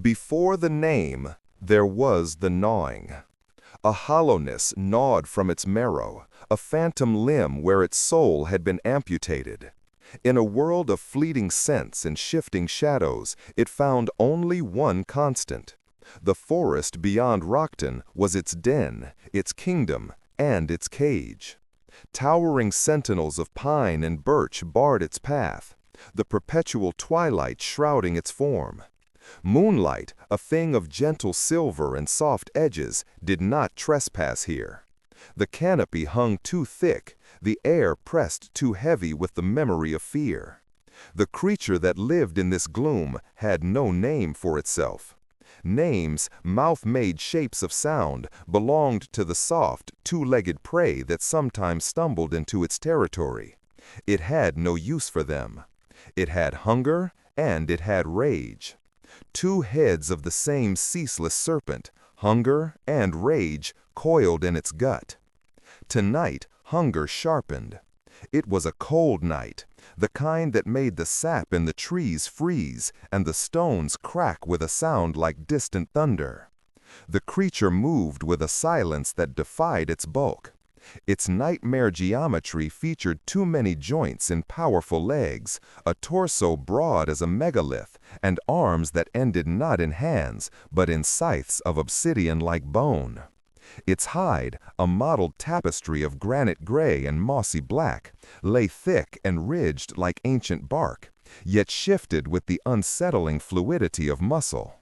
Before the name, there was the gnawing. A hollowness gnawed from its marrow, a phantom limb where its soul had been amputated. In a world of fleeting scents and shifting shadows, it found only one constant. The forest beyond Rockton was its den, its kingdom, and its cage. Towering sentinels of pine and birch barred its path, the perpetual twilight shrouding its form. Moonlight, a thing of gentle silver and soft edges, did not trespass here. The canopy hung too thick, the air pressed too heavy with the memory of fear. The creature that lived in this gloom had no name for itself. Names, mouth-made shapes of sound, belonged to the soft, two-legged prey that sometimes stumbled into its territory. It had no use for them. It had hunger, and it had rage. Two heads of the same ceaseless serpent, hunger and rage, coiled in its gut. Tonight, hunger sharpened. It was a cold night, the kind that made the sap in the trees freeze and the stones crack with a sound like distant thunder. The creature moved with a silence that defied its bulk. Its nightmare geometry featured too many joints and powerful legs, a torso broad as a megalith, and arms that ended not in hands, but in scythes of obsidian-like bone. Its hide, a mottled tapestry of granite gray and mossy black, lay thick and ridged like ancient bark, yet shifted with the unsettling fluidity of muscle.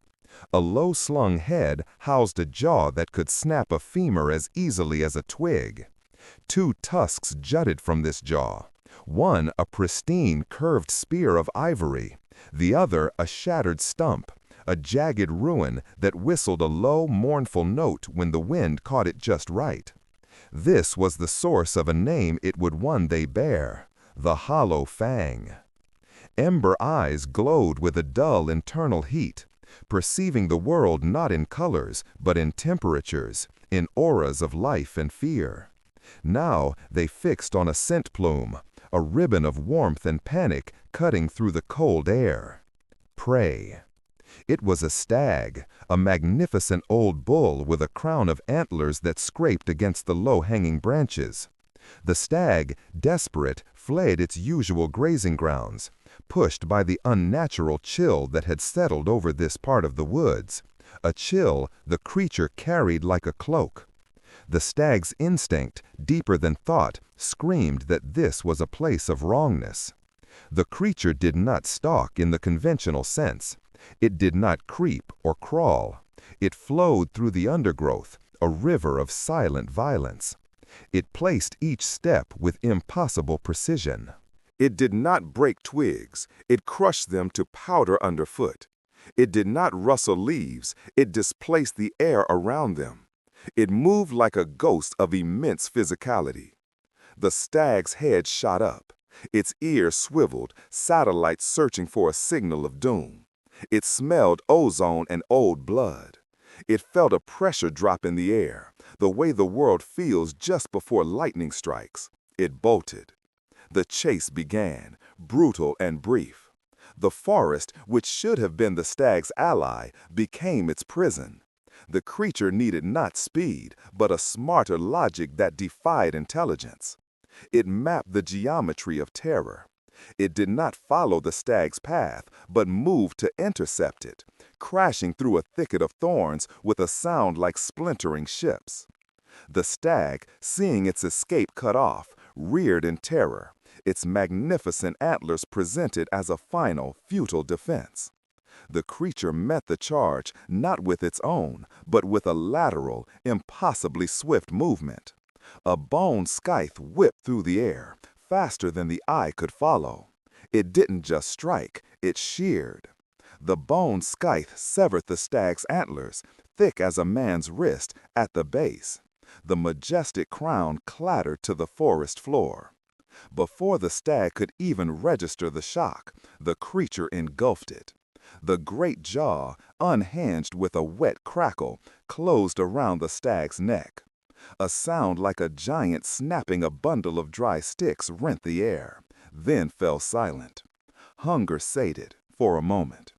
A low-slung head housed a jaw that could snap a femur as easily as a twig. Two tusks jutted from this jaw, one a pristine curved spear of ivory, the other a shattered stump, a jagged ruin that whistled a low, mournful note when the wind caught it just right. This was the source of a name it would one day bear, the Hollow Fang. Ember eyes glowed with a dull internal heat, perceiving the world not in colors, but in temperatures, in auras of life and fear. Now they fixed on a scent plume, a ribbon of warmth and panic cutting through the cold air. Prey. It was a stag, a magnificent old bull with a crown of antlers that scraped against the low-hanging branches. The stag, desperate, fled its usual grazing grounds, pushed by the unnatural chill that had settled over this part of the woods, a chill the creature carried like a cloak. The stag's instinct, deeper than thought, screamed that this was a place of wrongness. The creature did not stalk in the conventional sense. It did not creep or crawl. It flowed through the undergrowth, a river of silent violence. It placed each step with impossible precision. It did not break twigs, it crushed them to powder underfoot. It did not rustle leaves, it displaced the air around them. It moved like a ghost of immense physicality. The stag's head shot up. Its ears swiveled, satellites searching for a signal of doom. It smelled ozone and old blood. It felt a pressure drop in the air, the way the world feels just before lightning strikes. It bolted. The chase began, brutal and brief. The forest, which should have been the stag's ally, became its prison. The creature needed not speed, but a smarter logic that defied intelligence. It mapped the geometry of terror. It did not follow the stag's path, but moved to intercept it, crashing through a thicket of thorns with a sound like splintering ships. The stag, seeing its escape cut off, reared in terror, its magnificent antlers presented as a final, futile defense. The creature met the charge not with its own, but with a lateral, impossibly swift movement. A bone scythe whipped through the air, faster than the eye could follow. It didn't just strike, it sheared. The bone scythe severed the stag's antlers, thick as a man's wrist, at the base. The majestic crown clattered to the forest floor. Before the stag could even register the shock, the creature engulfed it. The great jaw, unhinged with a wet crackle, closed around the stag's neck. A sound like a giant snapping a bundle of dry sticks rent the air, then fell silent. Hunger sated, for a moment.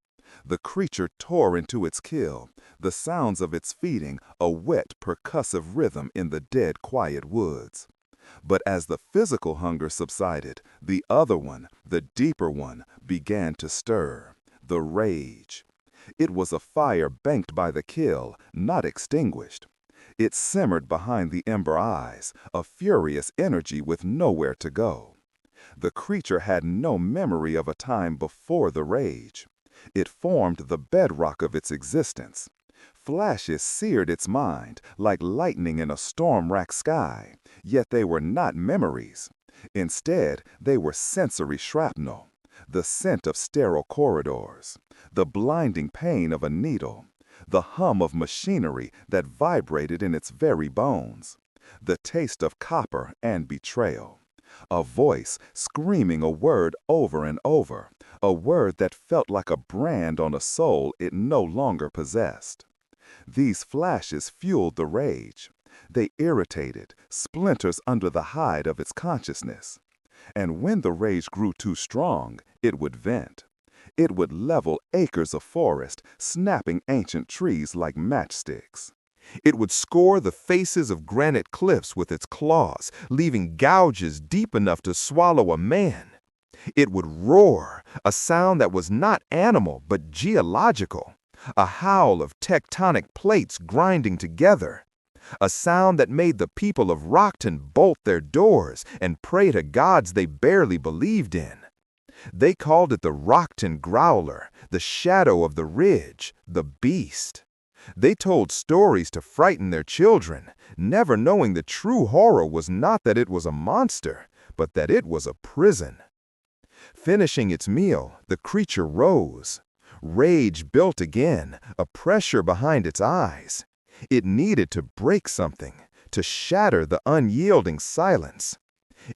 The creature tore into its kill, the sounds of its feeding a wet, percussive rhythm in the dead, quiet woods. But as the physical hunger subsided, the other one, the deeper one, began to stir. The rage. It was a fire banked by the kill, not extinguished. It simmered behind the ember eyes, a furious energy with nowhere to go. The creature had no memory of a time before the rage. It formed the bedrock of its existence. Flashes seared its mind like lightning in a storm-racked sky, yet they were not memories. Instead, they were sensory shrapnel, the scent of sterile corridors, the blinding pain of a needle, the hum of machinery that vibrated in its very bones, the taste of copper and betrayal. A voice screaming a word over and over, a word that felt like a brand on a soul it no longer possessed. These flashes fueled the rage. They irritated, splinters under the hide of its consciousness. And when the rage grew too strong, it would vent. It would level acres of forest, snapping ancient trees like matchsticks. It would score the faces of granite cliffs with its claws, leaving gouges deep enough to swallow a man. It would roar, a sound that was not animal but geological, a howl of tectonic plates grinding together, a sound that made the people of Rockton bolt their doors and pray to gods they barely believed in. They called it the Rockton Growler, the shadow of the ridge, the beast. They told stories to frighten their children, never knowing the true horror was not that it was a monster, but that it was a prison. Finishing its meal, the creature rose. Rage built again, a pressure behind its eyes. It needed to break something, to shatter the unyielding silence.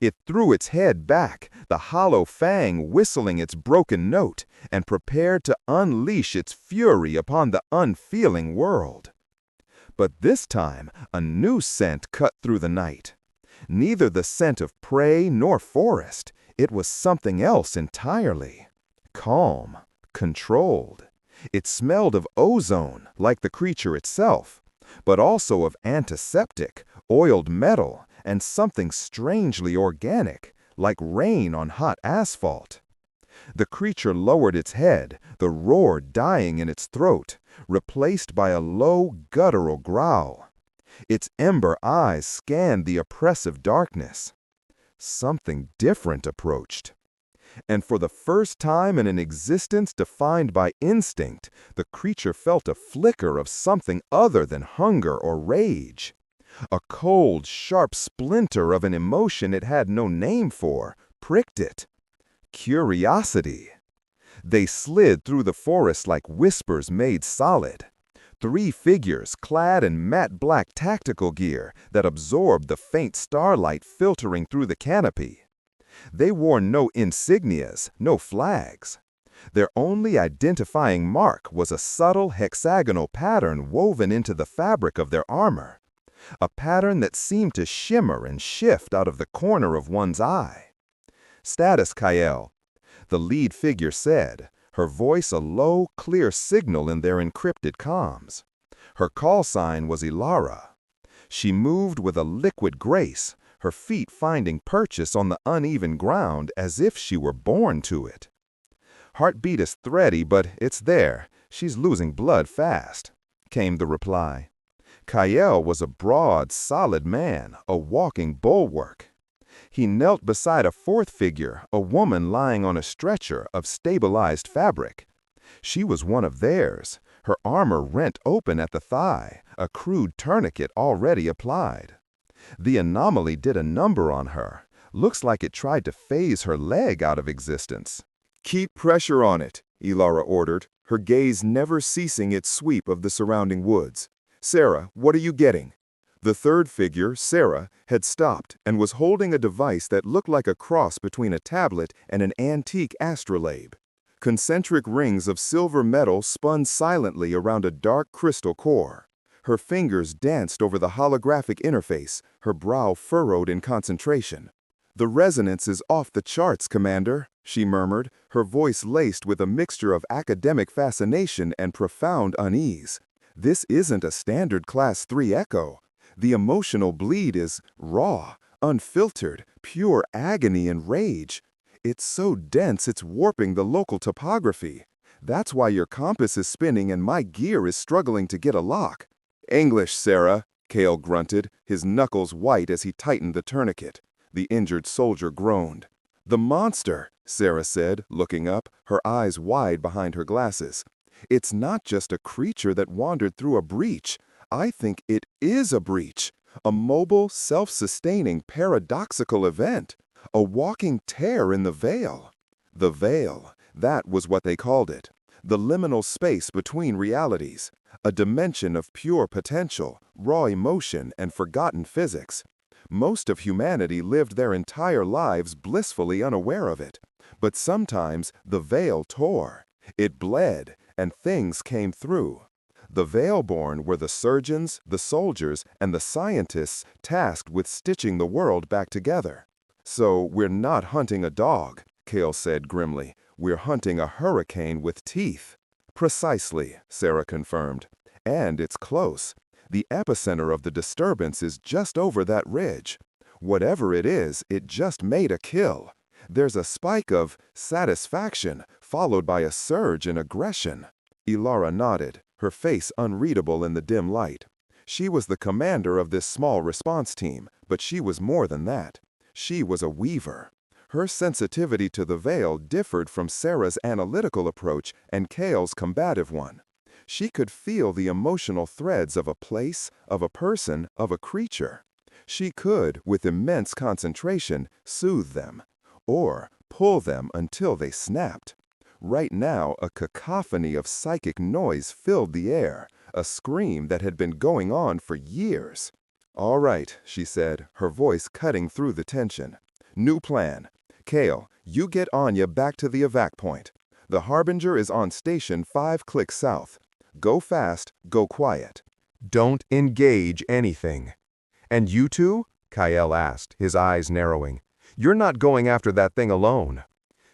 It threw its head back, the hollow Fang whistling its broken note, and prepared to unleash its fury upon the unfeeling world. But this time, a new scent cut through the night. Neither the scent of prey nor forest. It was something else entirely. Calm, controlled. It smelled of ozone, like the creature itself, but also of antiseptic, oiled metal, and something strangely organic, like rain on hot asphalt. The creature lowered its head, the roar dying in its throat, replaced by a low, guttural growl. Its ember eyes scanned the oppressive darkness. Something different approached. And for the first time in an existence defined by instinct, the creature felt a flicker of something other than hunger or rage. A cold, sharp splinter of an emotion it had no name for pricked it. Curiosity. They slid through the forest like whispers made solid. 3 figures clad in matte black tactical gear that absorbed the faint starlight filtering through the canopy. They wore no insignias, no flags. Their only identifying mark was a subtle hexagonal pattern woven into the fabric of their armor. A pattern that seemed to shimmer and shift out of the corner of one's eye. "Status, Kael," the lead figure said, her voice a low, clear signal in their encrypted comms. Her call sign was Elara. She moved with a liquid grace, her feet finding purchase on the uneven ground as if she were born to it. "Heartbeat is thready, but it's there. She's losing blood fast," came the reply. Kael was a broad, solid man, a walking bulwark. He knelt beside a 4th figure, a woman lying on a stretcher of stabilized fabric. She was one of theirs, her armor rent open at the thigh, a crude tourniquet already applied. The anomaly did a number on her. Looks like it tried to phase her leg out of existence. "Keep pressure on it," Elara ordered, her gaze never ceasing its sweep of the surrounding woods. "Sarah, what are you getting?" The 3rd figure, Sarah, had stopped and was holding a device that looked like a cross between a tablet and an antique astrolabe. Concentric rings of silver metal spun silently around a dark crystal core. Her fingers danced over the holographic interface, her brow furrowed in concentration. "The resonance is off the charts, Commander," she murmured, her voice laced with a mixture of academic fascination and profound unease. "This isn't a standard Class 3 echo. The emotional bleed is raw, unfiltered, pure agony and rage. It's so dense it's warping the local topography. That's why your compass is spinning and my gear is struggling to get a lock." "English, Sarah," Cale grunted, his knuckles white as he tightened the tourniquet. The injured soldier groaned. "The monster," Sarah said, looking up, her eyes wide behind her glasses. "It's not just a creature that wandered through a breach. I think it is a breach. A mobile, self-sustaining, paradoxical event. A walking tear in the veil." The veil, that was what they called it. The liminal space between realities. A dimension of pure potential, raw emotion, and forgotten physics. Most of humanity lived their entire lives blissfully unaware of it. But sometimes the veil tore. It bled, and things came through. The Veilborn were the surgeons, the soldiers, and the scientists tasked with stitching the world back together. "So we're not hunting a dog," Cale said grimly. "We're hunting a hurricane with teeth." "Precisely," Sarah confirmed. "And it's close. The epicenter of the disturbance is just over that ridge. Whatever it is, it just made a kill. There's a spike of satisfaction, followed by a surge in aggression." Elara nodded, her face unreadable in the dim light. She was the commander of this small response team, but she was more than that. She was a weaver. Her sensitivity to the veil differed from Sarah's analytical approach and Cale's combative one. She could feel the emotional threads of a place, of a person, of a creature. She could, with immense concentration, soothe them, or pull them until they snapped. Right now, a cacophony of psychic noise filled the air, a scream that had been going on for years. "All right," she said, her voice cutting through the tension. "New plan. Cale, you get Anya back to the evac point. The Harbinger is on station 5 clicks south. Go fast, go quiet. Don't engage anything." "And you two?" Kyle asked, his eyes narrowing. "You're not going after that thing alone."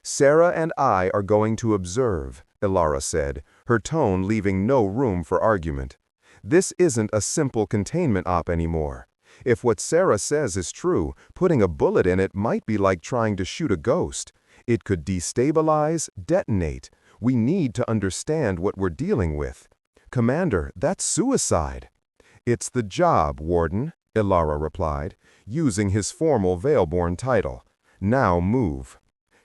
"Sarah and I are going to observe," Elara said, her tone leaving no room for argument. "This isn't a simple containment op anymore. If what Sarah says is true, putting a bullet in it might be like trying to shoot a ghost. It could destabilize, detonate. We need to understand what we're dealing with. Commander, that's suicide." "It's the job, Warden," Elara replied, using his formal Veilborn title. "Now move."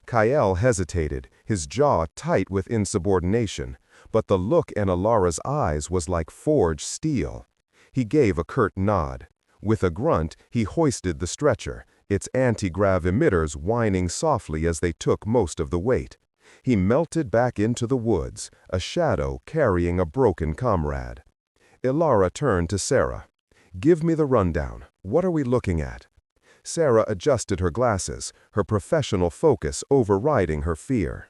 Kyle hesitated, his jaw tight with insubordination, but the look in Elara's eyes was like forged steel. He gave a curt nod. With a grunt, he hoisted the stretcher, its anti-grav emitters whining softly as they took most of the weight. He melted back into the woods, a shadow carrying a broken comrade. Elara turned to Sarah. "Give me the rundown. What are we looking at?" Sarah adjusted her glasses, her professional focus overriding her fear.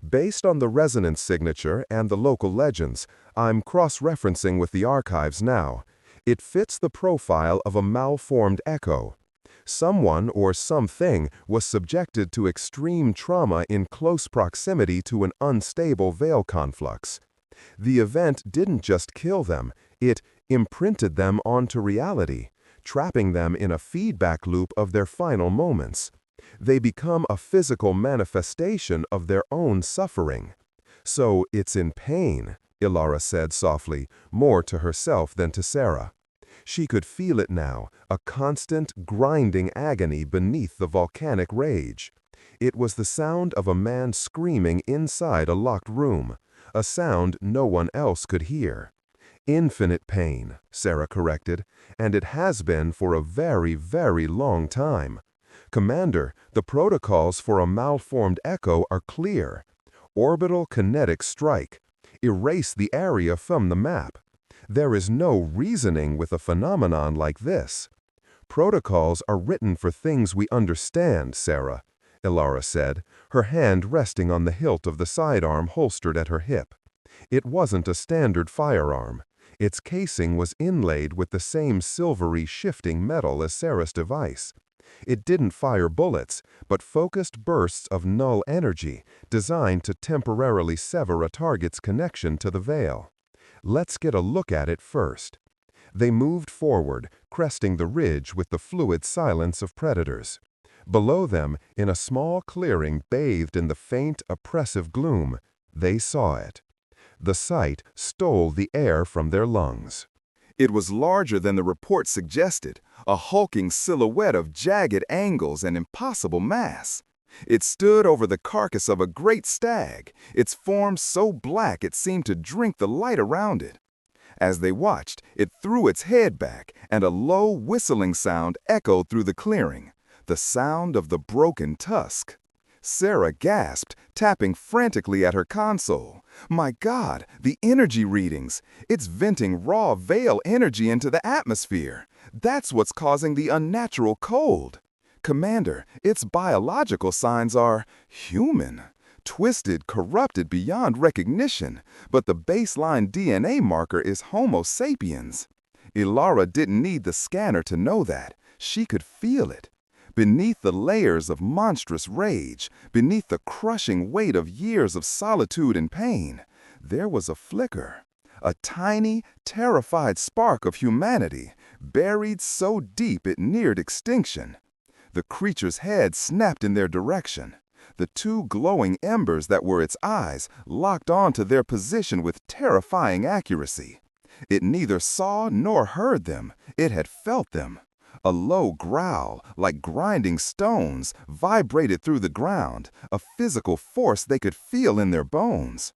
"Based on the resonance signature and the local legends, I'm cross-referencing with the archives now. It fits the profile of a malformed echo. Someone or something was subjected to extreme trauma in close proximity to an unstable veil conflux. The event didn't just kill them, it imprinted them onto reality, trapping them in a feedback loop of their final moments. They become a physical manifestation of their own suffering. So it's in pain," Elara said softly, more to herself than to Sarah. She could feel it now, a constant, grinding agony beneath the volcanic rage. It was the sound of a man screaming inside a locked room, a sound no one else could hear. "Infinite pain," Sarah corrected, "and it has been for a very, very long time. Commander, the protocols for a malformed echo are clear. Orbital kinetic strike. Erase the area from the map. There is no reasoning with a phenomenon like this. Protocols are written for things we understand, Sarah," Elara said, her hand resting on the hilt of the sidearm holstered at her hip. It wasn't a standard firearm. Its casing was inlaid with the same silvery shifting metal as Sarah's device. It didn't fire bullets, but focused bursts of null energy designed to temporarily sever a target's connection to the veil. Let's get a look at it first. They moved forward, cresting the ridge with the fluid silence of predators. Below them, in a small clearing bathed in the faint, oppressive gloom, they saw it. The sight stole the air from their lungs. It was larger than the report suggested, a hulking silhouette of jagged angles and impossible mass. It stood over the carcass of a great stag, its form so black it seemed to drink the light around it. As they watched, it threw its head back, and a low whistling sound echoed through the clearing, the sound of the broken tusk. Sarah gasped, tapping frantically at her console. My God, the energy readings! It's venting raw veil energy into the atmosphere. That's what's causing the unnatural cold. Commander, its biological signs are human. Twisted, corrupted beyond recognition, but the baseline DNA marker is Homo sapiens. Elara didn't need the scanner to know that. She could feel it. Beneath the layers of monstrous rage, beneath the crushing weight of years of solitude and pain, there was a flicker, a tiny, terrified spark of humanity, buried so deep it neared extinction. The creature's head snapped in their direction. The two glowing embers that were its eyes locked onto their position with terrifying accuracy. It neither saw nor heard them. It had felt them. A low growl, like grinding stones, vibrated through the ground, a physical force they could feel in their bones.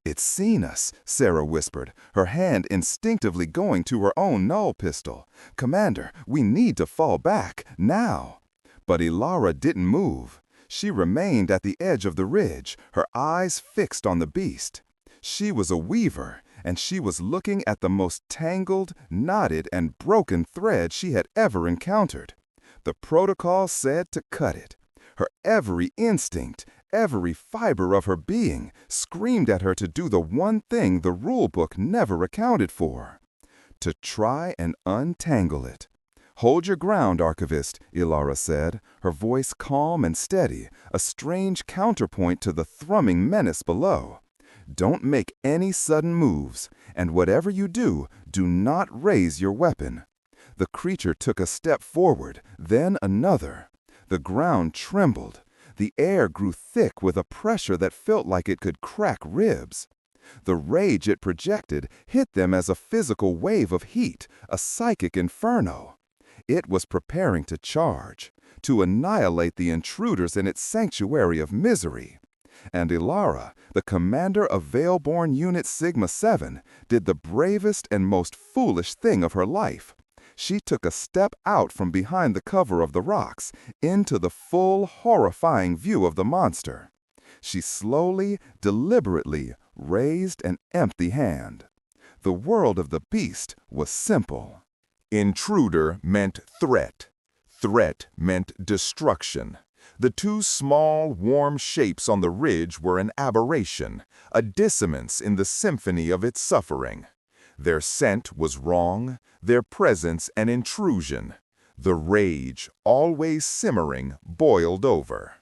It's seen us, Sarah whispered, her hand instinctively going to her own null pistol. Commander, we need to fall back, now. But Elara didn't move. She remained at the edge of the ridge, her eyes fixed on the beast. She was a weaver, and she was looking at the most tangled, knotted, and broken thread she had ever encountered. The protocol said to cut it. Her every instinct, every fiber of her being, screamed at her to do the one thing the rulebook never accounted for: to try and untangle it. Hold your ground, Archivist, Elara said, her voice calm and steady, a strange counterpoint to the thrumming menace below. Don't make any sudden moves, and whatever you do, do not raise your weapon. The creature took a step forward, then another. The ground trembled. The air grew thick with a pressure that felt like it could crack ribs. The rage it projected hit them as a physical wave of heat, a psychic inferno. It was preparing to charge, to annihilate the intruders in its sanctuary of misery. And Elara, the commander of Veilborn Unit Sigma 7, did the bravest and most foolish thing of her life. She took a step out from behind the cover of the rocks into the full, horrifying view of the monster. She slowly, deliberately raised an empty hand. The world of the beast was simple. Intruder meant threat. Threat meant destruction. The two small, warm shapes on the ridge were an aberration, a dissonance in the symphony of its suffering. Their scent was wrong, their presence an intrusion. The rage, always simmering, boiled over.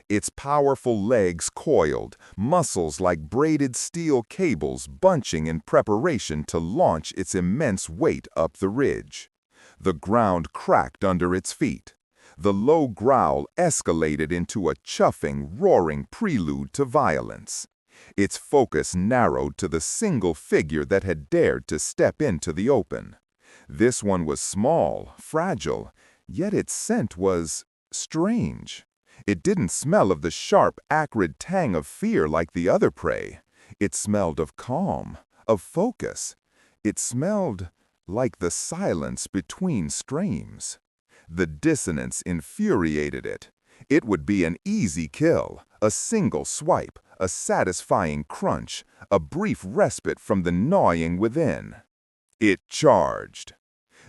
Its powerful legs coiled, muscles like braided steel cables bunching in preparation to launch its immense weight up the ridge. The ground cracked under its feet. The low growl escalated into a chuffing, roaring prelude to violence. Its focus narrowed to the single figure that had dared to step into the open. This one was small, fragile, yet its scent was strange. It didn't smell of the sharp, acrid tang of fear like the other prey. It smelled of calm, of focus. It smelled like the silence between streams. The dissonance infuriated it. It would be an easy kill, a single swipe, a satisfying crunch, a brief respite from the gnawing within. It charged.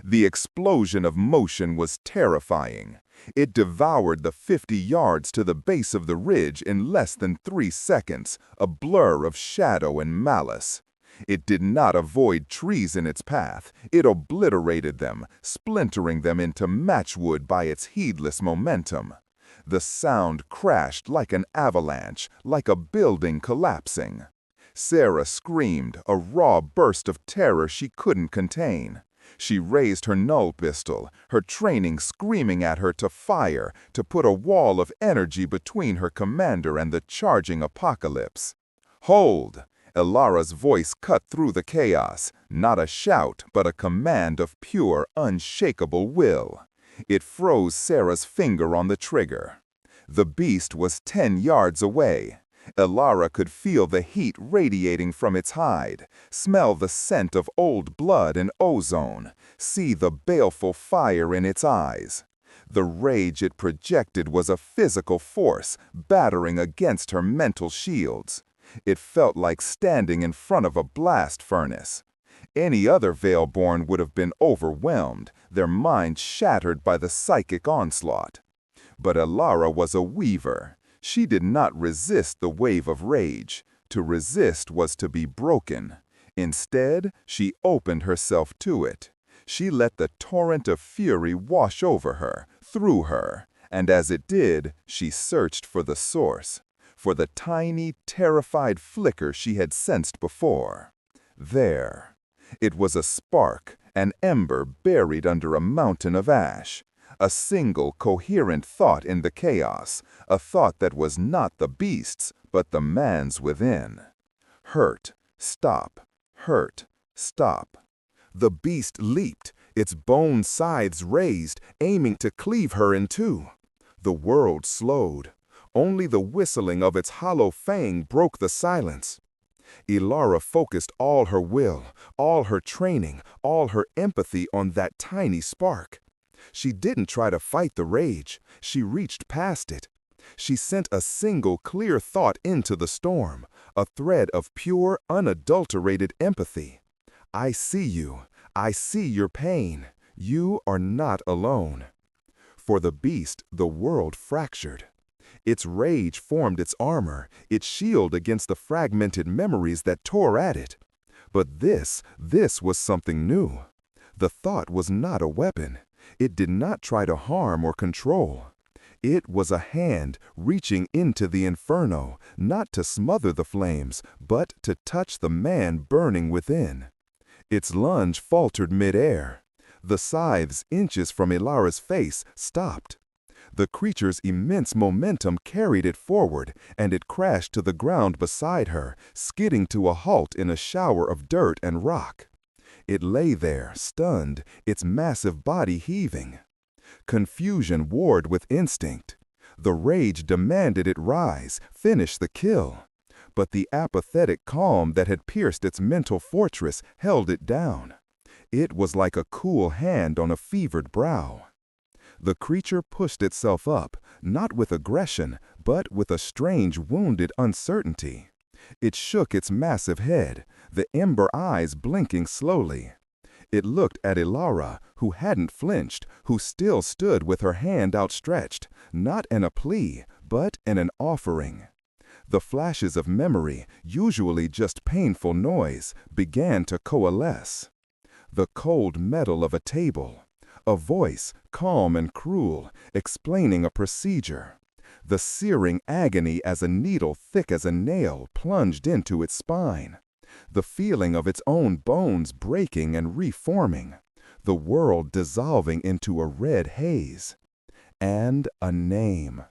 The explosion of motion was terrifying. It devoured the 50 yards to the base of the ridge in less than 3 seconds, a blur of shadow and malice. It did not avoid trees in its path. It obliterated them, splintering them into matchwood by its heedless momentum. The sound crashed like an avalanche, like a building collapsing. Sarah screamed, a raw burst of terror she couldn't contain. She raised her null pistol, her training screaming at her to fire, to put a wall of energy between her commander and the charging apocalypse. "Hold!" Elara's voice cut through the chaos, not a shout, but a command of pure, unshakable will. It froze Sarah's finger on the trigger. The beast was 10 yards away. Elara could feel the heat radiating from its hide, smell the scent of old blood and ozone, see the baleful fire in its eyes. The rage it projected was a physical force, battering against her mental shields. It felt like standing in front of a blast furnace. Any other Veilborn would have been overwhelmed, their minds shattered by the psychic onslaught. But Elara was a weaver. She did not resist the wave of rage. To resist was to be broken. Instead, she opened herself to it. She let the torrent of fury wash over her, through her, and as it did, she searched for the source, for the tiny, terrified flicker she had sensed before. There. It was a spark, an ember buried under a mountain of ash. A single, coherent thought in the chaos, a thought that was not the beast's, but the man's within. Hurt, stop, hurt, stop. The beast leaped, its bone scythes raised, aiming to cleave her in two. The world slowed. Only the whistling of its hollow fang broke the silence. Elara focused all her will, all her training, all her empathy on that tiny spark. She didn't try to fight the rage. She reached past it. She sent a single clear thought into the storm, a thread of pure, unadulterated empathy. I see you. I see your pain. You are not alone. For the beast, the world fractured. Its rage formed its armor, its shield against the fragmented memories that tore at it. But this was something new. The thought was not a weapon. It did not try to harm or control. It was a hand reaching into the inferno, not to smother the flames, but to touch the man burning within. Its lunge faltered mid-air. The scythes, inches from Elara's face, stopped. The creature's immense momentum carried it forward, and it crashed to the ground beside her, skidding to a halt in a shower of dirt and rock. It lay there, stunned, its massive body heaving. Confusion warred with instinct. The rage demanded it rise, finish the kill. But the apathetic calm that had pierced its mental fortress held it down. It was like a cool hand on a fevered brow. The creature pushed itself up, not with aggression, but with a strange wounded uncertainty. It shook its massive head, the ember eyes blinking slowly. It looked at Elara, who hadn't flinched, who still stood with her hand outstretched, not in a plea, but in an offering. The flashes of memory, usually just painful noise, began to coalesce. The cold metal of a table. A voice, calm and cruel, explaining a procedure. The searing agony as a needle thick as a nail plunged into its spine. The feeling of its own bones breaking and reforming. The world dissolving into a red haze. And a name.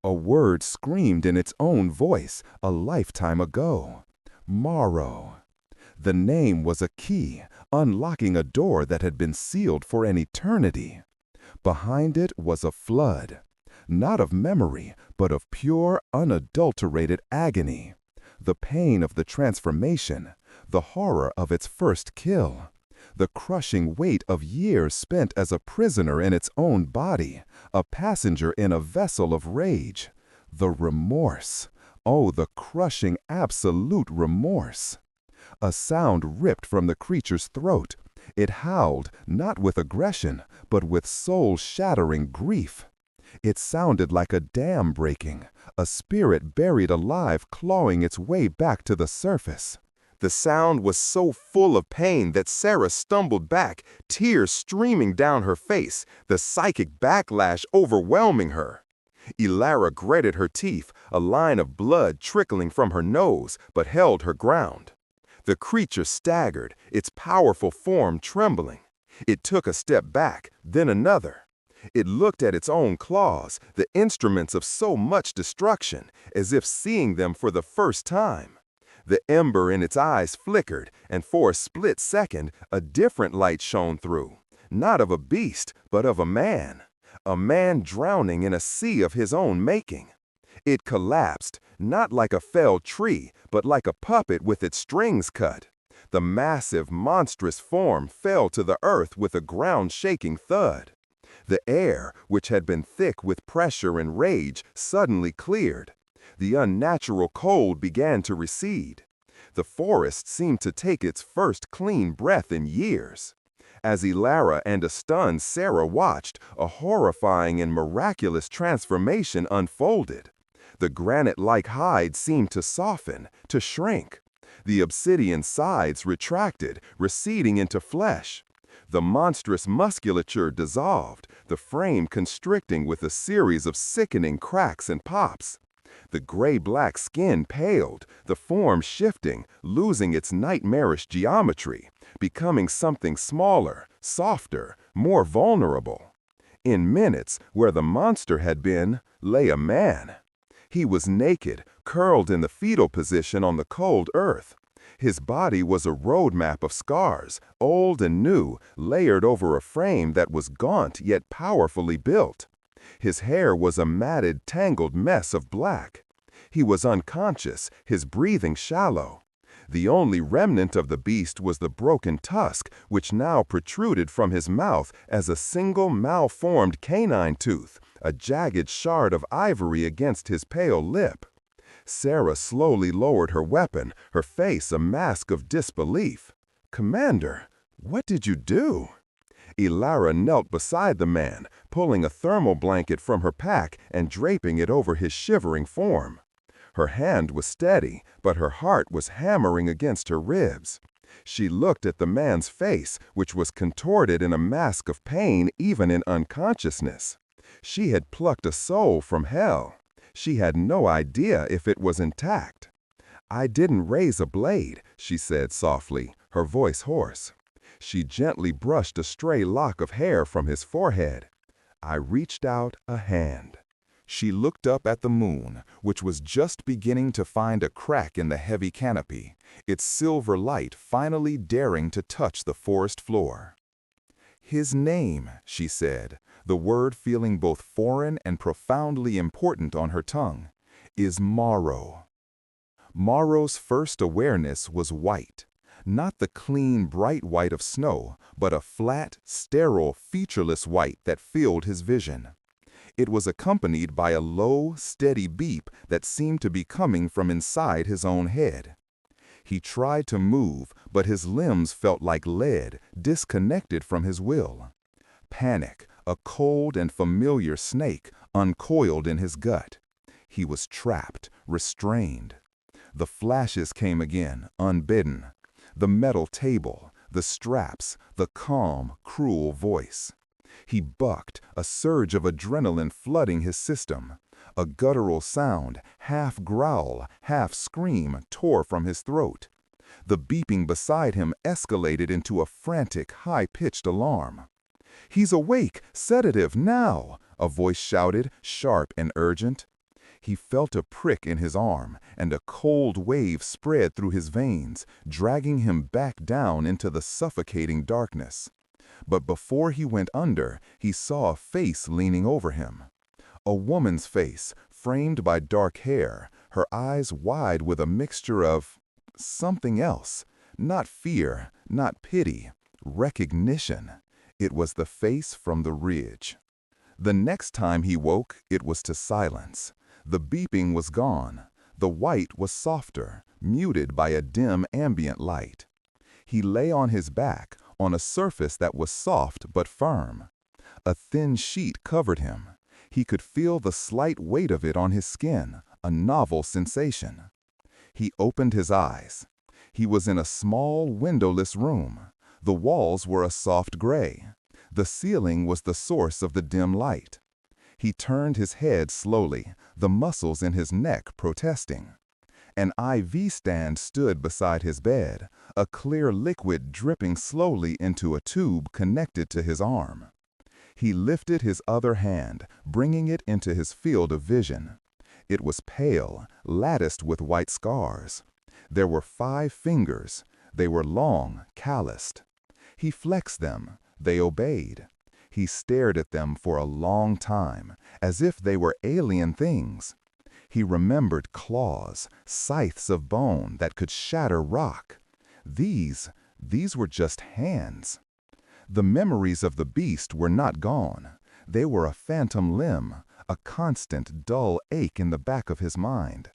A word screamed in its own voice a lifetime ago. Maro. The name was a key, unlocking a door that had been sealed for an eternity. Behind it was a flood, not of memory, but of pure, unadulterated agony. The pain of the transformation, the horror of its first kill, the crushing weight of years spent as a prisoner in its own body, a passenger in a vessel of rage. The remorse, oh, the crushing, absolute remorse. A sound ripped from the creature's throat. It howled, not with aggression, but with soul-shattering grief. It sounded like a dam breaking, a spirit buried alive clawing its way back to the surface. The sound was so full of pain that Sarah stumbled back, tears streaming down her face, the psychic backlash overwhelming her. Elara gritted her teeth, a line of blood trickling from her nose, but held her ground. The creature staggered, its powerful form trembling. It took a step back, then another. It looked at its own claws, the instruments of so much destruction, as if seeing them for the first time. The ember in its eyes flickered, and for a split second, a different light shone through. Not of a beast, but of a man. A man drowning in a sea of his own making. It collapsed, not like a felled tree, but like a puppet with its strings cut. The massive, monstrous form fell to the earth with a ground-shaking thud. The air, which had been thick with pressure and rage, suddenly cleared. The unnatural cold began to recede. The forest seemed to take its first clean breath in years. As Elara and a stunned Sarah watched, a horrifying and miraculous transformation unfolded. The granite-like hide seemed to soften, to shrink. The obsidian sides retracted, receding into flesh. The monstrous musculature dissolved, the frame constricting with a series of sickening cracks and pops. The gray-black skin paled, the form shifting, losing its nightmarish geometry, becoming something smaller, softer, more vulnerable. In minutes, where the monster had been, lay a man. He was naked, curled in the fetal position on the cold earth. His body was a roadmap of scars, old and new, layered over a frame that was gaunt yet powerfully built. His hair was a matted, tangled mess of black. He was unconscious, his breathing shallow. The only remnant of the beast was the broken tusk, which now protruded from his mouth as a single malformed canine tooth, a jagged shard of ivory against his pale lip. Sarah slowly lowered her weapon, her face a mask of disbelief. "Commander, what did you do?" Elara knelt beside the man, pulling a thermal blanket from her pack and draping it over his shivering form. Her hand was steady, but her heart was hammering against her ribs. She looked at the man's face, which was contorted in a mask of pain even in unconsciousness. She had plucked a soul from hell. She had no idea if it was intact. "I didn't raise a blade," she said softly, her voice hoarse. She gently brushed a stray lock of hair from his forehead. "I reached out a hand." She looked up at the moon, which was just beginning to find a crack in the heavy canopy, its silver light finally daring to touch the forest floor. "His name," she said, the word feeling both foreign and profoundly important on her tongue, "is Maro." Maro's first awareness was white. Not the clean, bright white of snow, but a flat, sterile, featureless white that filled his vision. It was accompanied by a low, steady beep that seemed to be coming from inside his own head. He tried to move, but his limbs felt like lead, disconnected from his will. Panic, a cold and familiar snake, uncoiled in his gut. He was trapped, restrained. The flashes came again, unbidden. The metal table, the straps, the calm, cruel voice. He bucked, a surge of adrenaline flooding his system. A guttural sound, half growl, half scream, tore from his throat. The beeping beside him escalated into a frantic, high-pitched alarm. "He's awake! Sedative, now!" a voice shouted, sharp and urgent. He felt a prick in his arm, and a cold wave spread through his veins, dragging him back down into the suffocating darkness. But before he went under, he saw a face leaning over him. A woman's face, framed by dark hair, her eyes wide with a mixture of something else. Not fear, not pity, recognition. It was the face from the ridge. The next time he woke, it was to silence. The beeping was gone. The white was softer, muted by a dim ambient light. He lay on his back, on a surface that was soft but firm. A thin sheet covered him. He could feel the slight weight of it on his skin, a novel sensation. He opened his eyes. He was in a small, windowless room. The walls were a soft gray. The ceiling was the source of the dim light. He turned his head slowly, the muscles in his neck protesting. An IV stand stood beside his bed, a clear liquid dripping slowly into a tube connected to his arm. He lifted his other hand, bringing it into his field of vision. It was pale, latticed with white scars. There were 5 fingers. They were long, calloused. He flexed them. They obeyed. He stared at them for a long time, as if they were alien things. He remembered claws, scythes of bone that could shatter rock. These were just hands. The memories of the beast were not gone. They were a phantom limb, a constant, dull ache in the back of his mind.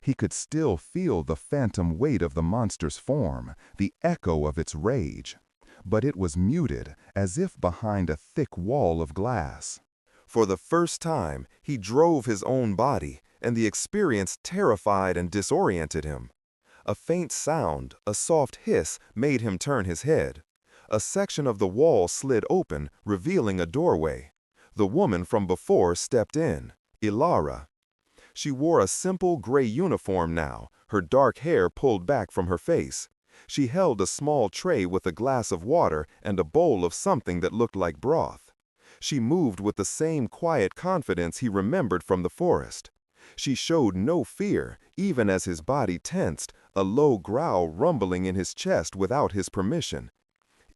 He could still feel the phantom weight of the monster's form, the echo of its rage. But it was muted, as if behind a thick wall of glass. For the first time, he drove his own body, and the experience terrified and disoriented him. A faint sound, a soft hiss, made him turn his head. A section of the wall slid open, revealing a doorway. The woman from before stepped in, Elara. She wore a simple gray uniform now, her dark hair pulled back from her face. She held a small tray with a glass of water and a bowl of something that looked like broth. She moved with the same quiet confidence he remembered from the forest. She showed no fear, even as his body tensed, a low growl rumbling in his chest without his permission.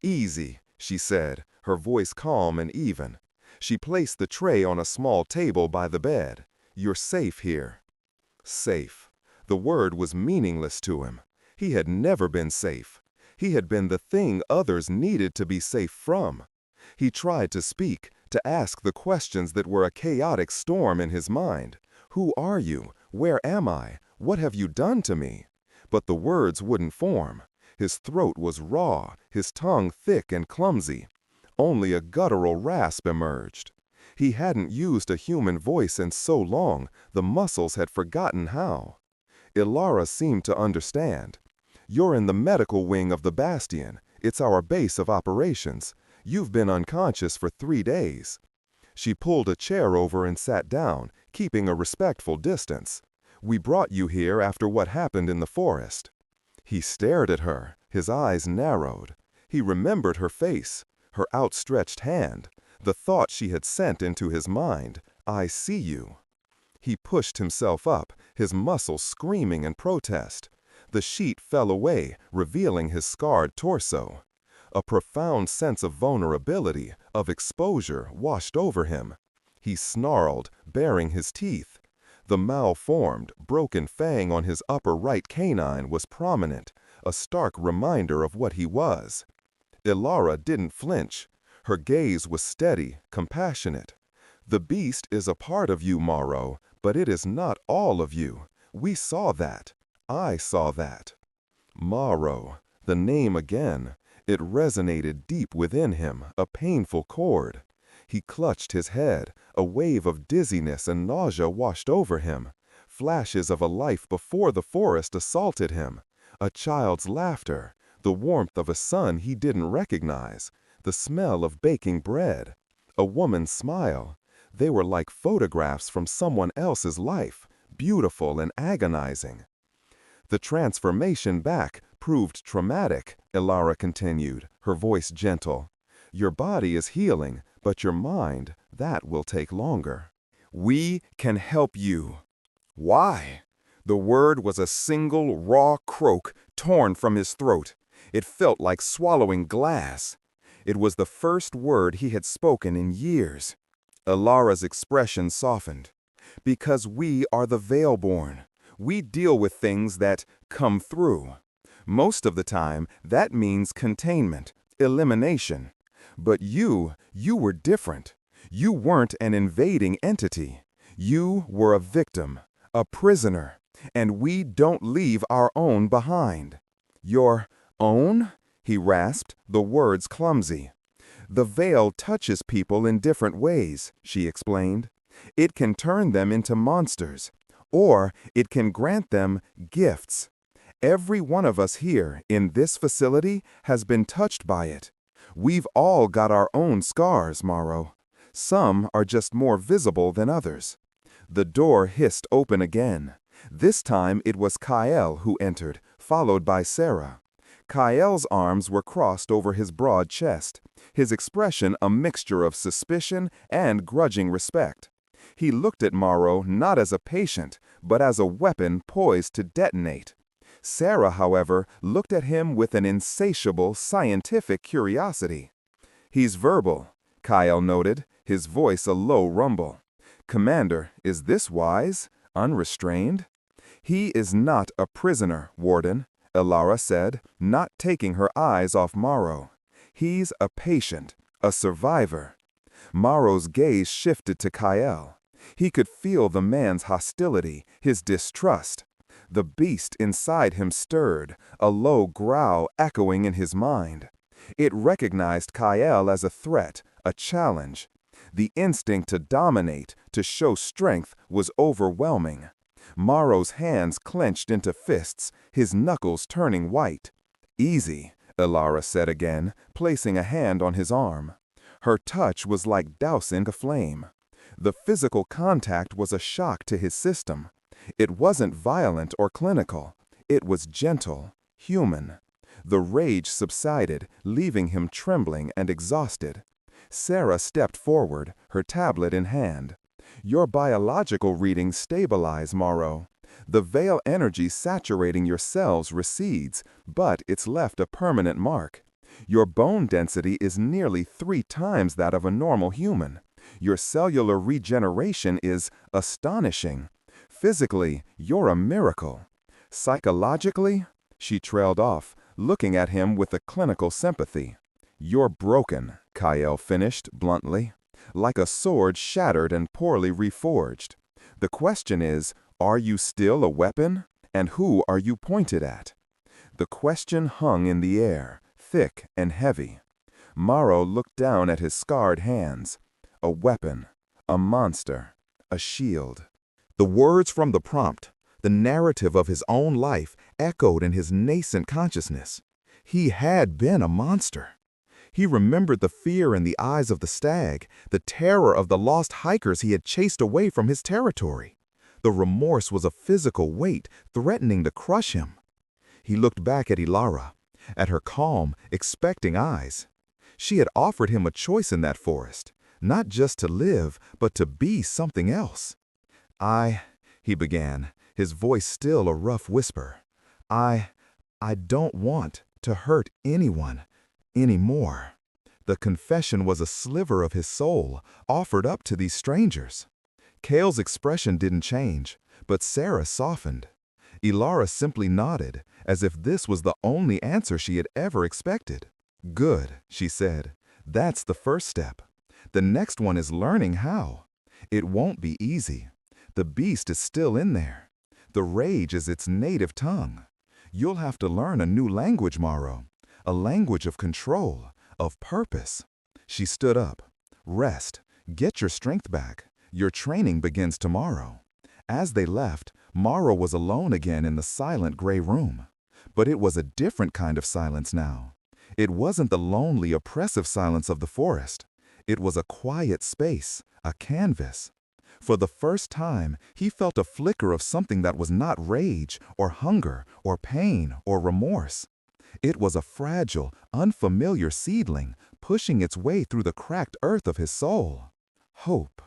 "Easy," she said, her voice calm and even. She placed the tray on a small table by the bed. "You're safe here." Safe. The word was meaningless to him. He had never been safe. He had been the thing others needed to be safe from. He tried to speak, to ask the questions that were a chaotic storm in his mind. Who are you? Where am I? What have you done to me? But the words wouldn't form. His throat was raw, his tongue thick and clumsy. Only a guttural rasp emerged. He hadn't used a human voice in so long, the muscles had forgotten how. Elara seemed to understand. "You're in the medical wing of the Bastion. It's our base of operations. You've been unconscious for 3 days." She pulled a chair over and sat down, keeping a respectful distance. "We brought you here after what happened in the forest." He stared at her, his eyes narrowed. He remembered her face, her outstretched hand, the thought she had sent into his mind, "I see you." He pushed himself up, his muscles screaming in protest. The sheet fell away, revealing his scarred torso. A profound sense of vulnerability, of exposure, washed over him. He snarled, baring his teeth. The malformed, broken fang on his upper right canine was prominent, a stark reminder of what he was. Elara didn't flinch. Her gaze was steady, compassionate. "The beast is a part of you, Maro, but it is not all of you. We saw that. I saw that." Maro, the name again. It resonated deep within him, a painful chord. He clutched his head. A wave of dizziness and nausea washed over him. Flashes of a life before the forest assaulted him. A child's laughter, the warmth of a sun he didn't recognize, the smell of baking bread. A woman's smile. They were like photographs from someone else's life, beautiful and agonizing. "The transformation back proved traumatic," Elara continued, her voice gentle. "Your body is healing, but your mind, that will take longer. We can help you." "Why?" The word was a single, raw croak torn from his throat. It felt like swallowing glass. It was the first word he had spoken in years. Elara's expression softened. "Because we are the Veilborn. We deal with things that come through. Most of the time, that means containment, elimination. But you were different. You weren't an invading entity. You were a victim, a prisoner, and we don't leave our own behind." "Your own?" he rasped, the words clumsy. "The veil touches people in different ways," she explained. "It can turn them into monsters, or it can grant them gifts. Every one of us here in this facility has been touched by it. We've all got our own scars, Maro. Some are just more visible than others. The door hissed open again. This time it was Kyle who entered, followed by Sarah. Kyle's arms were crossed over his broad chest, his expression a mixture of suspicion and grudging respect. He looked at Maro not as a patient, but as a weapon poised to detonate. Sarah, however, looked at him with an insatiable scientific curiosity. "He's verbal," Kyle noted, his voice a low rumble. "Commander, is this wise? Unrestrained?" "He is not a prisoner, Warden," Elara said, not taking her eyes off Maro. "He's a patient, a survivor." Maro's gaze shifted to Kyle. He could feel the man's hostility, his distrust. The beast inside him stirred, a low growl echoing in his mind. It recognized Kyle as a threat, a challenge. The instinct to dominate, to show strength, was overwhelming. Maro's hands clenched into fists, his knuckles turning white. "Easy," Elara said again, placing a hand on his arm. Her touch was like dousing a flame. The physical contact was a shock to his system. It wasn't violent or clinical. It was gentle, human. The rage subsided, leaving him trembling and exhausted. Sarah stepped forward, her tablet in hand. "Your biological readings stabilize, Maro. The veil energy saturating your cells recedes, but it's left a permanent mark. Your bone density is nearly 3 times that of a normal human. Your cellular regeneration is astonishing. Physically, you're a miracle. Psychologically," she trailed off, looking at him with a clinical sympathy. "You're broken," Kyle finished bluntly, "like a sword shattered and poorly reforged. The question is, are you still a weapon? And who are you pointed at?" The question hung in the air, thick and heavy. Maro looked down at his scarred hands. A weapon, a monster, a shield. The words from the prompt, the narrative of his own life, echoed in his nascent consciousness. He had been a monster. He remembered the fear in the eyes of the stag, the terror of the lost hikers he had chased away from his territory. The remorse was a physical weight threatening to crush him. He looked back at Elara, at her calm, expecting eyes. She had offered him a choice in that forest, not just to live, but to be something else. He began, his voice still a rough whisper. I don't want to hurt anyone anymore." The confession was a sliver of his soul, offered up to these strangers. Kale's expression didn't change, but Sarah softened. Elara simply nodded, as if this was the only answer she had ever expected. "Good," she said. "That's the first step. The next one is learning how. It won't be easy. The beast is still in there. The rage is its native tongue. You'll have to learn a new language, Maro. A language of control, of purpose." She stood up. "Rest. Get your strength back. Your training begins tomorrow." As they left, Maro was alone again in the silent gray room. But it was a different kind of silence now. It wasn't the lonely, oppressive silence of the forest. It was a quiet space, a canvas. For the first time, he felt a flicker of something that was not rage, or hunger, or pain, or remorse. It was a fragile, unfamiliar seedling, pushing its way through the cracked earth of his soul. Hope.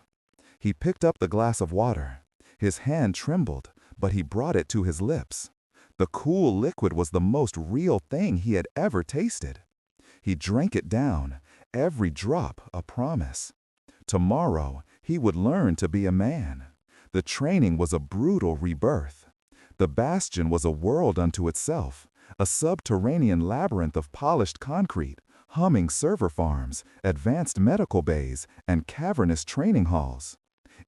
He picked up the glass of water. His hand trembled, but he brought it to his lips. The cool liquid was the most real thing he had ever tasted. He drank it down, every drop a promise. Tomorrow, he would learn to be a man. The training was a brutal rebirth. The bastion was a world unto itself, a subterranean labyrinth of polished concrete, humming server farms, advanced medical bays, and cavernous training halls.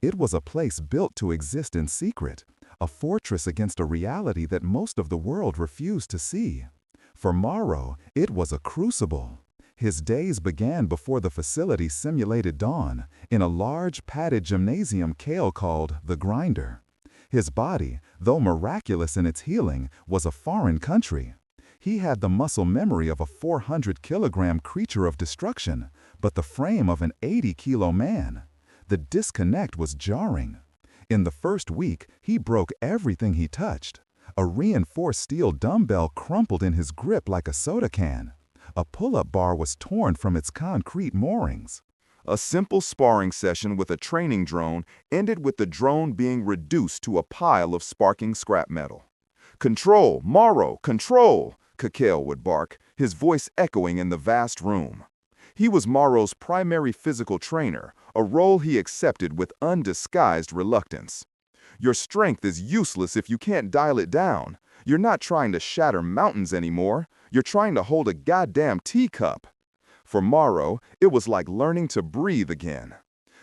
It was a place built to exist in secret, a fortress against a reality that most of the world refused to see. For Maro, it was a crucible. His days began before the facility simulated dawn, in a large, padded gymnasium Kale called the Grinder. His body, though miraculous in its healing, was a foreign country. He had the muscle memory of a 400-kilogram creature of destruction, but the frame of an 80-kilo man. The disconnect was jarring. In the first week, he broke everything he touched. A reinforced steel dumbbell crumpled in his grip like a soda can. A pull-up bar was torn from its concrete moorings. A simple sparring session with a training drone ended with the drone being reduced to a pile of sparking scrap metal. "Control, Maro, control!" Kakel would bark, his voice echoing in the vast room. He was Maro's primary physical trainer, a role he accepted with undisguised reluctance. "Your strength is useless if you can't dial it down. You're not trying to shatter mountains anymore. You're trying to hold a goddamn teacup." For Maro, it was like learning to breathe again.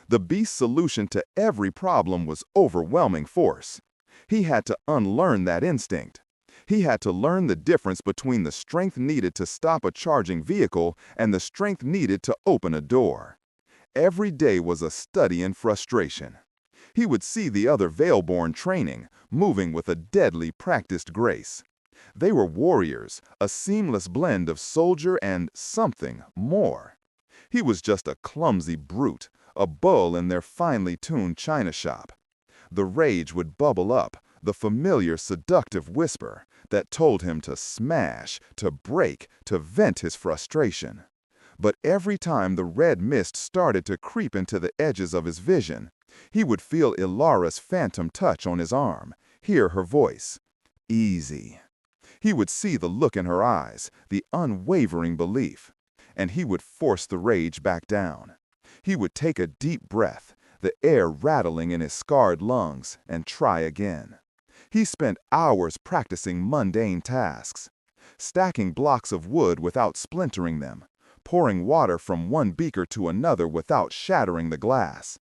The beast's solution to every problem was overwhelming force. He had to unlearn that instinct. He had to learn the difference between the strength needed to stop a charging vehicle and the strength needed to open a door. Every day was a study in frustration. He would see the other Veilborn training, moving with a deadly practiced grace. They were warriors, a seamless blend of soldier and something more. He was just a clumsy brute, a bull in their finely tuned china shop. The rage would bubble up, the familiar seductive whisper that told him to smash, to break, to vent his frustration. But every time the red mist started to creep into the edges of his vision, he would feel Elara's phantom touch on his arm, hear her voice. Easy. He would see the look in her eyes, the unwavering belief, and he would force the rage back down. He would take a deep breath, the air rattling in his scarred lungs, and try again. He spent hours practicing mundane tasks, stacking blocks of wood without splintering them, pouring water from one beaker to another without shattering the glass.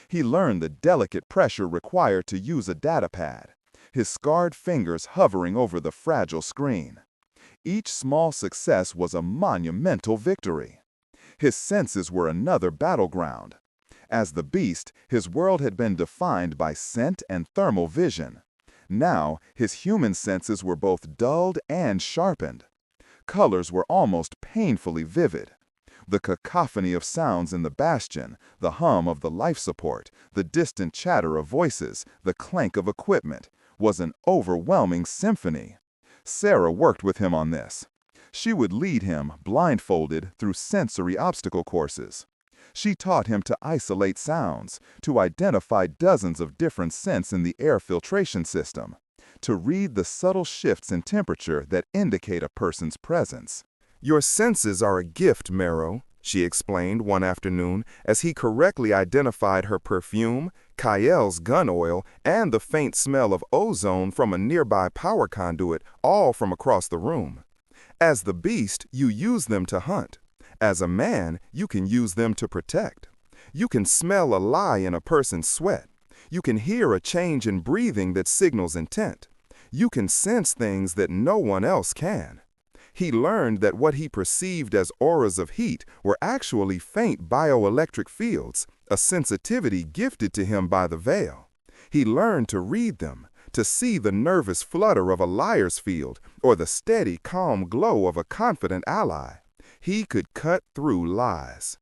He learned the delicate pressure required to use a data pad, his scarred fingers hovering over the fragile screen. Each small success was a monumental victory. His senses were another battleground. As the beast, his world had been defined by scent and thermal vision. Now, his human senses were both dulled and sharpened. Colors were almost painfully vivid. The cacophony of sounds in the bastion, the hum of the life support, the distant chatter of voices, the clank of equipment, was an overwhelming symphony. Sarah worked with him on this. She would lead him, blindfolded, through sensory obstacle courses. She taught him to isolate sounds, to identify dozens of different scents in the air filtration system, to read the subtle shifts in temperature that indicate a person's presence. "Your senses are a gift, Maro," she explained one afternoon as he correctly identified her perfume, Kael's gun oil, and the faint smell of ozone from a nearby power conduit, all from across the room. "As the beast, you use them to hunt. As a man, you can use them to protect. You can smell a lie in a person's sweat. You can hear a change in breathing that signals intent. You can sense things that no one else can." He learned that what he perceived as auras of heat were actually faint bioelectric fields, a sensitivity gifted to him by the veil. He learned to read them, to see the nervous flutter of a liar's field or the steady, calm glow of a confident ally. He could cut through lies.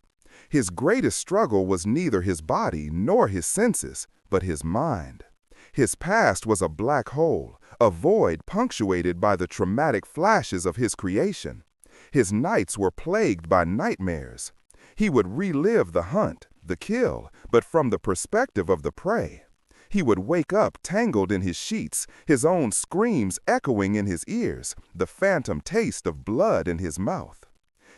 His greatest struggle was neither his body nor his senses, but his mind. His past was a black hole, a void punctuated by the traumatic flashes of his creation. His nights were plagued by nightmares. He would relive the hunt, the kill, but from the perspective of the prey. He would wake up tangled in his sheets, his own screams echoing in his ears, the phantom taste of blood in his mouth.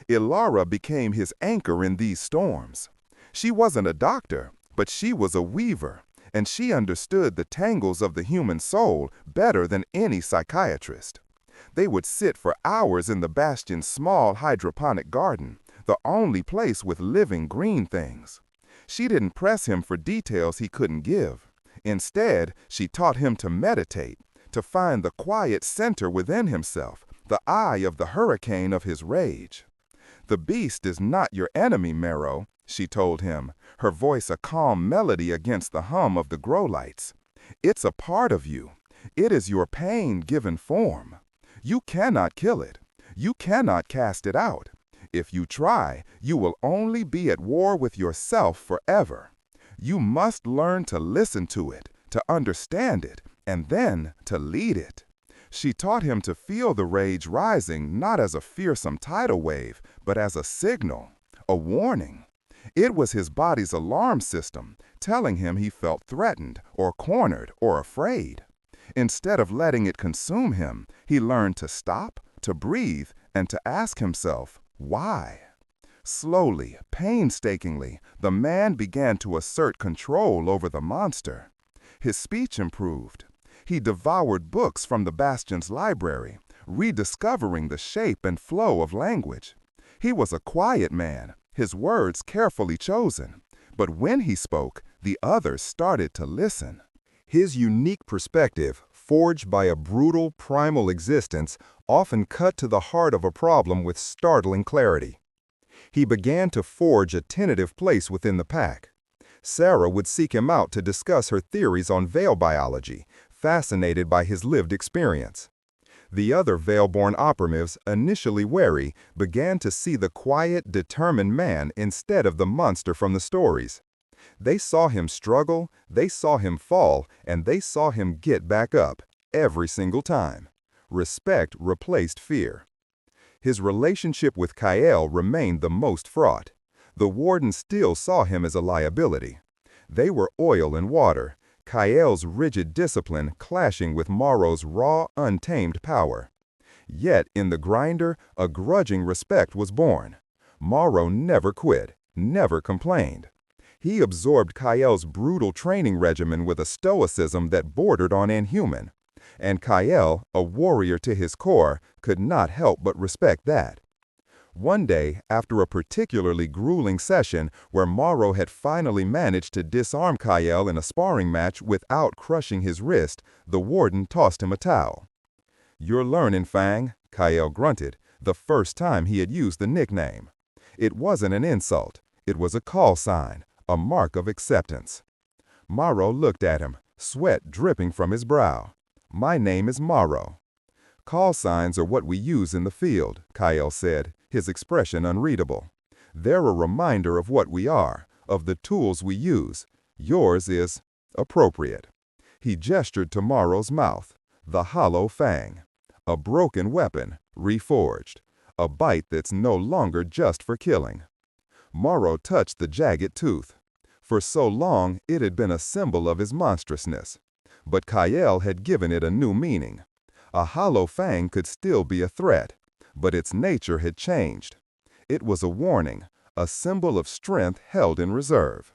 Elara became his anchor in these storms. She wasn't a doctor, but she was a weaver, and she understood the tangles of the human soul better than any psychiatrist. They would sit for hours in the bastion's small hydroponic garden, the only place with living green things. She didn't press him for details he couldn't give. Instead, she taught him to meditate, to find the quiet center within himself, the eye of the hurricane of his rage. "The beast is not your enemy, Maro," she told him, her voice a calm melody against the hum of the grow lights. It's a part of you. It is your pain given form. You cannot kill it. You cannot cast it out. If you try, you will only be at war with yourself forever. You must learn to listen to it, to understand it, and then to lead it. She taught him to feel the rage rising not as a fearsome tidal wave, but as a signal, a warning. It was his body's alarm system telling him he felt threatened or cornered or afraid. Instead of letting it consume him, he learned to stop, to breathe, and to ask himself, why? Slowly, painstakingly, the man began to assert control over the monster. His speech improved. He devoured books from the Bastion's library, rediscovering the shape and flow of language. He was a quiet man, his words carefully chosen. But when he spoke, the others started to listen. His unique perspective, forged by a brutal, primal existence, often cut to the heart of a problem with startling clarity. He began to forge a tentative place within the pack. Sarah would seek him out to discuss her theories on veil biology, fascinated by his lived experience. The other Veilborn operatives, initially wary, began to see the quiet, determined man instead of the monster from the stories. They saw him struggle, they saw him fall, and they saw him get back up, every single time. Respect replaced fear. His relationship with Kael remained the most fraught. The warden still saw him as a liability. They were oil and water, Kael's rigid discipline clashing with Maro's raw, untamed power. Yet, in the grinder, a grudging respect was born. Maro never quit, never complained. He absorbed Kael's brutal training regimen with a stoicism that bordered on inhuman. And Kael, a warrior to his core, could not help but respect that. One day, after a particularly grueling session where Maro had finally managed to disarm Kael in a sparring match without crushing his wrist, the warden tossed him a towel. "You're learning, Fang," Kael grunted, the first time he had used the nickname. It wasn't an insult. It was a call sign, a mark of acceptance. Maro looked at him, sweat dripping from his brow. "My name is Maro." "Call signs are what we use in the field," Kael said, his expression unreadable. "They're a reminder of what we are, of the tools we use. Yours is appropriate." He gestured to Maro's mouth, the hollow fang. A broken weapon, reforged. A bite that's no longer just for killing. Maro touched the jagged tooth. For so long, it had been a symbol of his monstrousness. But Kael had given it a new meaning. A hollow fang could still be a threat, but its nature had changed. It was a warning, a symbol of strength held in reserve.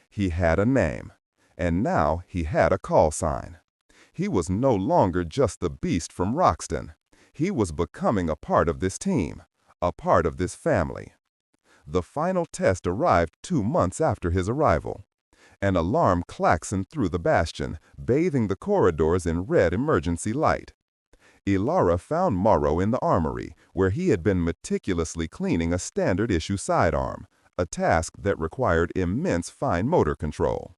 He had a name, and now he had a call sign. He was no longer just the beast from Rockton. He was becoming a part of this team, a part of this family. The final test arrived 2 months after his arrival. An alarm klaxoned through the bastion, bathing the corridors in red emergency light. Elara found Maro in the armory, where he had been meticulously cleaning a standard-issue sidearm, a task that required immense fine motor control.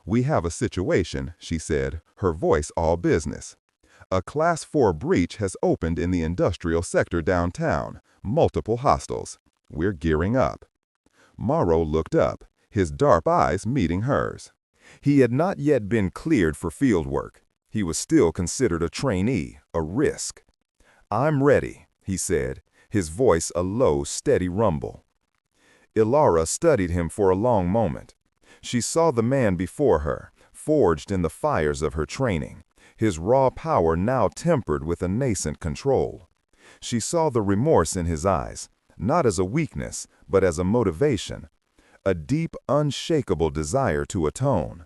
"We have a situation," she said, her voice all business. "A Class 4 breach has opened in the industrial sector downtown, multiple hostiles. We're gearing up." Maro looked up, his dark eyes meeting hers. He had not yet been cleared for field work. He was still considered a trainee, a risk. "I'm ready," he said, his voice a low, steady rumble. Elara studied him for a long moment. She saw the man before her, forged in the fires of her training, his raw power now tempered with a nascent control. She saw the remorse in his eyes, not as a weakness, but as a motivation, a deep, unshakable desire to atone.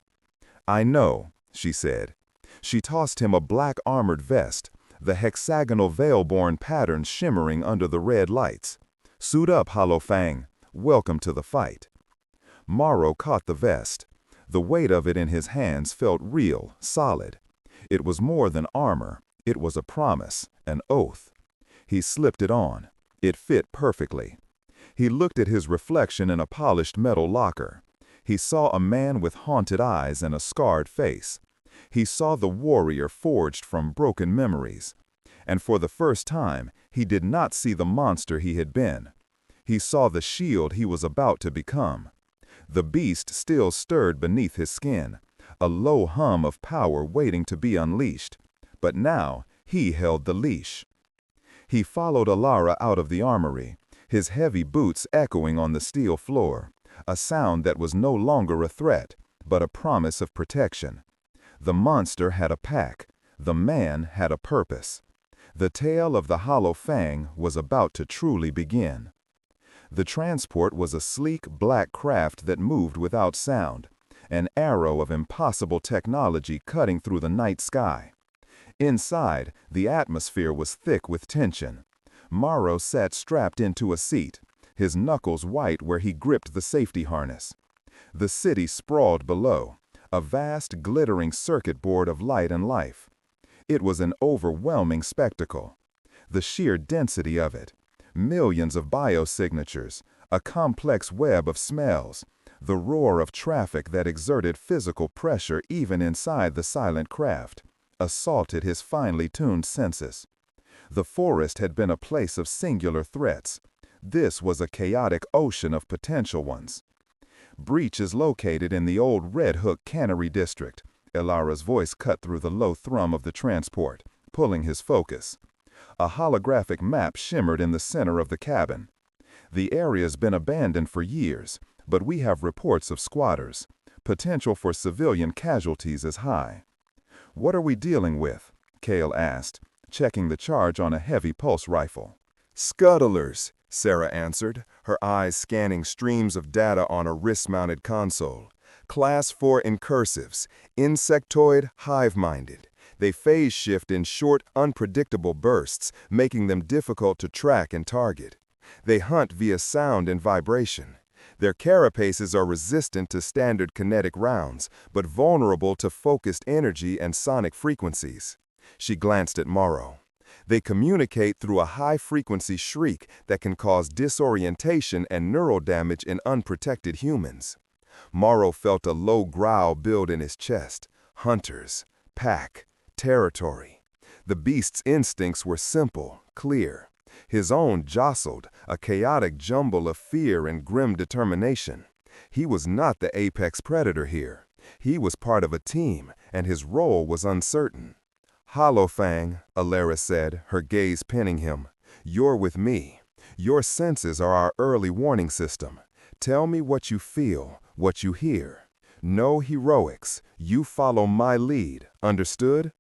"I know," she said. She tossed him a black armored vest, the hexagonal Veilborn pattern shimmering under the red lights. "Suit up, Hollow Fang. Welcome to the fight." Maro caught the vest. The weight of it in his hands felt real, solid. It was more than armor. It was a promise, an oath. He slipped it on. It fit perfectly. He looked at his reflection in a polished metal locker. He saw a man with haunted eyes and a scarred face. He saw the warrior forged from broken memories. And for the first time, he did not see the monster he had been. He saw the shield he was about to become. The beast still stirred beneath his skin, a low hum of power waiting to be unleashed. But now, he held the leash. He followed Elara out of the armory, his heavy boots echoing on the steel floor, a sound that was no longer a threat, but a promise of protection. The monster had a pack. The man had a purpose. The tale of the hollow Fang was about to truly begin. The transport was a sleek, black craft that moved without sound, an arrow of impossible technology cutting through the night sky. Inside, the atmosphere was thick with tension. Maro sat strapped into a seat, his knuckles white where he gripped the safety harness. The city sprawled below, a vast, glittering circuit board of light and life. It was an overwhelming spectacle. The sheer density of it, millions of biosignatures, a complex web of smells, the roar of traffic that exerted physical pressure even inside the silent craft, assaulted his finely tuned senses. The forest had been a place of singular threats. This was a chaotic ocean of potential ones. Breach is located in the old Red Hook Cannery District. Elara's voice cut through the low thrum of the transport, pulling his focus. A holographic map shimmered in the center of the cabin. The area's been abandoned for years, but we have reports of squatters. Potential for civilian casualties is high. "What are we dealing with?" Kale asked, checking the charge on a heavy pulse rifle. "Scuttlers," Sarah answered, her eyes scanning streams of data on a wrist-mounted console. Class 4 incursives, insectoid, hive-minded. They phase shift in short, unpredictable bursts, making them difficult to track and target. They hunt via sound and vibration. Their carapaces are resistant to standard kinetic rounds, but vulnerable to focused energy and sonic frequencies. She glanced at Maro. They communicate through a high-frequency shriek that can cause disorientation and neural damage in unprotected humans. Maro felt a low growl build in his chest. Hunters, pack, territory. The beast's instincts were simple, clear. His own jostled, a chaotic jumble of fear and grim determination. He was not the apex predator here. He was part of a team, and his role was uncertain. "Hollow Fang," Elara said, her gaze pinning him. "You're with me. Your senses are our early warning system. Tell me what you feel, what you hear. No heroics. You follow my lead. Understood?"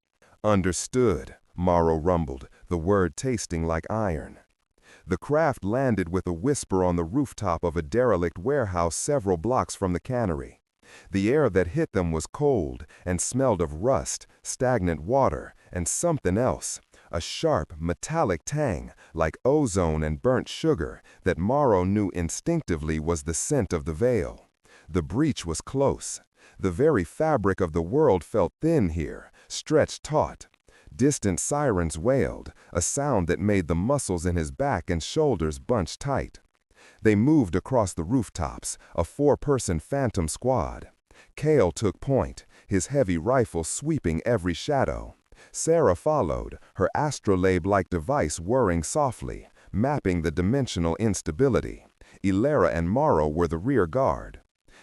"Understood," Maro rumbled, the word tasting like iron. The craft landed with a whisper on the rooftop of a derelict warehouse several blocks from the cannery. The air that hit them was cold and smelled of rust, stagnant water, and something else, a sharp, metallic tang, like ozone and burnt sugar, that Maro knew instinctively was the scent of the Veil. The breach was close. The very fabric of the world felt thin here, stretched taut. Distant sirens wailed, a sound that made the muscles in his back and shoulders bunch tight. They moved across the rooftops, a four-person phantom squad. Kale took point, his heavy rifle sweeping every shadow. Sarah followed, her astrolabe-like device whirring softly, mapping the dimensional instability. Elara and Maro were the rear guard.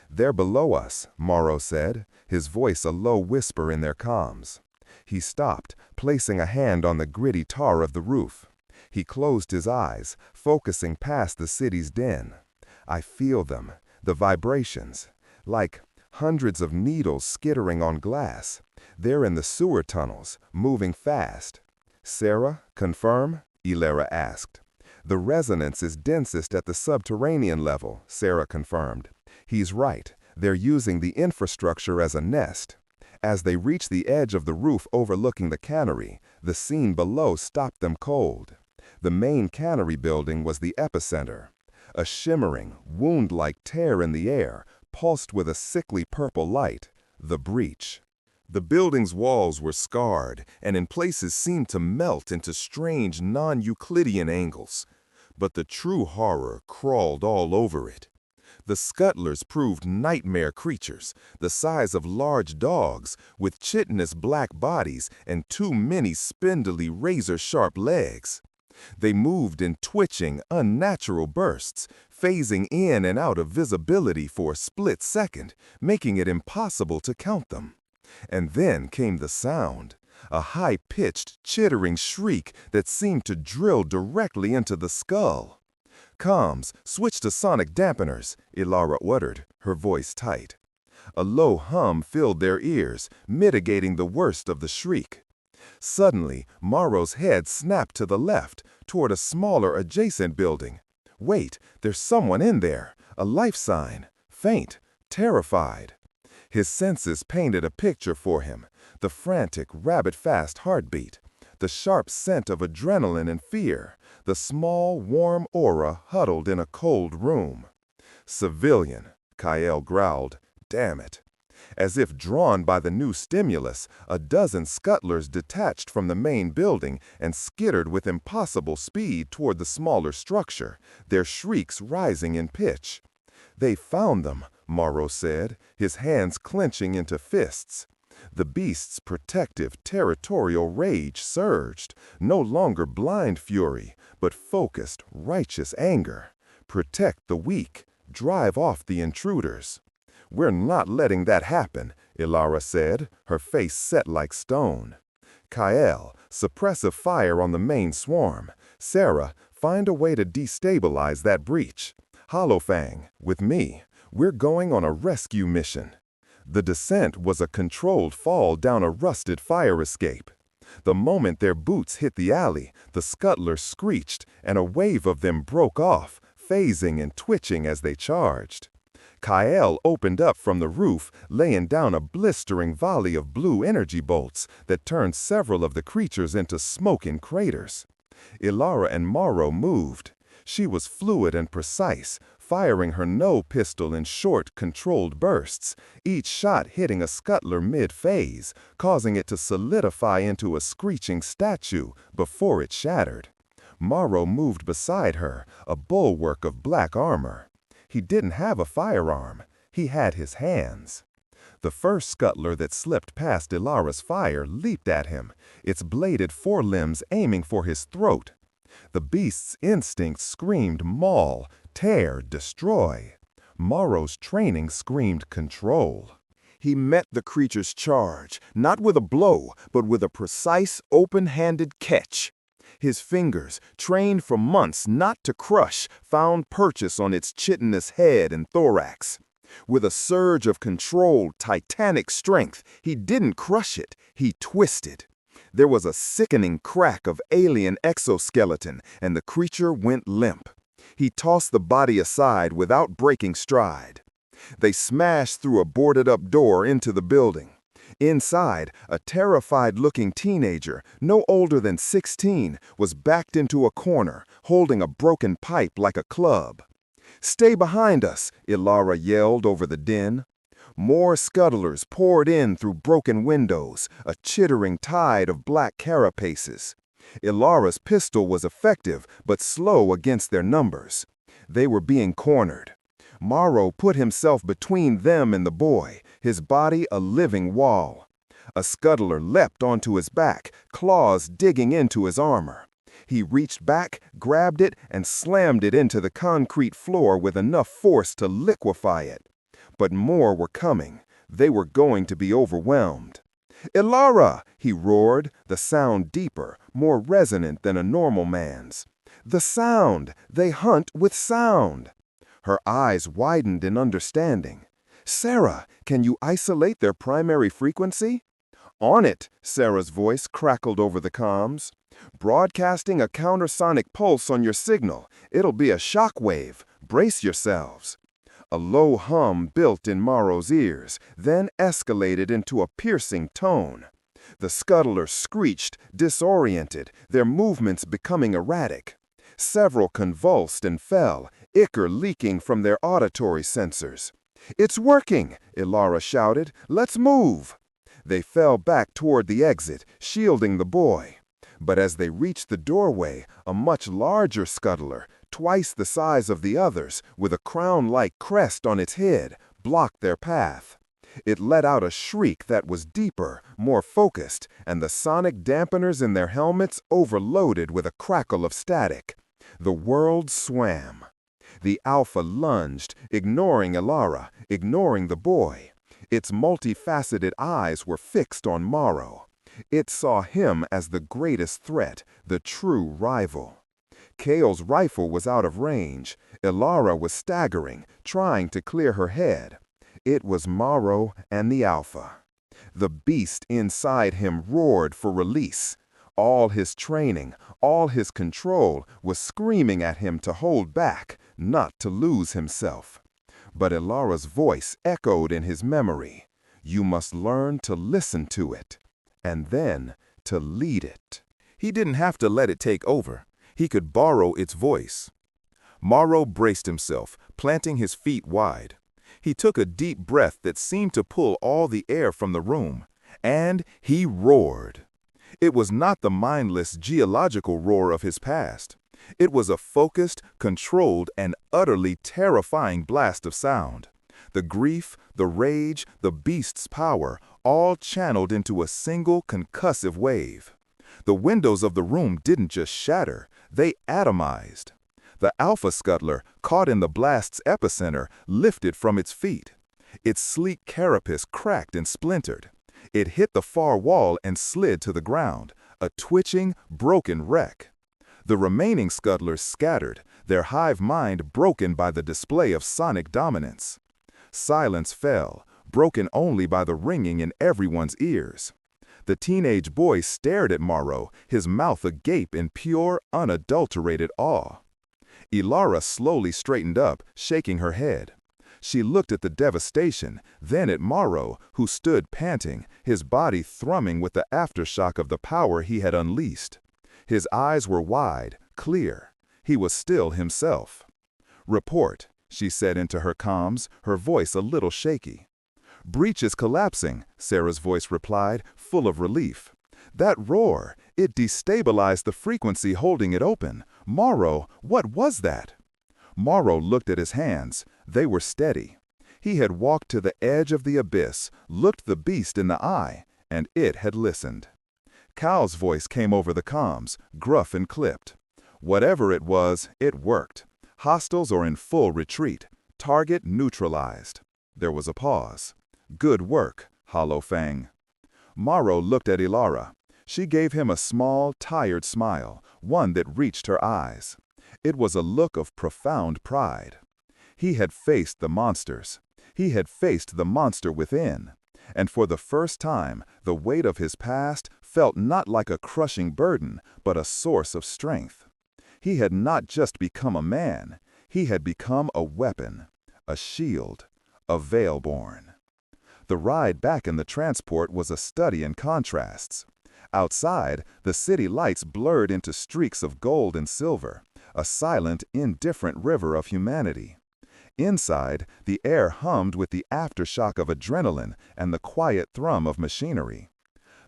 "They're below us," Maro said, his voice a low whisper in their comms. He stopped, placing a hand on the gritty tar of the roof. He closed his eyes, focusing past the city's den. "I feel them, the vibrations, like hundreds of needles skittering on glass. They're in the sewer tunnels, moving fast." "Sarah, confirm?" Elara asked. "The resonance is densest at the subterranean level," Sarah confirmed. "He's right. They're using the infrastructure as a nest." As they reached the edge of the roof overlooking the cannery, the scene below stopped them cold. The main cannery building was the epicenter. A shimmering, wound-like tear in the air, pulsed with a sickly purple light, the breach. The building's walls were scarred, and in places seemed to melt into strange non-Euclidean angles. But the true horror crawled all over it. The scuttlers proved nightmare creatures, the size of large dogs, with chitinous black bodies and too many spindly razor-sharp legs. They moved in twitching, unnatural bursts, phasing in and out of visibility for a split second, making it impossible to count them. And then came the sound, a high-pitched, chittering shriek that seemed to drill directly into the skull. "Comms, switch to sonic dampeners," Elara ordered, her voice tight. A low hum filled their ears, mitigating the worst of the shriek. Suddenly, Maro's head snapped to the left, toward a smaller adjacent building. Wait, there's someone in there, a life sign, faint, terrified. His senses painted a picture for him, the frantic, rabbit-fast heartbeat, the sharp scent of adrenaline and fear, the small, warm aura huddled in a cold room. "Civilian," Kyle growled. "Damn it." As if drawn by the new stimulus, a dozen scuttlers detached from the main building and skittered with impossible speed toward the smaller structure, their shrieks rising in pitch. "They found them," Maro said, his hands clenching into fists. The beast's protective, territorial rage surged, no longer blind fury, but focused, righteous anger. Protect the weak, drive off the intruders. "We're not letting that happen," Elara said, her face set like stone. "Kyle, suppressive fire on the main swarm. Sarah, find a way to destabilize that breach. Fang, with me. We're going on a rescue mission." The descent was a controlled fall down a rusted fire escape. The moment their boots hit the alley, the scuttlers screeched, and a wave of them broke off, phasing and twitching as they charged. Kyle opened up from the roof, laying down a blistering volley of blue energy bolts that turned several of the creatures into smoking craters. Elara and Maro moved. She was fluid and precise, firing her no pistol in short, controlled bursts, each shot hitting a scuttler mid-phase, causing it to solidify into a screeching statue before it shattered. Maro moved beside her, a bulwark of black armor. He didn't have a firearm. He had his hands. The first scuttler that slipped past Elara's fire leaped at him, its bladed forelimbs aiming for his throat. The beast's instincts screamed maul, tear, destroy. Maro's training screamed control. He met the creature's charge, not with a blow, but with a precise, open-handed catch. His fingers, trained for months not to crush, found purchase on its chitinous head and thorax. With a surge of controlled, titanic strength, he didn't crush it, he twisted. There was a sickening crack of alien exoskeleton, and the creature went limp. He tossed the body aside without breaking stride. They smashed through a boarded-up door into the building. Inside, a terrified-looking teenager, no older than 16, was backed into a corner, holding a broken pipe like a club. "Stay behind us," Elara yelled over the din. More scuttlers poured in through broken windows, a chittering tide of black carapaces. Elara's pistol was effective, but slow against their numbers. They were being cornered. Maro put himself between them and the boy, his body a living wall. A scuttler leapt onto his back, claws digging into his armor. He reached back, grabbed it, and slammed it into the concrete floor with enough force to liquefy it. But more were coming. They were going to be overwhelmed. "Elara!" he roared, the sound deeper, more resonant than a normal man's. "The sound! They hunt with sound!" Her eyes widened in understanding. "Sarah, can you isolate their primary frequency?" "On it," Sarah's voice crackled over the comms. "Broadcasting a countersonic pulse on your signal. It'll be a shock wave. Brace yourselves." A low hum built in Maro's ears, then escalated into a piercing tone. The scuttlers screeched, disoriented, their movements becoming erratic. Several convulsed and fell, ichor leaking from their auditory sensors. "It's working!" Elara shouted. "Let's move!" They fell back toward the exit, shielding the boy. But as they reached the doorway, a much larger scuttler, twice the size of the others, with a crown-like crest on its head, blocked their path. It let out a shriek that was deeper, more focused, and the sonic dampeners in their helmets overloaded with a crackle of static. The world swam. The Alpha lunged, ignoring Elara, ignoring the boy. Its multifaceted eyes were fixed on Maro. It saw him as the greatest threat, the true rival. Kale's rifle was out of range. Elara was staggering, trying to clear her head. It was Maro and the Alpha. The beast inside him roared for release. All his training, all his control was screaming at him to hold back, not to lose himself. But Elara's voice echoed in his memory. You must learn to listen to it, and then to lead it. He didn't have to let it take over. He could borrow its voice. Maro braced himself, planting his feet wide. He took a deep breath that seemed to pull all the air from the room, and he roared. It was not the mindless geological roar of his past. It was a focused, controlled, and utterly terrifying blast of sound. The grief, the rage, the beast's power, all channeled into a single concussive wave. The windows of the room didn't just shatter, they atomized. The Alpha scuttler, caught in the blast's epicenter, lifted from its feet. Its sleek carapace cracked and splintered. It hit the far wall and slid to the ground, a twitching, broken wreck. The remaining scuttlers scattered, their hive mind broken by the display of sonic dominance. Silence fell, broken only by the ringing in everyone's ears. The teenage boy stared at Maro, his mouth agape in pure, unadulterated awe. Elara slowly straightened up, shaking her head. She looked at the devastation, then at Maro, who stood panting, his body thrumming with the aftershock of the power he had unleashed. His eyes were wide, clear. He was still himself. "Report," she said into her comms, her voice a little shaky. "Breach is collapsing," Sarah's voice replied, full of relief. "That roar, it destabilized the frequency holding it open. Maro, what was that?" Maro looked at his hands. They were steady. He had walked to the edge of the abyss, looked the beast in the eye, and it had listened. Cal's voice came over the comms, gruff and clipped. "Whatever it was, it worked. Hostiles are in full retreat. Target neutralized." There was a pause. "Good work, Hollow Fang." Maro looked at Elara. She gave him a small, tired smile, one that reached her eyes. It was a look of profound pride. He had faced the monsters. He had faced the monster within. And for the first time, the weight of his past felt not like a crushing burden, but a source of strength. He had not just become a man. He had become a weapon, a shield, a Veilborn. The ride back in the transport was a study in contrasts. Outside, the city lights blurred into streaks of gold and silver, a silent, indifferent river of humanity. Inside, the air hummed with the aftershock of adrenaline and the quiet thrum of machinery.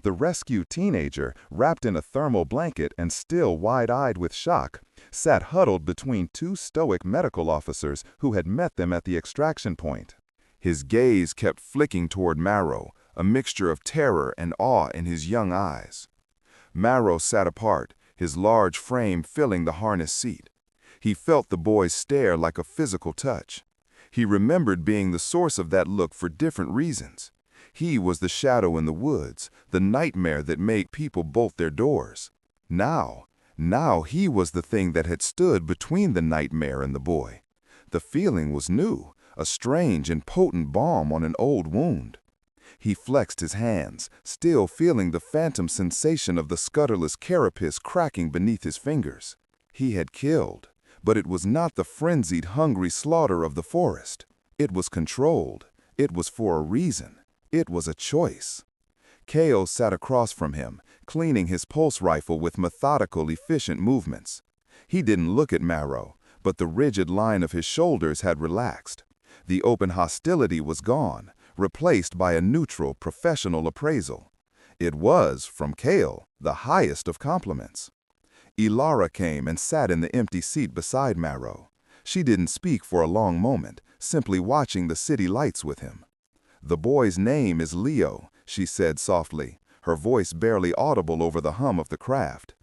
The rescued teenager, wrapped in a thermal blanket and still wide-eyed with shock, sat huddled between two stoic medical officers who had met them at the extraction point. His gaze kept flicking toward Maro, a mixture of terror and awe in his young eyes. Maro sat apart, his large frame filling the harness seat. He felt the boy's stare like a physical touch. He remembered being the source of that look for different reasons. He was the shadow in the woods, the nightmare that made people bolt their doors. Now he was the thing that had stood between the nightmare and the boy. The feeling was new, a strange and potent balm on an old wound. He flexed his hands, still feeling the phantom sensation of the scutterless carapace cracking beneath his fingers. He had killed, but it was not the frenzied, hungry slaughter of the forest. It was controlled. It was for a reason. It was a choice. Kale sat across from him, cleaning his pulse rifle with methodical, efficient movements. He didn't look at Maro, but the rigid line of his shoulders had relaxed. The open hostility was gone, replaced by a neutral, professional appraisal. It was, from Kale, the highest of compliments. Elara came and sat in the empty seat beside Maro. She didn't speak for a long moment, simply watching the city lights with him. "The boy's name is Leo," she said softly, her voice barely audible over the hum of the craft.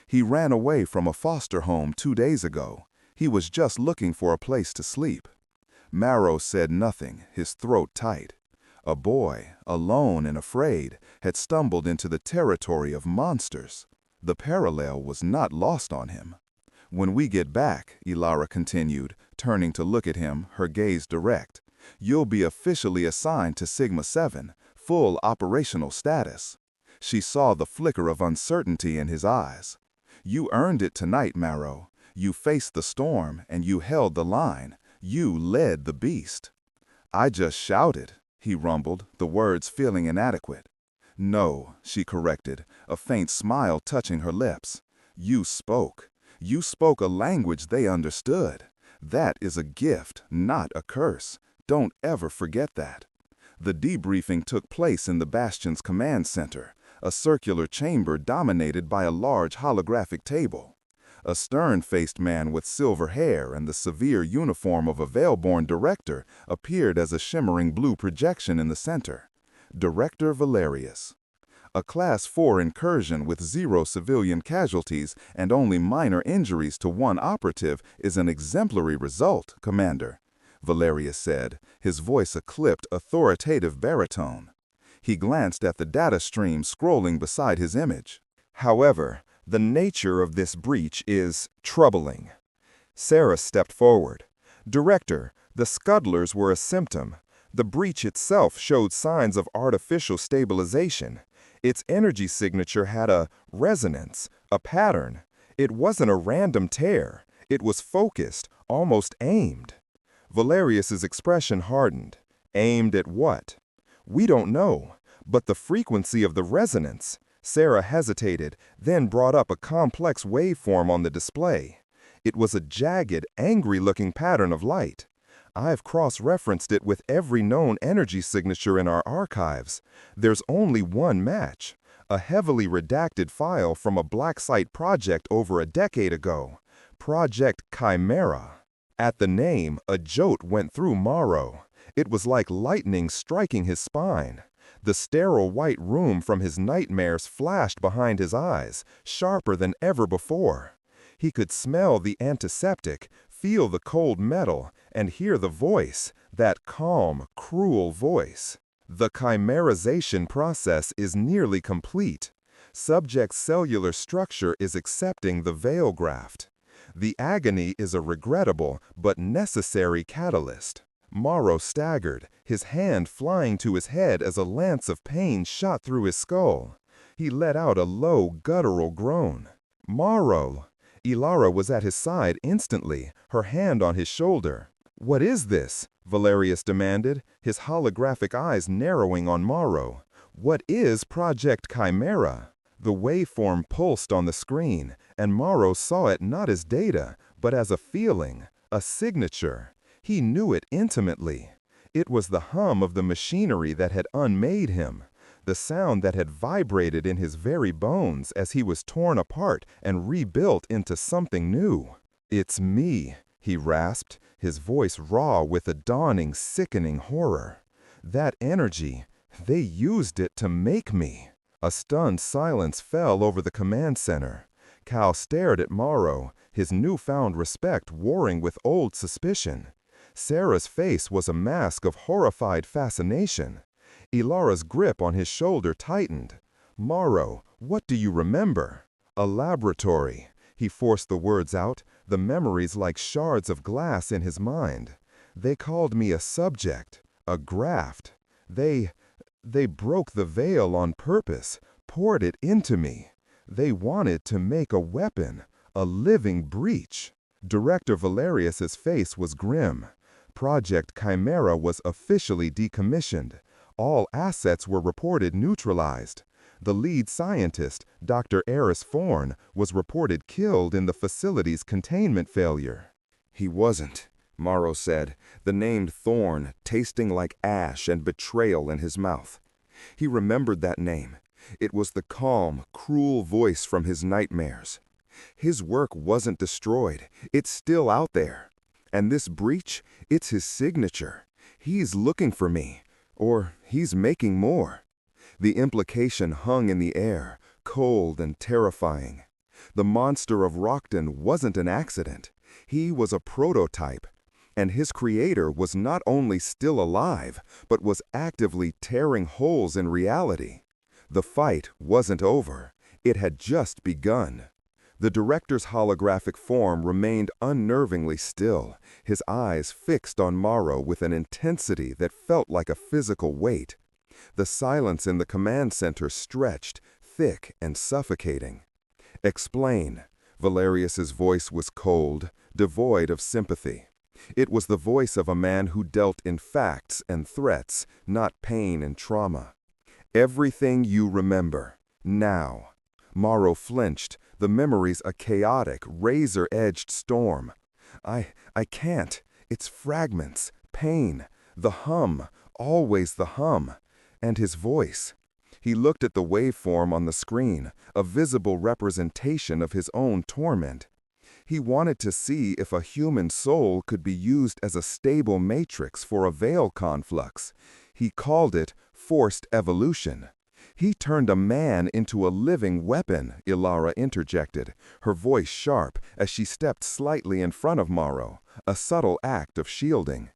"He ran away from a foster home 2 days ago. He was just looking for a place to sleep." Maro said nothing, his throat tight. A boy, alone and afraid, had stumbled into the territory of monsters. The parallel was not lost on him. "When we get back," Elara continued, turning to look at him, her gaze direct, "you'll be officially assigned to Sigma-7, full operational status." She saw the flicker of uncertainty in his eyes. "You earned it tonight, Maro. You faced the storm, and you held the line. You led the beast." "I just shouted," he rumbled, the words feeling inadequate. "No," she corrected, a faint smile touching her lips. "You spoke. You spoke a language they understood. That is a gift, not a curse. Don't ever forget that." The debriefing took place in the Bastion's command center, a circular chamber dominated by a large holographic table. A stern-faced man with silver hair and the severe uniform of a Veilborn director appeared as a shimmering blue projection in the center. Director Valerius. "A Class 4 incursion with 0 civilian casualties and only minor injuries to 1 operative is an exemplary result, Commander," Valerius said, his voice a clipped, authoritative baritone. He glanced at the data stream scrolling beside his image. "However, the nature of this breach is troubling." Sarah stepped forward. "Director, the scuttlers were a symptom. The breach itself showed signs of artificial stabilization. Its energy signature had a resonance, a pattern. It wasn't a random tear. It was focused, almost aimed." Valerius's expression hardened. "Aimed at what?" "We don't know, but the frequency of the resonance." Sarah hesitated, then brought up a complex waveform on the display. It was a jagged, angry-looking pattern of light. "I've cross-referenced it with every known energy signature in our archives. There's only one match, a heavily redacted file from a black site project over a decade ago, Project Chimera." At the name, a jolt went through Maro. It was like lightning striking his spine. The sterile white room from his nightmares flashed behind his eyes, sharper than ever before. He could smell the antiseptic, feel the cold metal, and hear the voice, that calm, cruel voice. "The chimerization process is nearly complete. Subject's cellular structure is accepting the veil graft. The agony is a regrettable but necessary catalyst." Maro staggered, his hand flying to his head as a lance of pain shot through his skull. He let out a low, guttural groan. "Maro!" Elara was at his side instantly, her hand on his shoulder. "What is this?" Valerius demanded, his holographic eyes narrowing on Maro. "What is Project Chimera?" The waveform pulsed on the screen, and Maro saw it not as data, but as a feeling, a signature. He knew it intimately. It was the hum of the machinery that had unmade him, the sound that had vibrated in his very bones as he was torn apart and rebuilt into something new. "It's me," he rasped, his voice raw with a dawning, sickening horror. "That energy, they used it to make me." A stunned silence fell over the command center. Cal stared at Maro, his newfound respect warring with old suspicion. Sarah's face was a mask of horrified fascination. Elara's grip on his shoulder tightened. "Maro, what do you remember?" "A laboratory." He forced the words out, the memories like shards of glass in his mind. "They called me a subject, a graft. They broke the veil on purpose, poured it into me. They wanted to make a weapon, a living breach." Director Valerius's face was grim. Project Chimera was officially decommissioned. All assets were reported neutralized. The lead scientist, Dr. Aris Thorne, was reported killed in the facility's containment failure. "He wasn't," Maro said, the name Thorne tasting like ash and betrayal in his mouth. He remembered that name. It was the calm, cruel voice from his nightmares. His work wasn't destroyed. It's still out there. And this breach, it's his signature. He's looking for me. Or he's making more. The implication hung in the air, cold and terrifying. The monster of Rockton wasn't an accident. He was a prototype. And his creator was not only still alive, but was actively tearing holes in reality. The fight wasn't over. It had just begun. The director's holographic form remained unnervingly still, his eyes fixed on Maro with an intensity that felt like a physical weight. The silence in the command center stretched, thick and suffocating. "Explain." Valerius's voice was cold, devoid of sympathy. It was the voice of a man who dealt in facts and threats, not pain and trauma. "Everything you remember. Now." Maro flinched, the memories a chaotic, razor-edged storm. I can't. It's fragments, pain, the hum, always the hum. And his voice. He looked at the waveform on the screen, a visible representation of his own torment. He wanted to see if a human soul could be used as a stable matrix for a veil conflux. He called it forced evolution. "He turned a man into a living weapon," Elara interjected, her voice sharp as she stepped slightly in front of Maro, a subtle act of shielding.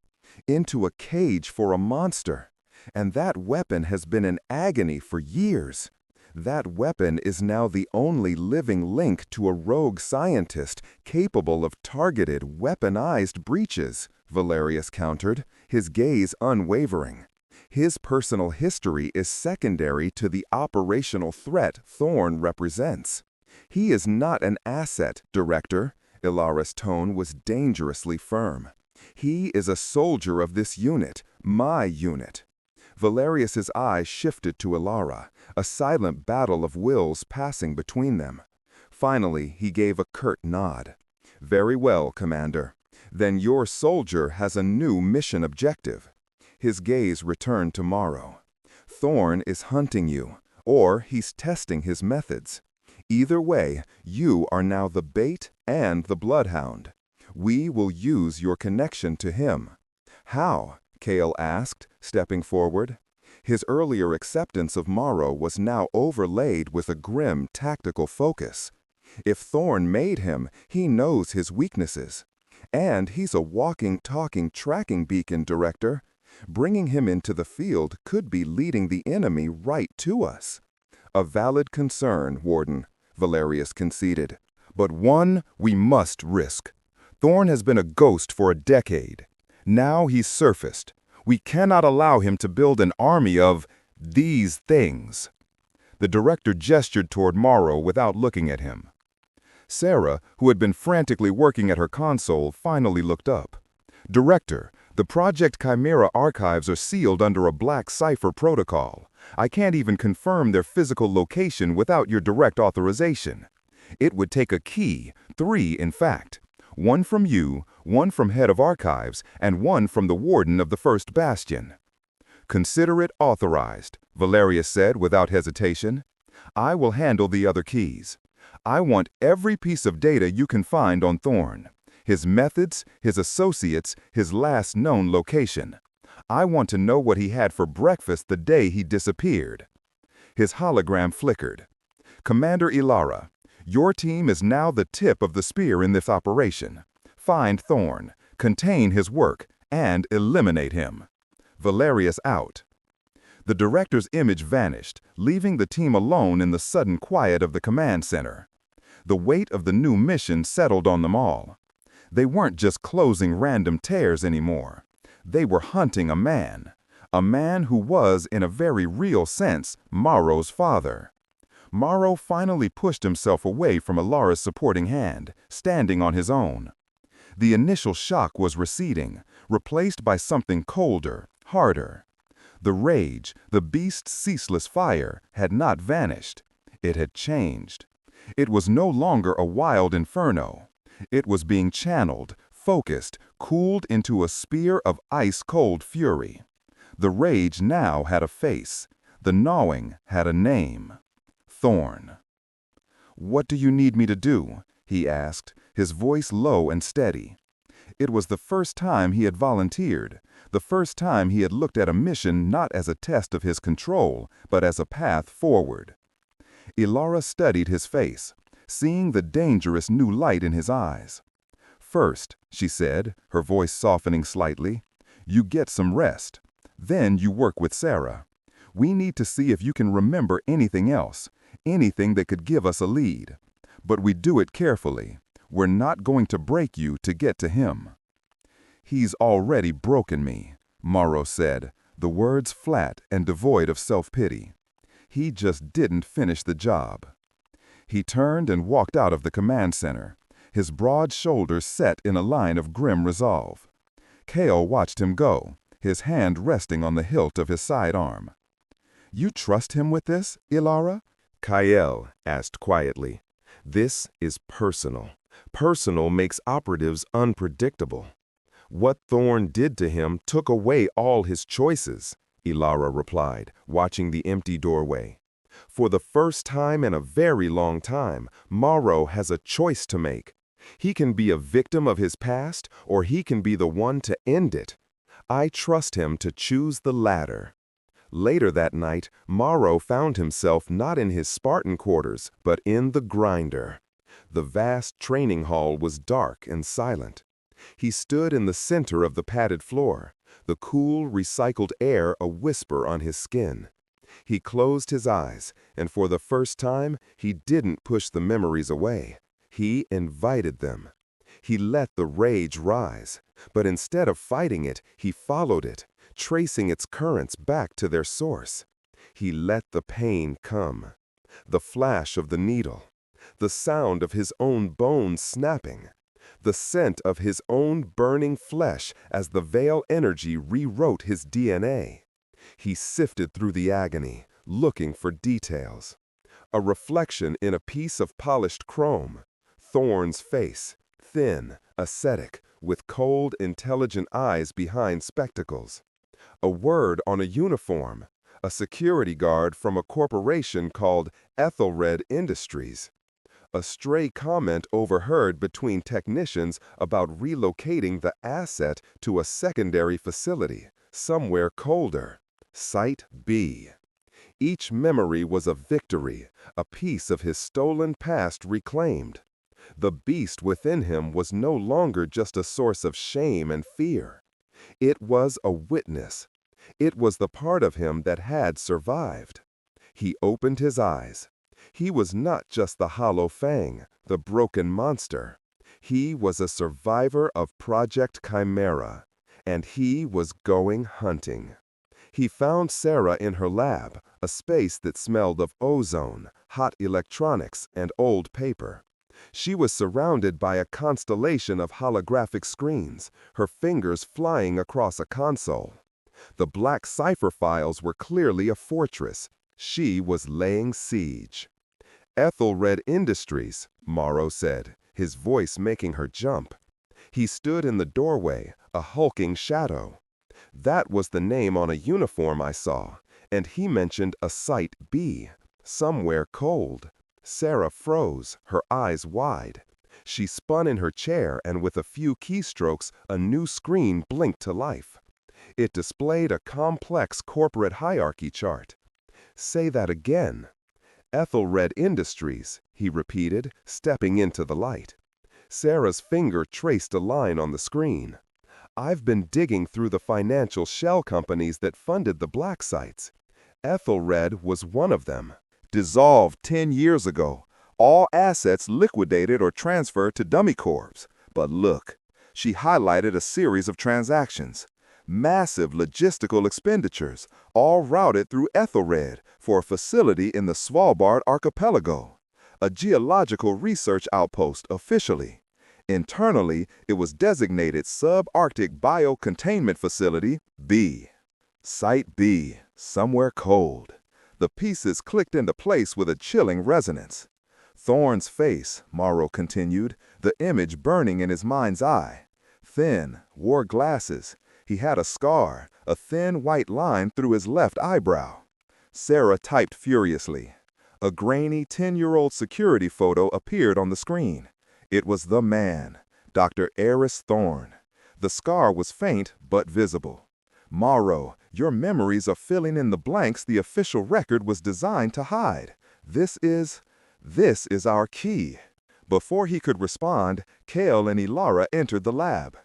"Into a cage for a monster. And that weapon has been in agony for years. That weapon is now the only living link to a rogue scientist capable of targeted, weaponized breaches," Valerius countered, his gaze unwavering. "His personal history is secondary to the operational threat Thorne represents. He is not an asset, Director." Elara's tone was dangerously firm. "He is a soldier of this unit, my unit." Valerius's eyes shifted to Elara, a silent battle of wills passing between them. Finally, he gave a curt nod. "Very well, Commander. Then your soldier has a new mission objective." His gaze returned to Maro. "Thorne is hunting you, or he's testing his methods. Either way, you are now the bait and the bloodhound. We will use your connection to him." "How?" Kale asked, stepping forward. His earlier acceptance of Maro was now overlaid with a grim tactical focus. If Thorne made him, he knows his weaknesses. And he's a walking, talking tracking beacon, Director. Bringing him into the field could be leading the enemy right to us. "A valid concern, Warden," Valerius conceded. "But one we must risk. Thorne has been a ghost for a decade. Now he's surfaced. We cannot allow him to build an army of these things." The director gestured toward Maro without looking at him. Sarah, who had been frantically working at her console, finally looked up. "Director, the Project Chimera archives are sealed under a black cipher protocol. I can't even confirm their physical location without your direct authorization. It would take a key, 3 in fact. One from you, one from Head of Archives, and one from the Warden of the First Bastion." "Consider it authorized," Valerius said without hesitation. "I will handle the other keys. I want every piece of data you can find on Thorne. His methods, his associates, his last known location. I want to know what he had for breakfast the day he disappeared." His hologram flickered. "Commander Elara, your team is now the tip of the spear in this operation. Find Thorne, contain his work, and eliminate him." Valerius out. The director's image vanished, leaving the team alone in the sudden quiet of the command center. The weight of the new mission settled on them all. They weren't just closing random tears anymore. They were hunting a man who was, in a very real sense, Maro's father. Maro finally pushed himself away from Elara's supporting hand, standing on his own. The initial shock was receding, replaced by something colder, harder. The rage, the beast's ceaseless fire, had not vanished. It had changed. It was no longer a wild inferno. It was being channeled, focused, cooled into a spear of ice-cold fury. The rage now had a face. The gnawing had a name. Thorne. "What do you need me to do?" he asked, his voice low and steady. It was the first time he had volunteered, the first time he had looked at a mission not as a test of his control, but as a path forward. Elara studied his face, seeing the dangerous new light in his eyes. "First," she said, her voice softening slightly, "you get some rest. Then you work with Sarah. We need to see if you can remember anything else, anything that could give us a lead. But we do it carefully. We're not going to break you to get to him." "He's already broken me," Maro said, the words flat and devoid of self-pity. "He just didn't finish the job." He turned and walked out of the command center, his broad shoulders set in a line of grim resolve. Kale watched him go, his hand resting on the hilt of his sidearm. "You trust him with this, Elara?" Kyle asked quietly. "This is personal. Personal makes operatives unpredictable. What Thorne did to him took away all his choices," Elara replied, watching the empty doorway. "For the first time in a very long time, Maro has a choice to make. He can be a victim of his past, or he can be the one to end it. I trust him to choose the latter." Later that night, Maro found himself not in his Spartan quarters, but in the grinder. The vast training hall was dark and silent. He stood in the center of the padded floor, the cool, recycled air a whisper on his skin. He closed his eyes, and for the first time, he didn't push the memories away. He invited them. He let the rage rise, but instead of fighting it, he followed it, tracing its currents back to their source. He let the pain come. The flash of the needle, the sound of his own bones snapping, the scent of his own burning flesh as the veil energy rewrote his DNA. He sifted through the agony, looking for details. A reflection in a piece of polished chrome. Thorne's face, thin, ascetic, with cold, intelligent eyes behind spectacles. A word on a uniform, a security guard from a corporation called Ethelred Industries. A stray comment overheard between technicians about relocating the asset to a secondary facility, somewhere colder. Site B. Each memory was a victory, a piece of his stolen past reclaimed. The beast within him was no longer just a source of shame and fear. It was a witness. It was the part of him that had survived. He opened his eyes. He was not just the hollow Fang, the broken monster. He was a survivor of Project Chimera, and he was going hunting. He found Sarah in her lab, a space that smelled of ozone, hot electronics, and old paper. She was surrounded by a constellation of holographic screens, her fingers flying across a console. The black cipher files were clearly a fortress. She was laying siege. "Ethelred Industries," Maro said, his voice making her jump. He stood in the doorway, a hulking shadow. "That was the name on a uniform I saw, and he mentioned a Site B, somewhere cold." Sarah froze, her eyes wide. She spun in her chair, and with a few keystrokes, a new screen blinked to life. It displayed a complex corporate hierarchy chart. "Say that again." "Ethelred Industries," he repeated, stepping into the light. Sarah's finger traced a line on the screen. "I've been digging through the financial shell companies that funded the black sites. Ethelred was one of them. Dissolved 10 years ago. All assets liquidated or transferred to dummy corps. But look, she highlighted a series of transactions. Massive logistical expenditures, all routed through Ethelred for a facility in the Svalbard archipelago. A geological research outpost officially. Internally, it was designated Subarctic Biocontainment Facility B. Site B, somewhere cold. The pieces clicked into place with a chilling resonance. Thorne's face, Maro continued, the image burning in his mind's eye. Thin, wore glasses. He had a scar, a thin white line through his left eyebrow. Sarah typed furiously. A grainy 10-year-old security photo appeared on the screen. It was the man, Dr. Aris Thorne. The scar was faint but visible. Maro, your memories are filling in the blanks the official record was designed to hide. This is our key. Before he could respond, Kale and Elara entered the lab.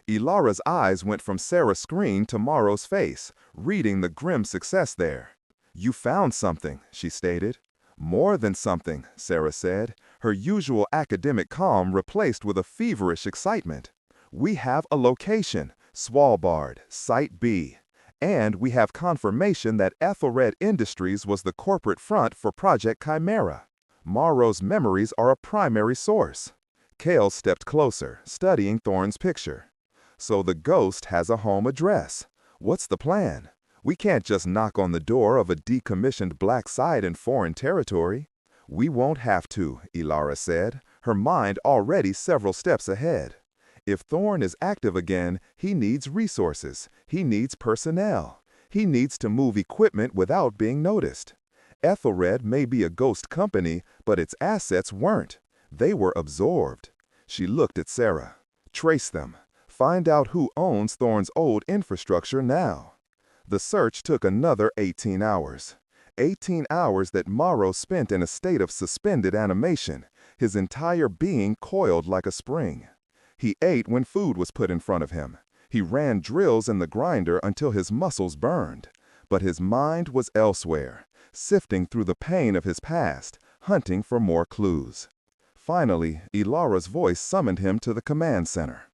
Elara's eyes went from Sarah's screen to Maro's face, reading the grim success there. "You found something," she stated. "More than something," Sarah said, her usual academic calm replaced with a feverish excitement. "We have a location, Svalbard, Site B. And we have confirmation that Ethelred Industries was the corporate front for Project Chimera. Maro's memories are a primary source." Kale stepped closer, studying Thorne's picture. "So the ghost has a home address. What's the plan? We can't just knock on the door of a decommissioned black site in foreign territory." "We won't have to," Elara said, her mind already several steps ahead. "If Thorne is active again, he needs resources. He needs personnel. He needs to move equipment without being noticed. Ethelred may be a ghost company, but its assets weren't. They were absorbed." She looked at Sarah. "Trace them. Find out who owns Thorne's old infrastructure now." The search took another 18 hours. 18 hours that Maro spent in a state of suspended animation, his entire being coiled like a spring. He ate when food was put in front of him. He ran drills in the grinder until his muscles burned. But his mind was elsewhere, sifting through the pain of his past, hunting for more clues. Finally, Elara's voice summoned him to the command center.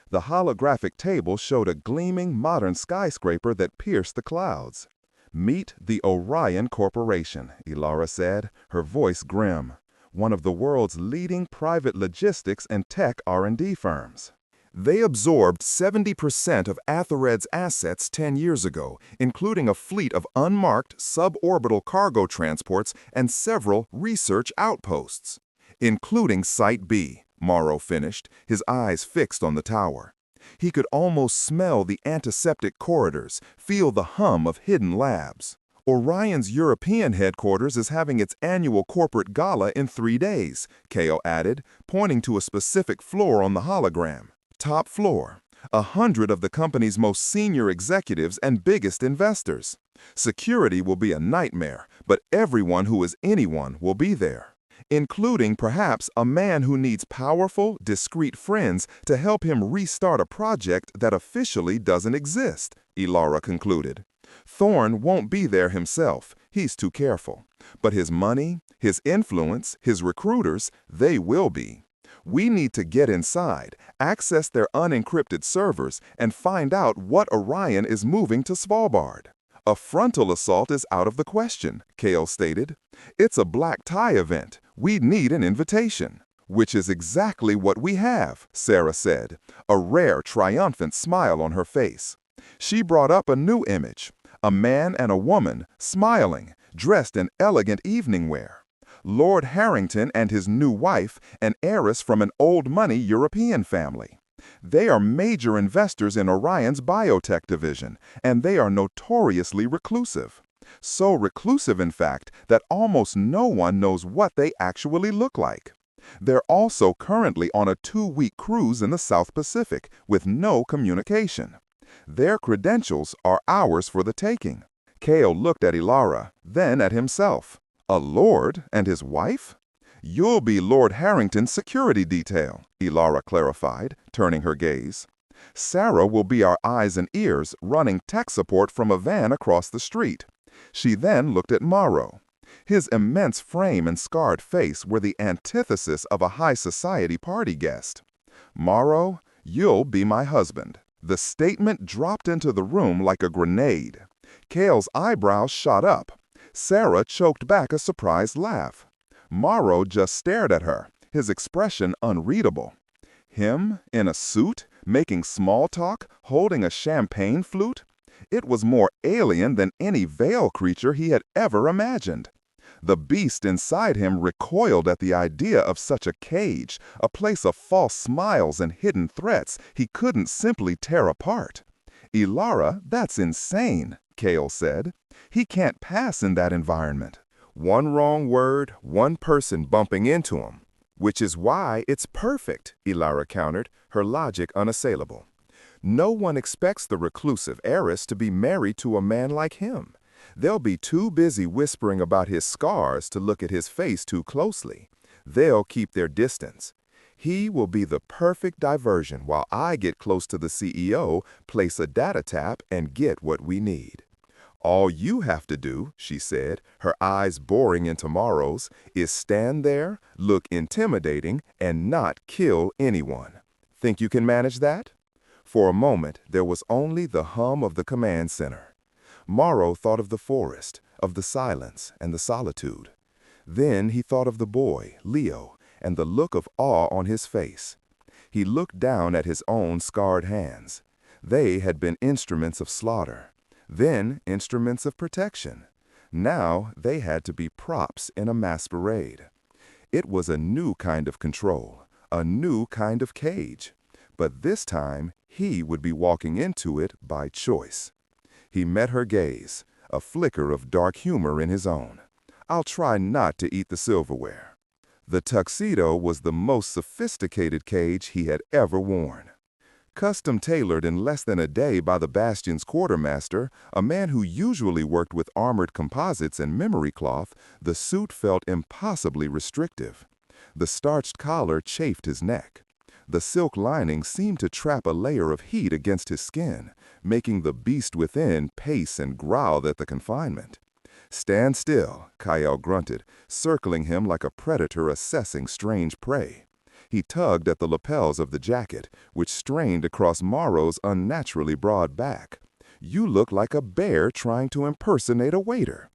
The holographic table showed a gleaming modern skyscraper that pierced the clouds. "Meet the Orion Corporation," Elara said, her voice grim. "One of the world's leading private logistics and tech R&D firms. They absorbed 70% of Ethelred's assets 10 years ago, including a fleet of unmarked suborbital cargo transports and several research outposts." "Including Site B," Maro finished, his eyes fixed on the tower. He could almost smell the antiseptic corridors, feel the hum of hidden labs. "Orion's European headquarters is having its annual corporate gala in 3 days, Kao added, pointing to a specific floor on the hologram. "Top floor. 100 of the company's most senior executives and biggest investors. Security will be a nightmare, but everyone who is anyone will be there. Including perhaps a man who needs powerful, discreet friends to help him restart a project that officially doesn't exist," Elara concluded. "Thorne won't be there himself, he's too careful. But his money, his influence, his recruiters, they will be. We need to get inside, access their unencrypted servers, and find out what Orion is moving to Svalbard." "A frontal assault is out of the question," Kale stated. "It's a black tie event. We'd need an invitation." "Which is exactly what we have," Sarah said, a rare, triumphant smile on her face. She brought up a new image, a man and a woman, smiling, dressed in elegant evening wear. Lord Harrington and his new wife, an heiress from an old-money European family. They are major investors in Orion's biotech division, and they are notoriously reclusive. So reclusive, in fact, that almost no one knows what they actually look like. They're also currently on a 2-week cruise in the South Pacific with no communication. Their credentials are ours for the taking." Kale looked at Elara, then at himself. "A lord and his wife?" "You'll be Lord Harrington's security detail," Elara clarified, turning her gaze. "Sarah will be our eyes and ears, running tech support from a van across the street." She then looked at Maro. His immense frame and scarred face were the antithesis of a high society party guest. "Maro, you'll be my husband." The statement dropped into the room like a grenade. Kale's eyebrows shot up. Sarah choked back a surprised laugh. Maro just stared at her, his expression unreadable. Him, in a suit, making small talk, holding a champagne flute? It was more alien than any veil creature he had ever imagined. The beast inside him recoiled at the idea of such a cage, a place of false smiles and hidden threats he couldn't simply tear apart. "Elara, that's insane," Kale said. "He can't pass in that environment. One wrong word, one person bumping into him. Which is why it's perfect, Elara countered, her logic unassailable. No one expects the reclusive Aris to be married to a man like him. They'll be too busy whispering about his scars to look at his face too closely. They'll keep their distance. He will be the perfect diversion while I get close to the CEO, place a data tap, and get what we need. All you have to do, she said, her eyes boring into Maro's, is stand there, look intimidating, and not kill anyone. Think you can manage that? For a moment, there was only the hum of the command center. Maro thought of the forest, of the silence and the solitude. Then he thought of the boy, Leo, and the look of awe on his face. He looked down at his own scarred hands. They had been instruments of slaughter, then instruments of protection. Now they had to be props in a masquerade. It was a new kind of control, a new kind of cage. But this time, he would be walking into it by choice. He met her gaze, a flicker of dark humor in his own. I'll try not to eat the silverware. The tuxedo was the most sophisticated cage he had ever worn. Custom tailored in less than a day by the Bastion's quartermaster, a man who usually worked with armored composites and memory cloth, the suit felt impossibly restrictive. The starched collar chafed his neck. The silk lining seemed to trap a layer of heat against his skin, making the beast within pace and growl at the confinement. Stand still, Kyle grunted, circling him like a predator assessing strange prey. He tugged at the lapels of the jacket, which strained across Maro's unnaturally broad back. You look like a bear trying to impersonate a waiter.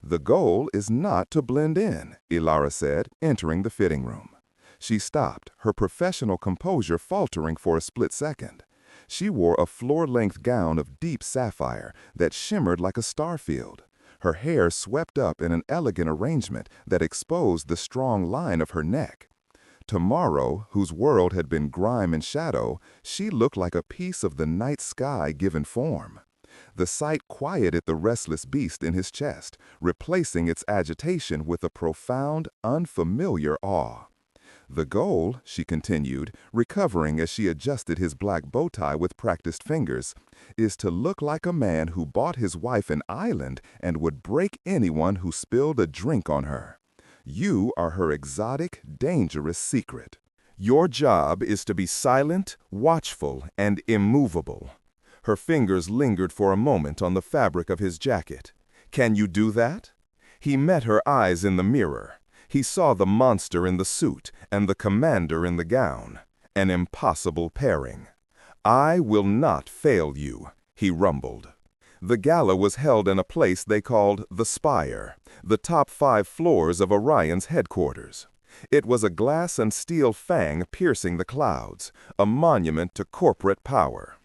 The goal is not to blend in, Elara said, entering the fitting room. She stopped, her professional composure faltering for a split second. She wore a floor-length gown of deep sapphire that shimmered like a starfield. Her hair swept up in an elegant arrangement that exposed the strong line of her neck. To Maro, whose world had been grime and shadow, she looked like a piece of the night sky given form. The sight quieted the restless beast in his chest, replacing its agitation with a profound, unfamiliar awe. The goal, she continued, recovering as she adjusted his black bow tie with practiced fingers, is to look like a man who bought his wife an island and would break anyone who spilled a drink on her. You are her exotic, dangerous secret. Your job is to be silent, watchful, and immovable. Her fingers lingered for a moment on the fabric of his jacket. Can you do that? He met her eyes in the mirror. He saw the monster in the suit and the commander in the gown. An impossible pairing. I will not fail you, he rumbled. The gala was held in a place they called the Spire, the top 5 floors of Orion's headquarters. It was a glass and steel fang piercing the clouds, a monument to corporate power.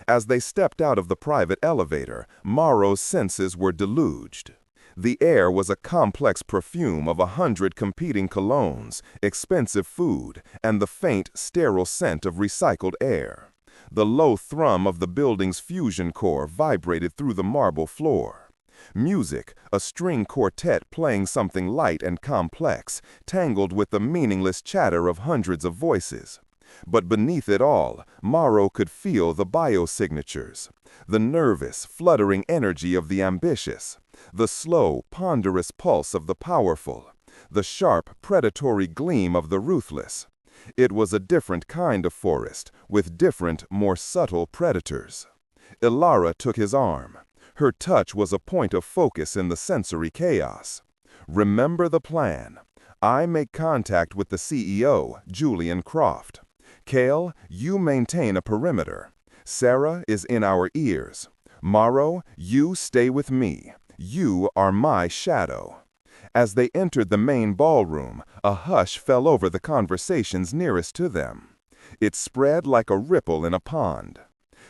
As they stepped out of the private elevator, Maro's senses were deluged. The air was a complex perfume of 100 competing colognes, expensive food, and the faint, sterile scent of recycled air. The low thrum of the building's fusion core vibrated through the marble floor. Music, a string quartet playing something light and complex, tangled with the meaningless chatter of hundreds of voices. But beneath it all, Maro could feel the biosignatures, the nervous, fluttering energy of the ambitious, the slow, ponderous pulse of the powerful, the sharp, predatory gleam of the ruthless. It was a different kind of forest, with different, more subtle predators. Elara took his arm. Her touch was a point of focus in the sensory chaos. Remember the plan. I make contact with the CEO, Julian Croft. Kale, you maintain a perimeter. Sarah is in our ears. Maro, you stay with me. You are my shadow. As they entered the main ballroom, a hush fell over the conversations nearest to them. It spread like a ripple in a pond.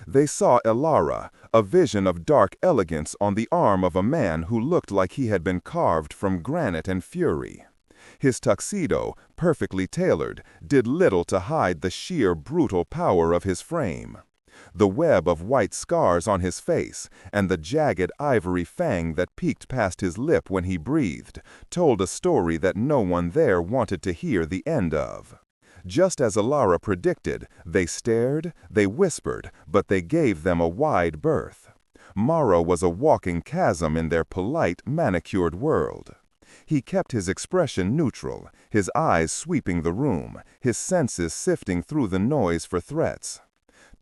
They saw Elara, a vision of dark elegance on the arm of a man who looked like he had been carved from granite and fury. His tuxedo, perfectly tailored, did little to hide the sheer brutal power of his frame. The web of white scars on his face and the jagged ivory fang that peeked past his lip when he breathed told a story that no one there wanted to hear the end of. Just as Elara predicted, they stared, they whispered, but they gave them a wide berth. Maro was a walking chasm in their polite, manicured world. He kept his expression neutral, his eyes sweeping the room, his senses sifting through the noise for threats.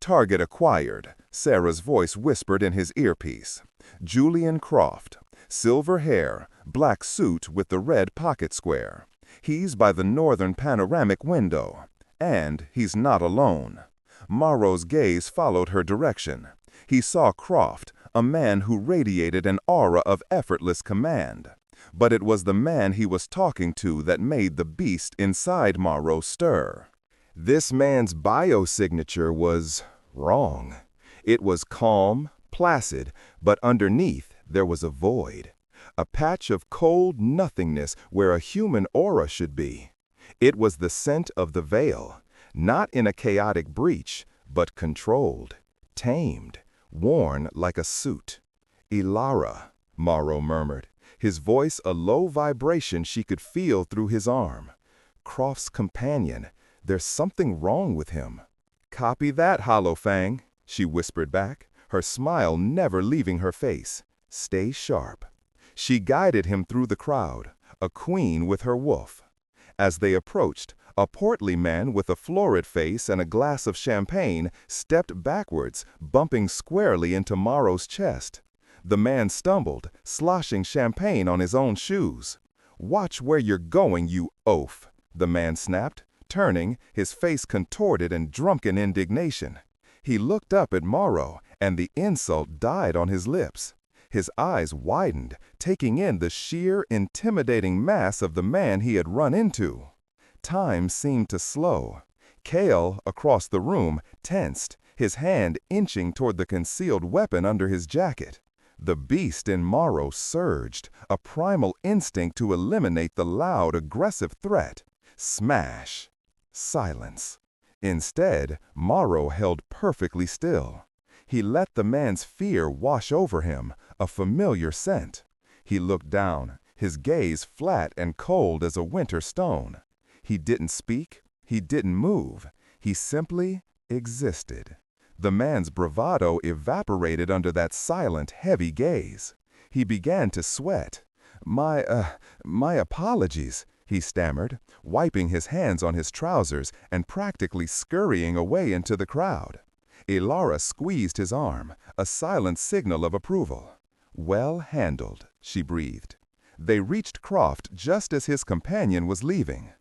"Target acquired," Sarah's voice whispered in his earpiece. "Julian Croft. Silver hair, black suit with the red pocket square. He's by the northern panoramic window. And he's not alone." Maro's gaze followed her direction. He saw Croft, a man who radiated an aura of effortless command. But it was the man he was talking to that made the beast inside Maro stir. This man's biosignature was wrong. It was calm, placid, but underneath there was a void. A patch of cold nothingness where a human aura should be. It was the scent of the veil, not in a chaotic breach, but controlled, tamed, worn like a suit. "Elara," Maro murmured, his voice a low vibration she could feel through his arm. "Croft's companion. There's something wrong with him." "Copy that, Hollow Fang," she whispered back, her smile never leaving her face. "Stay sharp." She guided him through the crowd, a queen with her wolf. As they approached, a portly man with a florid face and a glass of champagne stepped backwards, bumping squarely into Maro's chest. The man stumbled, sloshing champagne on his own shoes. "Watch where you're going, you oaf," the man snapped, turning, his face contorted in drunken indignation. He looked up at Maro, and the insult died on his lips. His eyes widened, taking in the sheer, intimidating mass of the man he had run into. Time seemed to slow. Kale, across the room, tensed, his hand inching toward the concealed weapon under his jacket. The beast in Maro surged, a primal instinct to eliminate the loud, aggressive threat. Smash! Silence. Instead, Maro held perfectly still. He let the man's fear wash over him, a familiar scent. He looked down, his gaze flat and cold as a winter stone. He didn't speak, he didn't move, he simply existed. The man's bravado evaporated under that silent, heavy gaze. He began to sweat. My apologies," he stammered, wiping his hands on his trousers and practically scurrying away into the crowd. Elara squeezed his arm, a silent signal of approval. "Well handled," she breathed. They reached Croft just as his companion was leaving.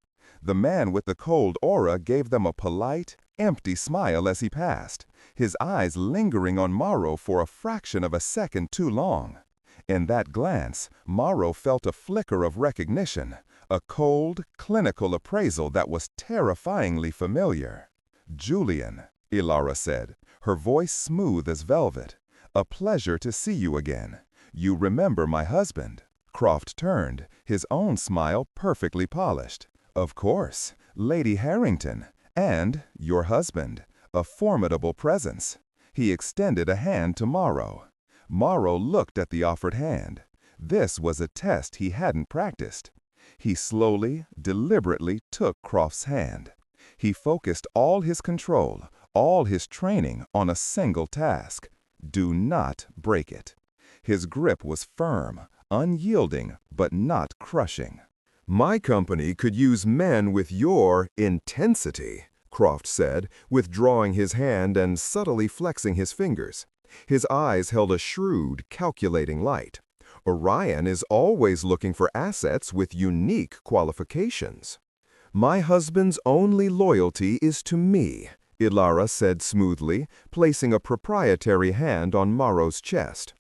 The man with the cold aura gave them a polite, empty smile as he passed, his eyes lingering on Maro for a fraction of a second too long. In that glance, Maro felt a flicker of recognition, a cold, clinical appraisal that was terrifyingly familiar. "Julian," Elara said, her voice smooth as velvet. "A pleasure to see you again. You remember my husband?" Croft turned, his own smile perfectly polished. "Of course, Lady Harrington, and your husband, a formidable presence." He extended a hand to Maro. Maro looked at the offered hand. This was a test he hadn't practiced. He slowly, deliberately took Croft's hand. He focused all his control, all his training on a single task. Do not break it. His grip was firm, unyielding, but not crushing. "My company could use men with your intensity," Croft said, withdrawing his hand and subtly flexing his fingers. His eyes held a shrewd, calculating light. "Orion is always looking for assets with unique qualifications." "My husband's only loyalty is to me," Elara said smoothly, placing a proprietary hand on Maro's chest.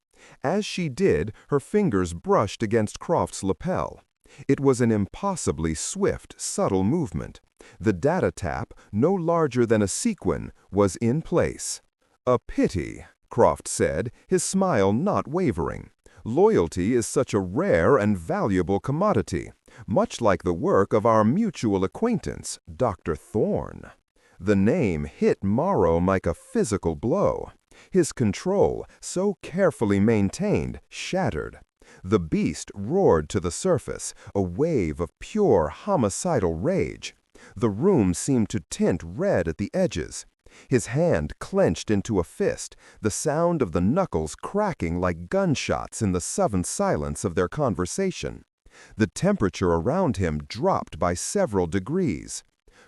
As she did, her fingers brushed against Croft's lapel. It was an impossibly swift, subtle movement. The data tap, no larger than a sequin, was in place. "A pity," Croft said, his smile not wavering. "Loyalty is such a rare and valuable commodity, much like the work of our mutual acquaintance, Dr. Thorne." The name hit Maro like a physical blow. His control, so carefully maintained, shattered. The beast roared to the surface, a wave of pure homicidal rage. The room seemed to tint red at the edges. His hand clenched into a fist, the sound of the knuckles cracking like gunshots in the sullen silence of their conversation. The temperature around him dropped by several degrees.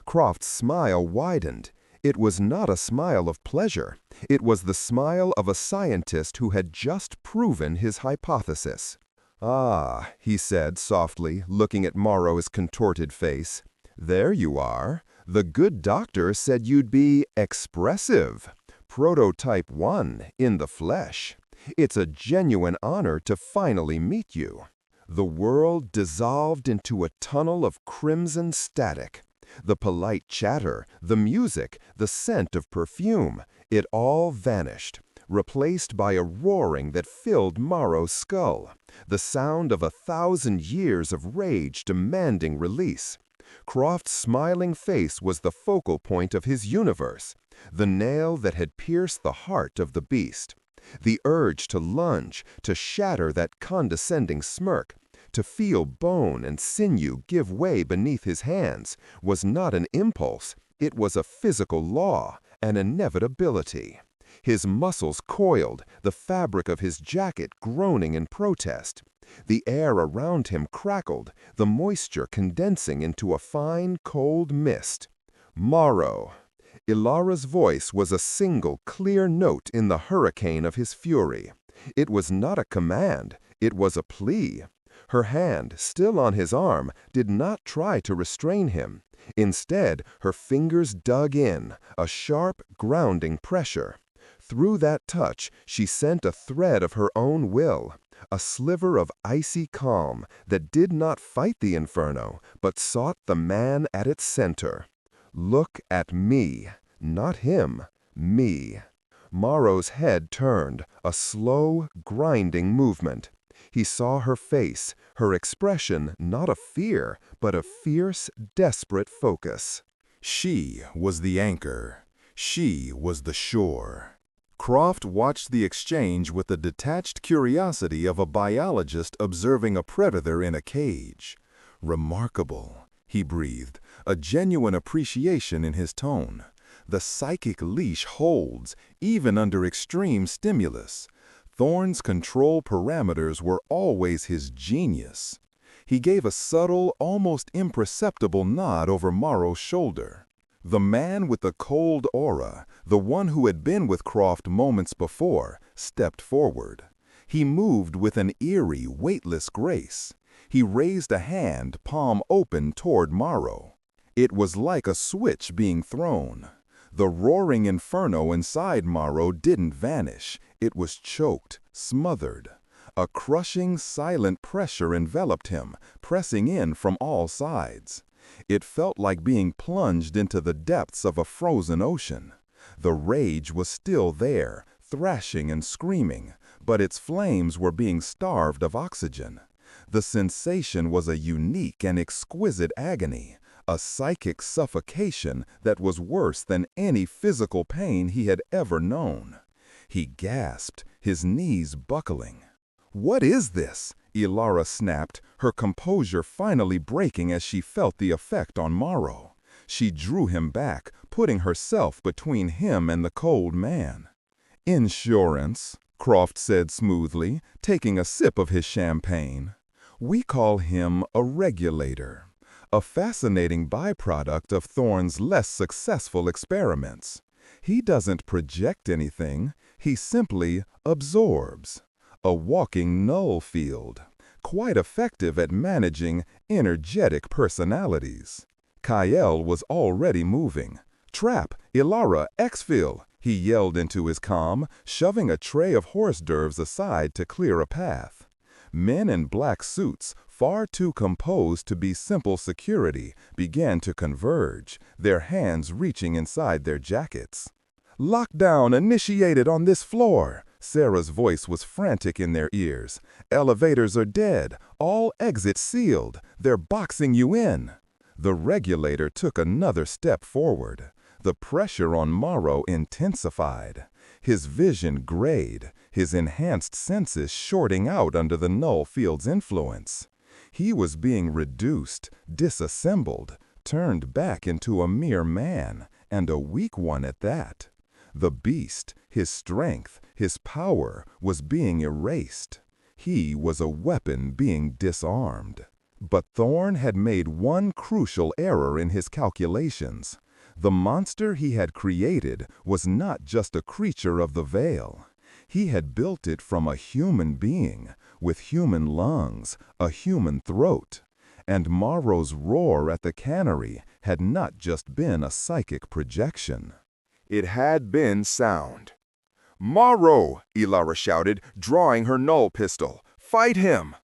Croft's smile widened. It was not a smile of pleasure. It was the smile of a scientist who had just proven his hypothesis. "Ah," he said softly, looking at Maro's contorted face. "There you are. The good doctor said you'd be expressive. Prototype 1 in the flesh. It's a genuine honor to finally meet you." The world dissolved into a tunnel of crimson static. The polite chatter, the music, the scent of perfume, it all vanished, replaced by a roaring that filled Maro's skull, the sound of 1,000 years of rage demanding release. Croft's smiling face was the focal point of his universe, the nail that had pierced the heart of the beast. The urge to lunge, to shatter that condescending smirk, to feel bone and sinew give way beneath his hands, was not an impulse, it was a physical law, an inevitability. His muscles coiled, the fabric of his jacket groaning in protest. The air around him crackled, the moisture condensing into a fine, cold mist. "Maro." Elara's voice was a single, clear note in the hurricane of his fury. It was not a command, it was a plea. Her hand, still on his arm, did not try to restrain him. Instead, her fingers dug in, a sharp, grounding pressure. Through that touch, she sent a thread of her own will, a sliver of icy calm that did not fight the inferno, but sought the man at its center. "Look at me, not him, me." Maro's head turned, a slow, grinding movement. He saw her face, her expression not of fear, but of fierce, desperate focus. She was the anchor. She was the shore. Croft watched the exchange with the detached curiosity of a biologist observing a predator in a cage. "Remarkable," he breathed, a genuine appreciation in his tone. "The psychic leash holds, even under extreme stimulus. Thorne's control parameters were always his genius." He gave a subtle, almost imperceptible nod over Maro's shoulder. The man with the cold aura, the one who had been with Croft moments before, stepped forward. He moved with an eerie, weightless grace. He raised a hand, palm open, toward Maro. It was like a switch being thrown. The roaring inferno inside Maro didn't vanish. It was choked, smothered. A crushing, silent pressure enveloped him, pressing in from all sides. It felt like being plunged into the depths of a frozen ocean. The rage was still there, thrashing and screaming, but its flames were being starved of oxygen. The sensation was a unique and exquisite agony, a psychic suffocation that was worse than any physical pain he had ever known. He gasped, his knees buckling. "What is this?" Elara snapped, her composure finally breaking as she felt the effect on Maro. She drew him back, putting herself between him and the cold man. "Insurance," Croft said smoothly, taking a sip of his champagne. "We call him a regulator, a fascinating byproduct of Thorne's less successful experiments. He doesn't project anything, he simply absorbs. A walking null field, quite effective at managing energetic personalities." Kyle was already moving. "Trap, Elara, exfil," he yelled into his comm, shoving a tray of hors d'oeuvres aside to clear a path. Men in black suits, far too composed to be simple security, began to converge, their hands reaching inside their jackets. "Lockdown initiated on this floor." Sarah's voice was frantic in their ears. "Elevators are dead, all exits sealed, they're boxing you in." The regulator took another step forward. The pressure on Maro intensified. His vision grayed, his enhanced senses shorting out under the null field's influence. He was being reduced, disassembled, turned back into a mere man, and a weak one at that. The beast, his strength, his power, was being erased. He was a weapon being disarmed. But Thorne had made one crucial error in his calculations. The monster he had created was not just a creature of the Veil. He had built it from a human being, with human lungs, a human throat. And Maro's roar at the cannery had not just been a psychic projection. It had been sound. "Maro!" Elara shouted, drawing her null pistol. "Fight him!"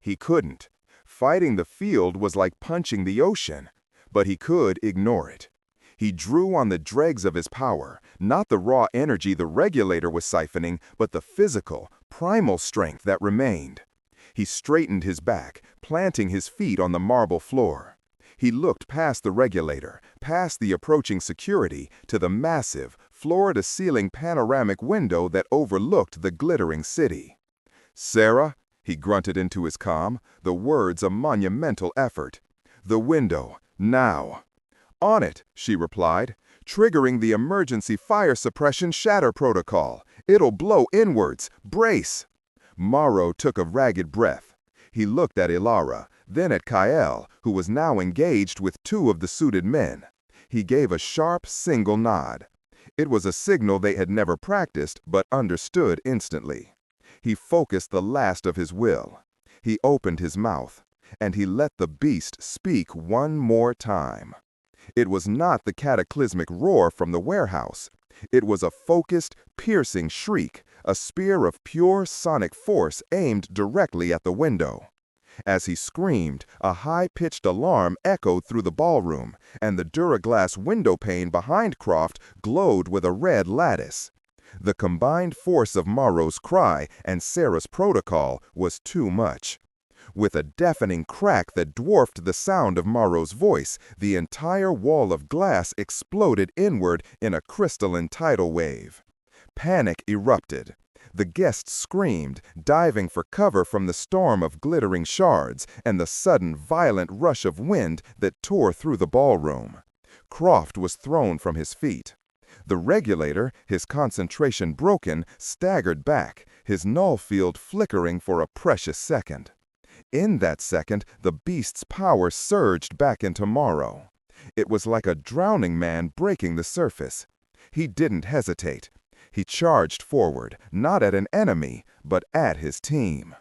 He couldn't. Fighting the field was like punching the ocean, but he could ignore it. He drew on the dregs of his power, not the raw energy the regulator was siphoning, but the physical, primal strength that remained. He straightened his back, planting his feet on the marble floor. He looked past the regulator, past the approaching security, to the massive, floor-to-ceiling panoramic window that overlooked the glittering city. "Sarah," he grunted into his comm, the words a monumental effort. "The window, now." "On it," she replied, "triggering the emergency fire suppression shatter protocol. It'll blow inwards. Brace." Maro took a ragged breath. He looked at Elara, then at Kyle, who was now engaged with two of the suited men. He gave a sharp, single nod. It was a signal they had never practiced, but understood instantly. He focused the last of his will. He opened his mouth, and he let the beast speak one more time. It was not the cataclysmic roar from the warehouse. It was a focused, piercing shriek, a spear of pure sonic force aimed directly at the window. As he screamed, a high-pitched alarm echoed through the ballroom, and the duraglass window pane behind Croft glowed with a red lattice. The combined force of Maro's cry and Sarah's protocol was too much. With a deafening crack that dwarfed the sound of Maro's voice, the entire wall of glass exploded inward in a crystalline tidal wave. Panic erupted. The guests screamed, diving for cover from the storm of glittering shards and the sudden violent rush of wind that tore through the ballroom. Croft was thrown from his feet. The regulator, his concentration broken, staggered back, his null field flickering for a precious second. In that second, the beast's power surged back into Maro. It was like a drowning man breaking the surface. He didn't hesitate. He charged forward, not at an enemy, but at his team.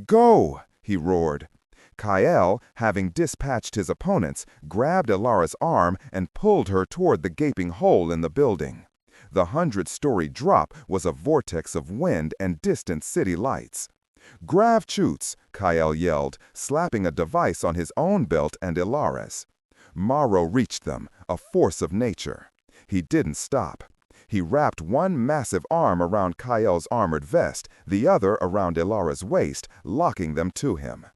"Go!" he roared. Kyle, having dispatched his opponents, grabbed Elara's arm and pulled her toward the gaping hole in the building. The 100-story drop was a vortex of wind and distant city lights. "Grav Choots!" Kyle yelled, slapping a device on his own belt and Elara's. Maro reached them, a force of nature. He didn't stop. He wrapped one massive arm around Kyle's armored vest, the other around Elara's waist, locking them to him.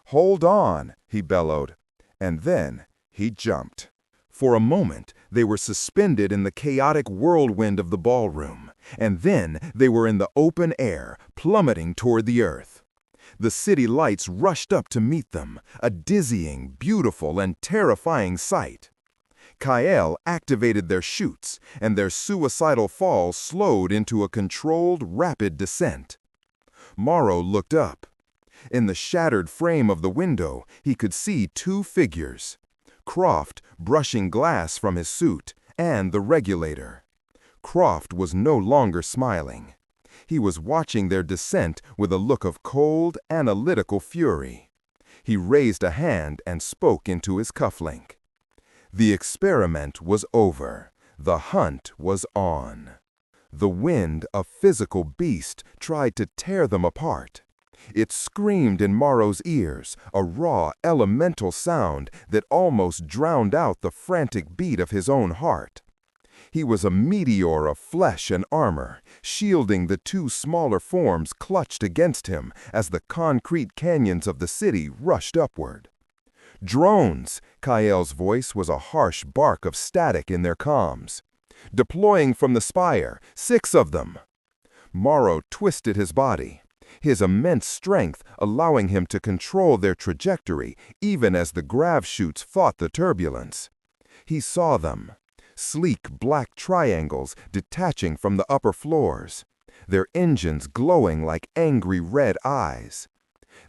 "Hold on!" he bellowed. And then he jumped. For a moment, they were suspended in the chaotic whirlwind of the ballroom, and then they were in the open air, plummeting toward the earth. The city lights rushed up to meet them, a dizzying, beautiful, and terrifying sight. Kyle activated their chutes, and their suicidal fall slowed into a controlled, rapid descent. Maro looked up. In the shattered frame of the window, he could see two figures. Croft, brushing glass from his suit, and the regulator. Croft was no longer smiling. He was watching their descent with a look of cold, analytical fury. He raised a hand and spoke into his cufflink. The experiment was over. The hunt was on. The wind, a physical beast, tried to tear them apart. It screamed in Maro's ears, a raw, elemental sound that almost drowned out the frantic beat of his own heart. He was a meteor of flesh and armor, shielding the two smaller forms clutched against him as the concrete canyons of the city rushed upward. "Drones!" Kael's voice was a harsh bark of static in their comms. "Deploying from the spire, 6 of them!" Maro twisted his body, his immense strength allowing him to control their trajectory even as the grav chutes fought the turbulence. He saw them, sleek black triangles detaching from the upper floors, their engines glowing like angry red eyes.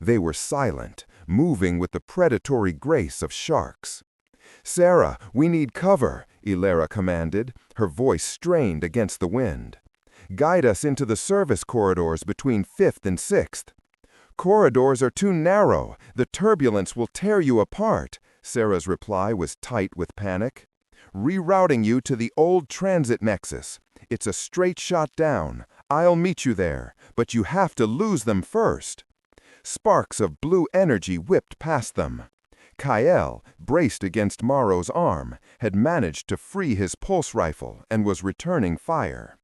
They were silent, moving with the predatory grace of sharks. "Sarah, we need cover," Elara commanded, her voice strained against the wind. "Guide us into the service corridors between 5th and 6th. "Corridors are too narrow. The turbulence will tear you apart." Sarah's reply was tight with panic. "Rerouting you to the old transit nexus. It's a straight shot down. I'll meet you there, but you have to lose them first." Sparks of blue energy whipped past them. Kael, braced against Maro's arm, had managed to free his pulse rifle and was returning fire.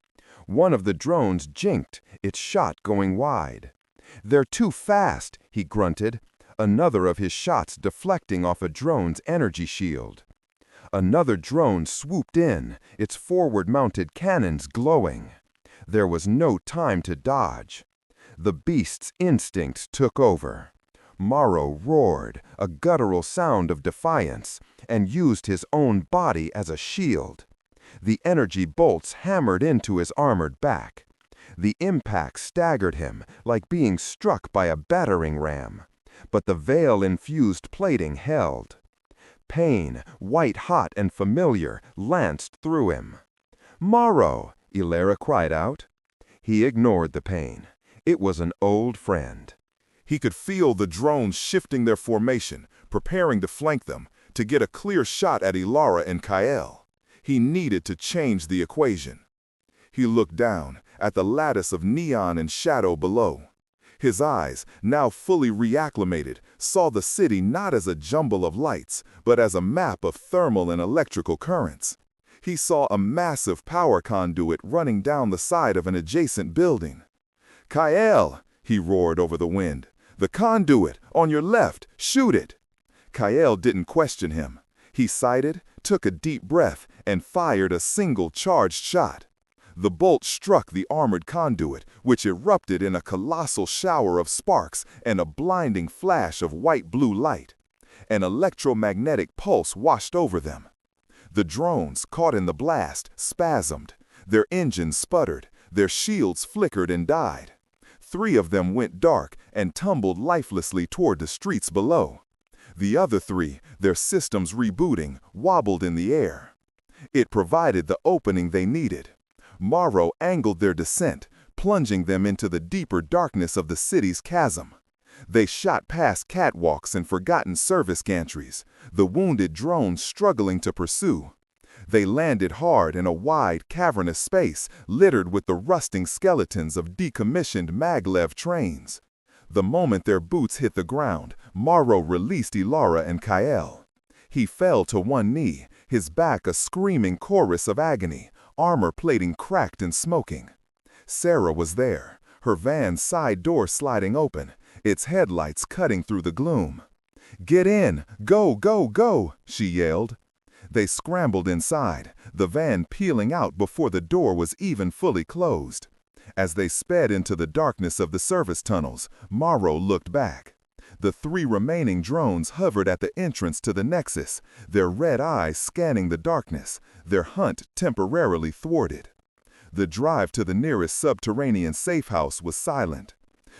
One of the drones jinked, its shot going wide. "They're too fast," he grunted, another of his shots deflecting off a drone's energy shield. Another drone swooped in, its forward-mounted cannons glowing. There was no time to dodge. The beast's instincts took over. Maro roared, a guttural sound of defiance, and used his own body as a shield. The energy bolts hammered into his armored back. The impact staggered him, like being struck by a battering ram. But the veil-infused plating held. Pain, white-hot and familiar, lanced through him. "Maro!" Elara cried out. He ignored the pain. It was an old friend. He could feel the drones shifting their formation, preparing to flank them, to get a clear shot at Elara and Kael. He needed to change the equation. He looked down at the lattice of neon and shadow below. His eyes, now fully reacclimated, saw the city not as a jumble of lights, but as a map of thermal and electrical currents. He saw a massive power conduit running down the side of an adjacent building. "Kael!" he roared over the wind. "The conduit! On your left! Shoot it!" Kael didn't question him. He sighted, took a deep breath, and fired a single charged shot. The bolt struck the armored conduit, which erupted in a colossal shower of sparks and a blinding flash of white-blue light. An electromagnetic pulse washed over them. The drones, caught in the blast, spasmed. Their engines sputtered, their shields flickered and died. 3 of them went dark and tumbled lifelessly toward the streets below. The other 3, their systems rebooting, wobbled in the air. It provided the opening they needed. Maro angled their descent, plunging them into the deeper darkness of the city's chasm. They shot past catwalks and forgotten service gantries, the wounded drones struggling to pursue. They landed hard in a wide, cavernous space littered with the rusting skeletons of decommissioned maglev trains. The moment their boots hit the ground, Maro released Elara and Kael. He fell to one knee, his back a screaming chorus of agony, armor plating cracked and smoking. Sarah was there, her van's side door sliding open, its headlights cutting through the gloom. "Get in! Go, go, go!" she yelled. They scrambled inside, the van peeling out before the door was even fully closed. As they sped into the darkness of the service tunnels, Maro looked back. The 3 remaining drones hovered at the entrance to the Nexus, their red eyes scanning the darkness, their hunt temporarily thwarted. The drive to the nearest subterranean safe house was silent.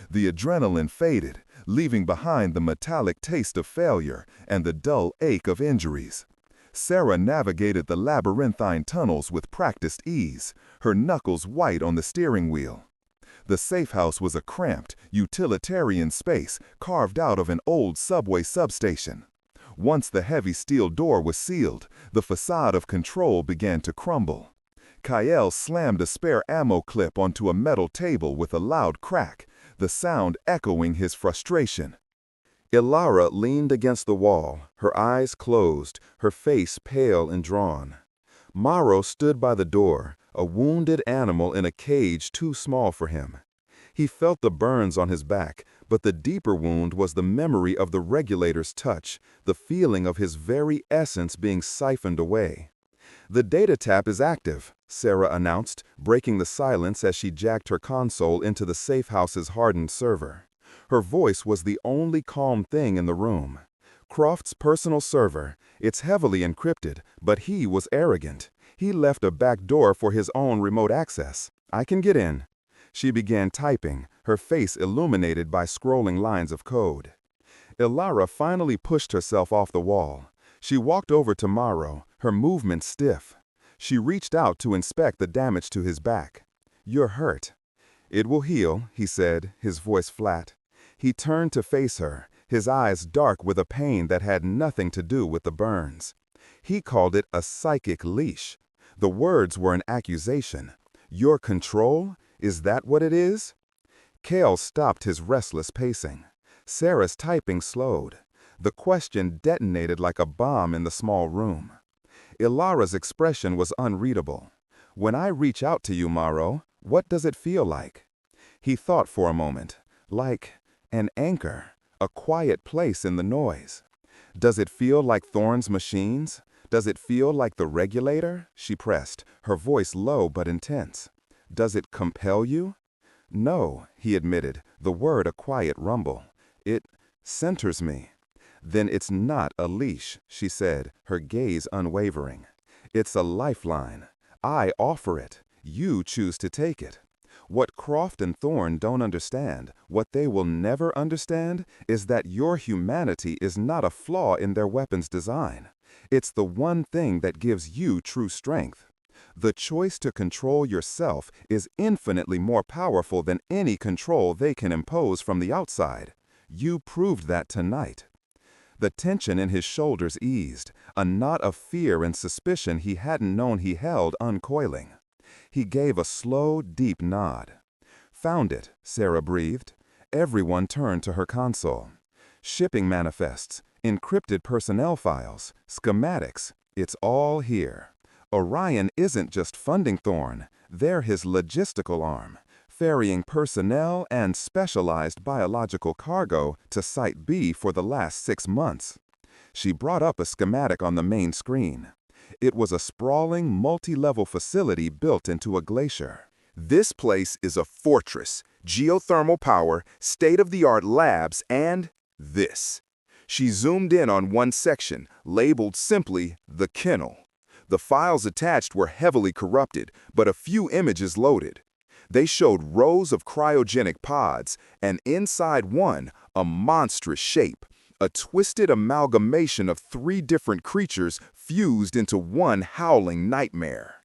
The adrenaline faded, leaving behind the metallic taste of failure and the dull ache of injuries. Sarah navigated the labyrinthine tunnels with practiced ease, her knuckles white on the steering wheel. The safe house was a cramped, utilitarian space carved out of an old subway substation. Once the heavy steel door was sealed, the facade of control began to crumble. Kael slammed a spare ammo clip onto a metal table with a loud crack, the sound echoing his frustration. Elara leaned against the wall, her eyes closed, her face pale and drawn. Maro stood by the door, a wounded animal in a cage too small for him. He felt the burns on his back, but the deeper wound was the memory of the regulator's touch, the feeling of his very essence being siphoned away. "The data tap is active," Sarah announced, breaking the silence as she jacked her console into the safe house's hardened server. Her voice was the only calm thing in the room. "Croft's personal server. It's heavily encrypted, but he was arrogant. He left a back door for his own remote access. I can get in." She began typing, her face illuminated by scrolling lines of code. Elara finally pushed herself off the wall. She walked over to Maro, her movements stiff. She reached out to inspect the damage to his back. "You're hurt." "It will heal," he said, his voice flat. He turned to face her, his eyes dark with a pain that had nothing to do with the burns. He called it a psychic leash. The words were an accusation. "Your control? Is that what it is?" Kale stopped his restless pacing. Sarah's typing slowed. The question detonated like a bomb in the small room. Elara's expression was unreadable. "When I reach out to you, Maro, what does it feel like?" He thought for a moment. "Like an anchor, a quiet place in the noise." "Does it feel like Thorne's machines? Does it feel like the regulator?" she pressed, her voice low but intense. "Does it compel you?" "No," he admitted, the word a quiet rumble. "It centers me." "Then it's not a leash," she said, her gaze unwavering. "It's a lifeline. I offer it. You choose to take it. What Croft and Thorne don't understand, what they will never understand, is that your humanity is not a flaw in their weapon's design. It's the one thing that gives you true strength. The choice to control yourself is infinitely more powerful than any control they can impose from the outside. You proved that tonight." The tension in his shoulders eased, a knot of fear and suspicion he hadn't known he held uncoiling. He gave a slow, deep nod. "Found it," Sarah breathed. Everyone turned to her console. "Shipping manifests, encrypted personnel files, schematics, it's all here. Orion isn't just funding Thorne, they're his logistical arm, ferrying personnel and specialized biological cargo to Site B for the last 6 months." She brought up a schematic on the main screen. It was a sprawling, multi-level facility built into a glacier. "This place is a fortress, geothermal power, state-of-the-art labs, and this." She zoomed in on one section, labeled simply the kennel. The files attached were heavily corrupted, but a few images loaded. They showed rows of cryogenic pods, and inside one, a monstrous shape, a twisted amalgamation of 3 different creatures fused into one howling nightmare.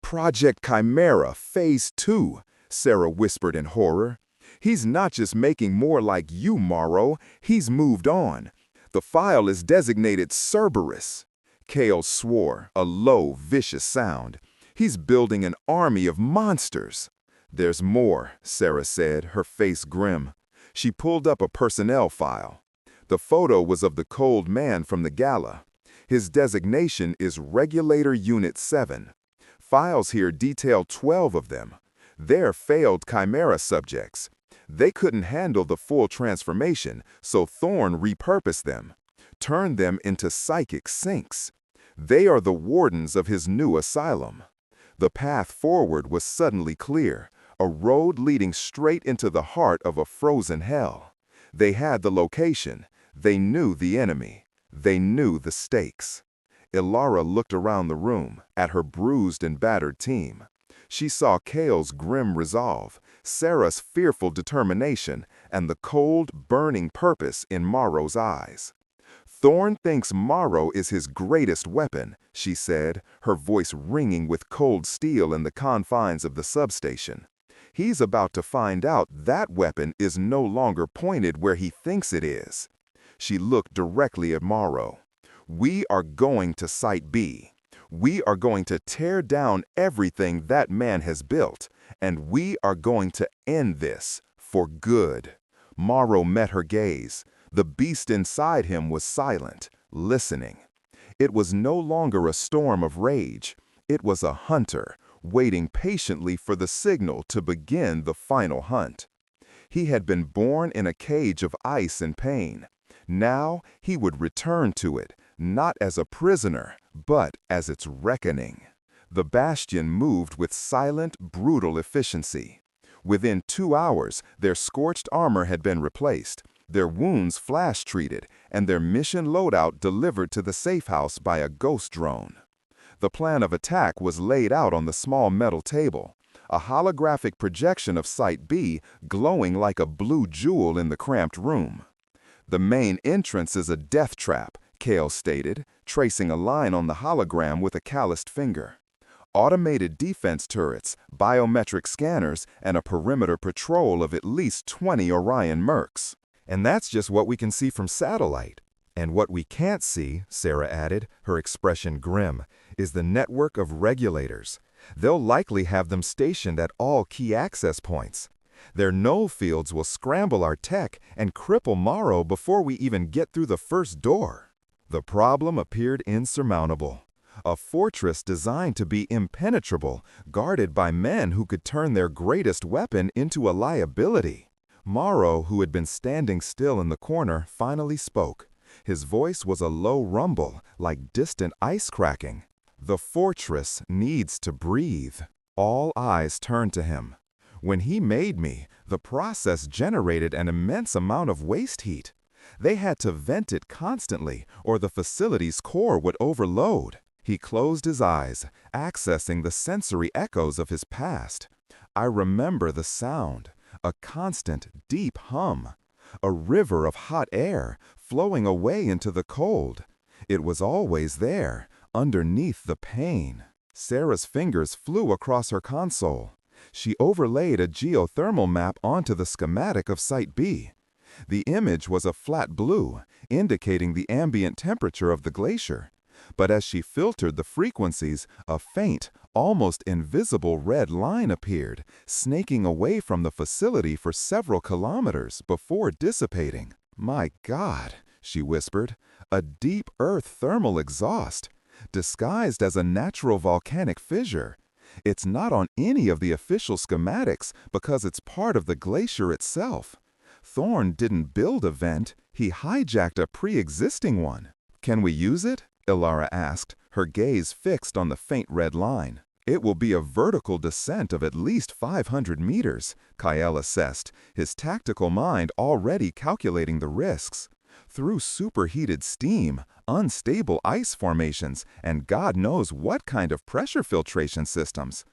"Project Chimera, Phase 2, Sarah whispered in horror. "He's not just making more like you, Maro, he's moved on. The file is designated Cerberus." Kale swore, a low, vicious sound. "He's building an army of monsters." "There's more," Sarah said, her face grim. She pulled up a personnel file. The photo was of the cold man from the gala. His designation is Regulator Unit 7. Files here detail 12 of them. They're failed Chimera subjects. They couldn't handle the full transformation, so Thorne repurposed them, turned them into psychic sinks. They are the wardens of his new asylum. The path forward was suddenly clear, a road leading straight into the heart of a frozen hell. They had the location. They knew the enemy. They knew the stakes. Elara looked around the room, at her bruised and battered team. She saw Kale's grim resolve, Sarah's fearful determination, and the cold, burning purpose in Maro's eyes. "Thorne thinks Maro is his greatest weapon," she said, her voice ringing with cold steel in the confines of the substation. "He's about to find out that weapon is no longer pointed where he thinks it is." She looked directly at Maro. "We are going to Site B. We are going to tear down everything that man has built, and we are going to end this for good." Maro met her gaze. The beast inside him was silent, listening. It was no longer a storm of rage. It was a hunter, waiting patiently for the signal to begin the final hunt. He had been born in a cage of ice and pain. Now he would return to it, not as a prisoner, but as its reckoning. The Bastion moved with silent, brutal efficiency. Within 2 hours, their scorched armor had been replaced, their wounds flash-treated, and their mission loadout delivered to the safe house by a ghost drone. The plan of attack was laid out on the small metal table, a holographic projection of Site B glowing like a blue jewel in the cramped room. "The main entrance is a death trap," Kale stated, tracing a line on the hologram with a calloused finger. "Automated defense turrets, biometric scanners, and a perimeter patrol of at least 20 Orion mercs. And that's just what we can see from satellite. And what we can't see," Sarah added, her expression grim, "is the network of regulators. They'll likely have them stationed at all key access points. Their null fields will scramble our tech and cripple Maro before we even get through the first door." The problem appeared insurmountable. A fortress designed to be impenetrable, guarded by men who could turn their greatest weapon into a liability. Maro, who had been standing still in the corner, finally spoke. His voice was a low rumble, like distant ice cracking. "The fortress needs to breathe." All eyes turned to him. "When he made me, the process generated an immense amount of waste heat. They had to vent it constantly, or the facility's core would overload." He closed his eyes, accessing the sensory echoes of his past. "I remember the sound, a constant, deep hum, a river of hot air flowing away into the cold. It was always there, underneath the pain." Sarah's fingers flew across her console. She overlaid a geothermal map onto the schematic of Site B. The image was a flat blue, indicating the ambient temperature of the glacier. But as she filtered the frequencies, a faint, almost invisible red line appeared, snaking away from the facility for several kilometers before dissipating. "My God," she whispered, "a deep earth thermal exhaust, disguised as a natural volcanic fissure. It's not on any of the official schematics because it's part of the glacier itself. Thorne didn't build a vent, he hijacked a pre-existing one." "Can we use it?" Elara asked, her gaze fixed on the faint red line. "It will be a vertical descent of at least 500 meters, Kyle assessed, his tactical mind already calculating the risks. Through superheated steam, unstable ice formations, and God knows what kind of pressure filtration systems.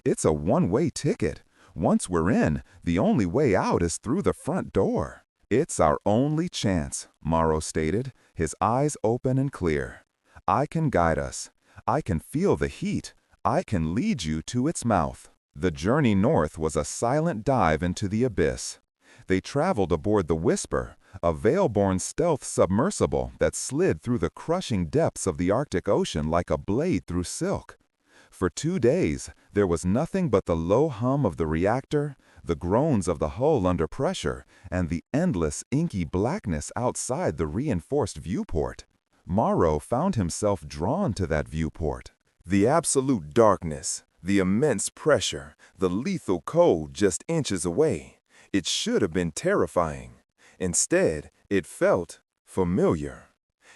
It's a one-way ticket. Once we're in, the only way out is through the front door." "It's our only chance," Maro stated, his eyes open and clear. "I can guide us. I can feel the heat. I can lead you to its mouth." The journey north was a silent dive into the abyss. They traveled aboard the Whisper, a Veilborn stealth submersible that slid through the crushing depths of the Arctic Ocean like a blade through silk. For 2 days, there was nothing but the low hum of the reactor, the groans of the hull under pressure, and the endless inky blackness outside the reinforced viewport. Maro found himself drawn to that viewport. The absolute darkness, the immense pressure, the lethal cold just inches away. It should have been terrifying. Instead, it felt familiar.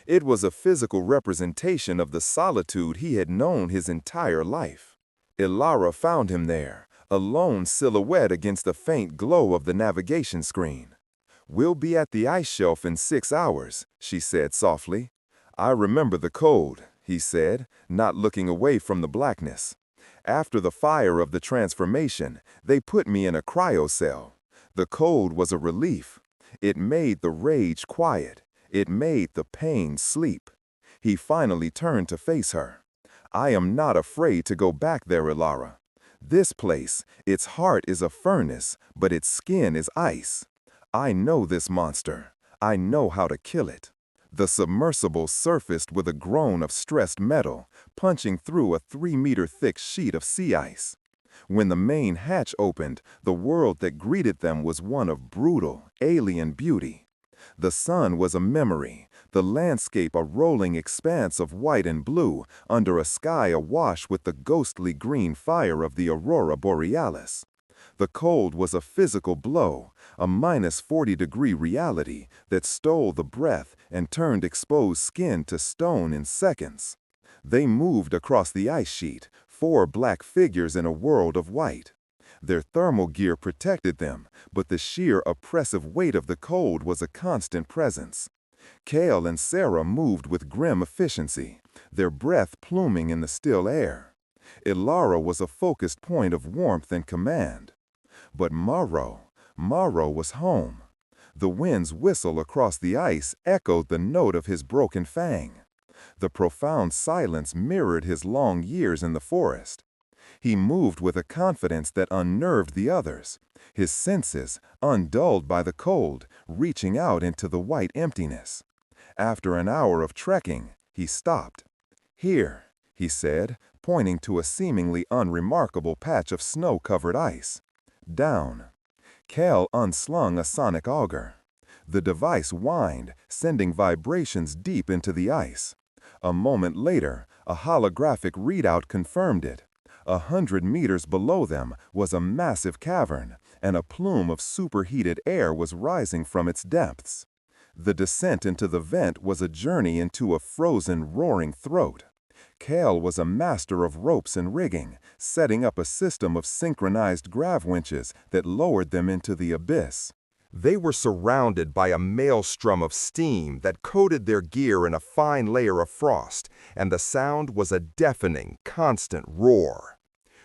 It was a physical representation of the solitude he had known his entire life. Elara found him there, a lone silhouette against the faint glow of the navigation screen. "We'll be at the ice shelf in 6 hours," she said softly. "I remember the cold," he said, not looking away from the blackness. "After the fire of the transformation, they put me in a cryocell. The cold was a relief. It made the rage quiet. It made the pain sleep." He finally turned to face her. "I am not afraid to go back there, Elara. This place, its heart is a furnace, but its skin is ice. I know this monster. I know how to kill it." The submersible surfaced with a groan of stressed metal, punching through a 3-meter-thick sheet of sea ice. When the main hatch opened, the world that greeted them was one of brutal, alien beauty. The sun was a memory, the landscape a rolling expanse of white and blue under a sky awash with the ghostly green fire of the aurora borealis. The cold was a physical blow, a -40-degree reality that stole the breath and turned exposed skin to stone in seconds. They moved across the ice sheet, 4 black figures in a world of white. Their thermal gear protected them, but the sheer oppressive weight of the cold was a constant presence. Kale and Sarah moved with grim efficiency, their breath pluming in the still air. Elara was a focused point of warmth and command. But Maro was home. The wind's whistle across the ice echoed the note of his broken fang. The profound silence mirrored his long years in the forest. He moved with a confidence that unnerved the others, his senses, undulled by the cold, reaching out into the white emptiness. After an hour of trekking, he stopped. "Here," he said, pointing to a seemingly unremarkable patch of snow-covered ice. "Down." Kel unslung a sonic auger. The device whined, sending vibrations deep into the ice. A moment later, a holographic readout confirmed it. 100 meters below them was a massive cavern, and a plume of superheated air was rising from its depths. The descent into the vent was a journey into a frozen, roaring throat. Kale was a master of ropes and rigging, setting up a system of synchronized grav winches that lowered them into the abyss. They were surrounded by a maelstrom of steam that coated their gear in a fine layer of frost, and the sound was a deafening, constant roar.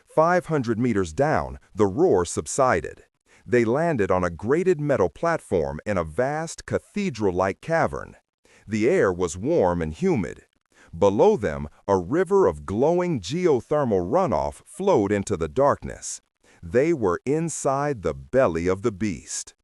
500 meters down, the roar subsided. They landed on a grated metal platform in a vast, cathedral-like cavern. The air was warm and humid. Below them, a river of glowing geothermal runoff flowed into the darkness. They were inside the belly of the beast.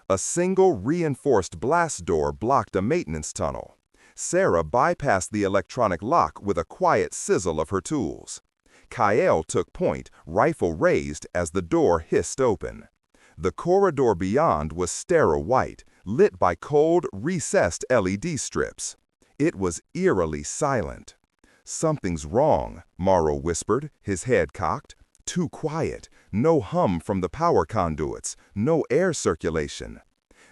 A single reinforced blast door blocked a maintenance tunnel. Sarah bypassed the electronic lock with a quiet sizzle of her tools. Kyle took point, rifle raised, as the door hissed open. The corridor beyond was sterile white, lit by cold, recessed LED strips. It was eerily silent. "Something's wrong," Maro whispered, his head cocked. "Too quiet. No hum from the power conduits. No air circulation."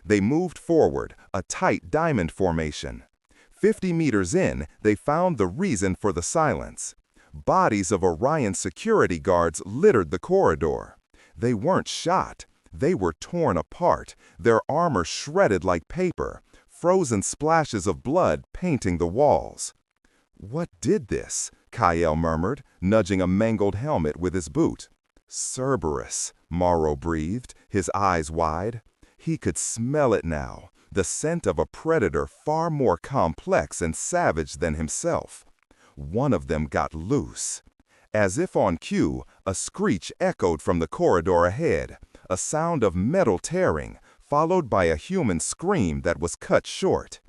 They moved forward, a tight diamond formation. 50 meters in, they found the reason for the silence. Bodies of Orion security guards littered the corridor. They weren't shot. They were torn apart, their armor shredded like paper, frozen splashes of blood painting the walls. "What did this?" Kyle murmured, nudging a mangled helmet with his boot. "Cerberus," Maro breathed, his eyes wide. He could smell it now, the scent of a predator far more complex and savage than himself. One of them got loose. As if on cue, a screech echoed from the corridor ahead, a sound of metal tearing, followed by a human scream that was cut short.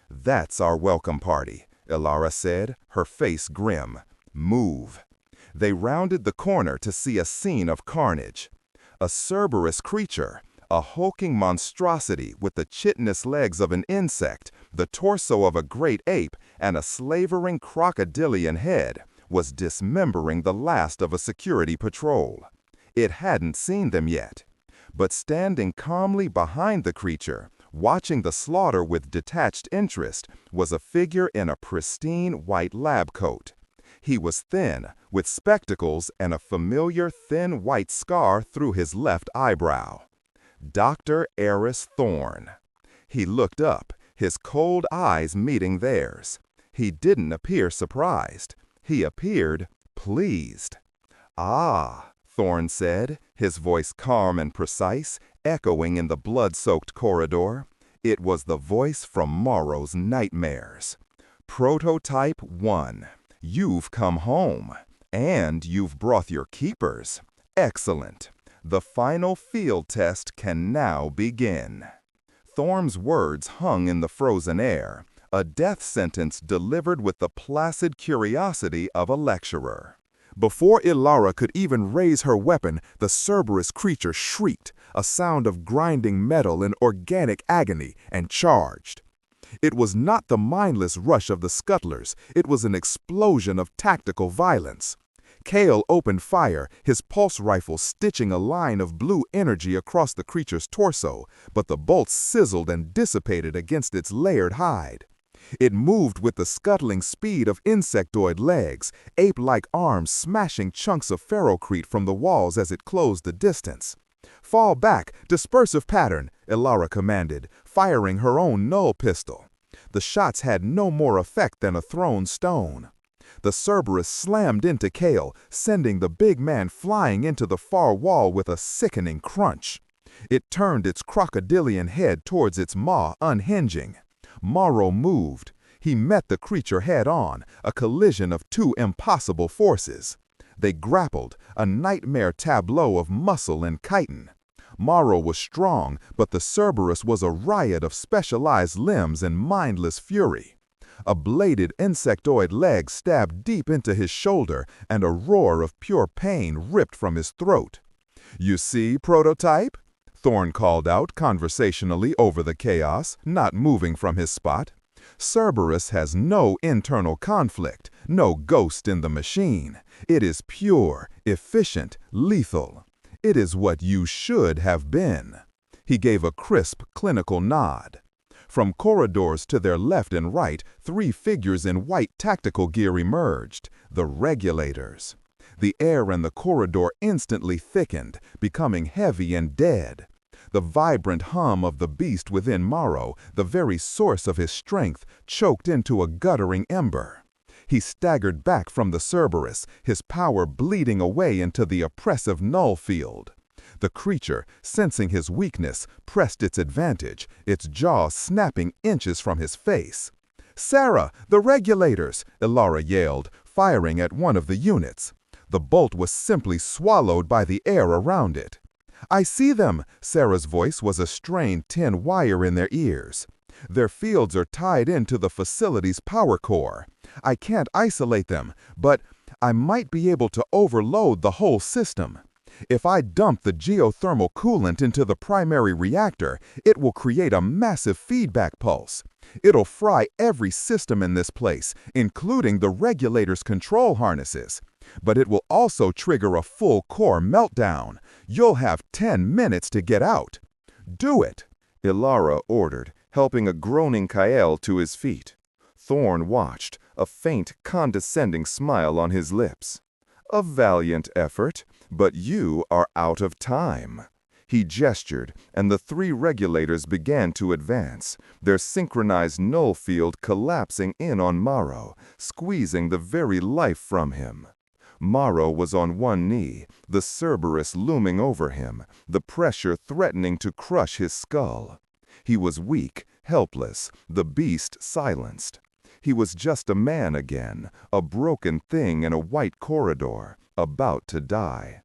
"That's our welcome party," Elara said, her face grim. "Move." They rounded the corner to see a scene of carnage. A Cerberus creature, a hulking monstrosity with the chitinous legs of an insect, the torso of a great ape, and a slavering crocodilian head, was dismembering the last of a security patrol. It hadn't seen them yet. But standing calmly behind the creature, watching the slaughter with detached interest, was a figure in a pristine white lab coat. He was thin, with spectacles and a familiar thin white scar through his left eyebrow. Dr. Aris Thorne. He looked up, his cold eyes meeting theirs. He didn't appear surprised. He appeared pleased. "Ah," Thorne said, his voice calm and precise, echoing in the blood-soaked corridor. It was the voice from Maro's nightmares. "Prototype 1. You've come home. And you've brought your keepers. Excellent. The final field test can now begin." Thorne's words hung in the frozen air, a death sentence delivered with the placid curiosity of a lecturer. Before Elara could even raise her weapon, the Cerberus creature shrieked, a sound of grinding metal in organic agony, and charged. It was not the mindless rush of the scuttlers, it was an explosion of tactical violence. Kale opened fire, his pulse rifle stitching a line of blue energy across the creature's torso, but the bolts sizzled and dissipated against its layered hide. It moved with the scuttling speed of insectoid legs, ape-like arms smashing chunks of ferrocrete from the walls as it closed the distance. "Fall back, dispersive pattern," Elara commanded, firing her own null pistol. The shots had no more effect than a thrown stone. The Cerberus slammed into Kale, sending the big man flying into the far wall with a sickening crunch. It turned its crocodilian head towards its maw, unhinging. Maro moved. He met the creature head-on, a collision of two impossible forces. They grappled, a nightmare tableau of muscle and chitin. Maro was strong, but the Cerberus was a riot of specialized limbs and mindless fury. A bladed insectoid leg stabbed deep into his shoulder, and a roar of pure pain ripped from his throat. "You see, prototype?" Thorne called out conversationally over the chaos, not moving from his spot. "Cerberus has no internal conflict, no ghost in the machine. It is pure, efficient, lethal. It is what you should have been." He gave a crisp, clinical nod. From corridors to their left and right, three figures in white tactical gear emerged, the regulators. The air in the corridor instantly thickened, becoming heavy and dead. The vibrant hum of the beast within Maro, the very source of his strength, choked into a guttering ember. He staggered back from the Cerberus, his power bleeding away into the oppressive null field. The creature, sensing his weakness, pressed its advantage, its jaw snapping inches from his face. "Sarah, the regulators!" Elara yelled, firing at one of the units. The bolt was simply swallowed by the air around it. "I see them!" Sarah's voice was a strained tin wire in their ears. "Their fields are tied into the facility's power core. I can't isolate them, but I might be able to overload the whole system. If I dump the geothermal coolant into the primary reactor, it will create a massive feedback pulse. It'll fry every system in this place, including the regulator's control harnesses. But it will also trigger a full core meltdown. You'll have 10 minutes to get out." "Do it," Elara ordered, helping a groaning Kael to his feet. Thorne watched, a faint, condescending smile on his lips. "A valiant effort, but you are out of time." He gestured, and the three regulators began to advance, their synchronized null field collapsing in on Maro, squeezing the very life from him. Maro was on one knee, the Cerberus looming over him, the pressure threatening to crush his skull. He was weak, helpless, the beast silenced. He was just a man again, a broken thing in a white corridor, about to die.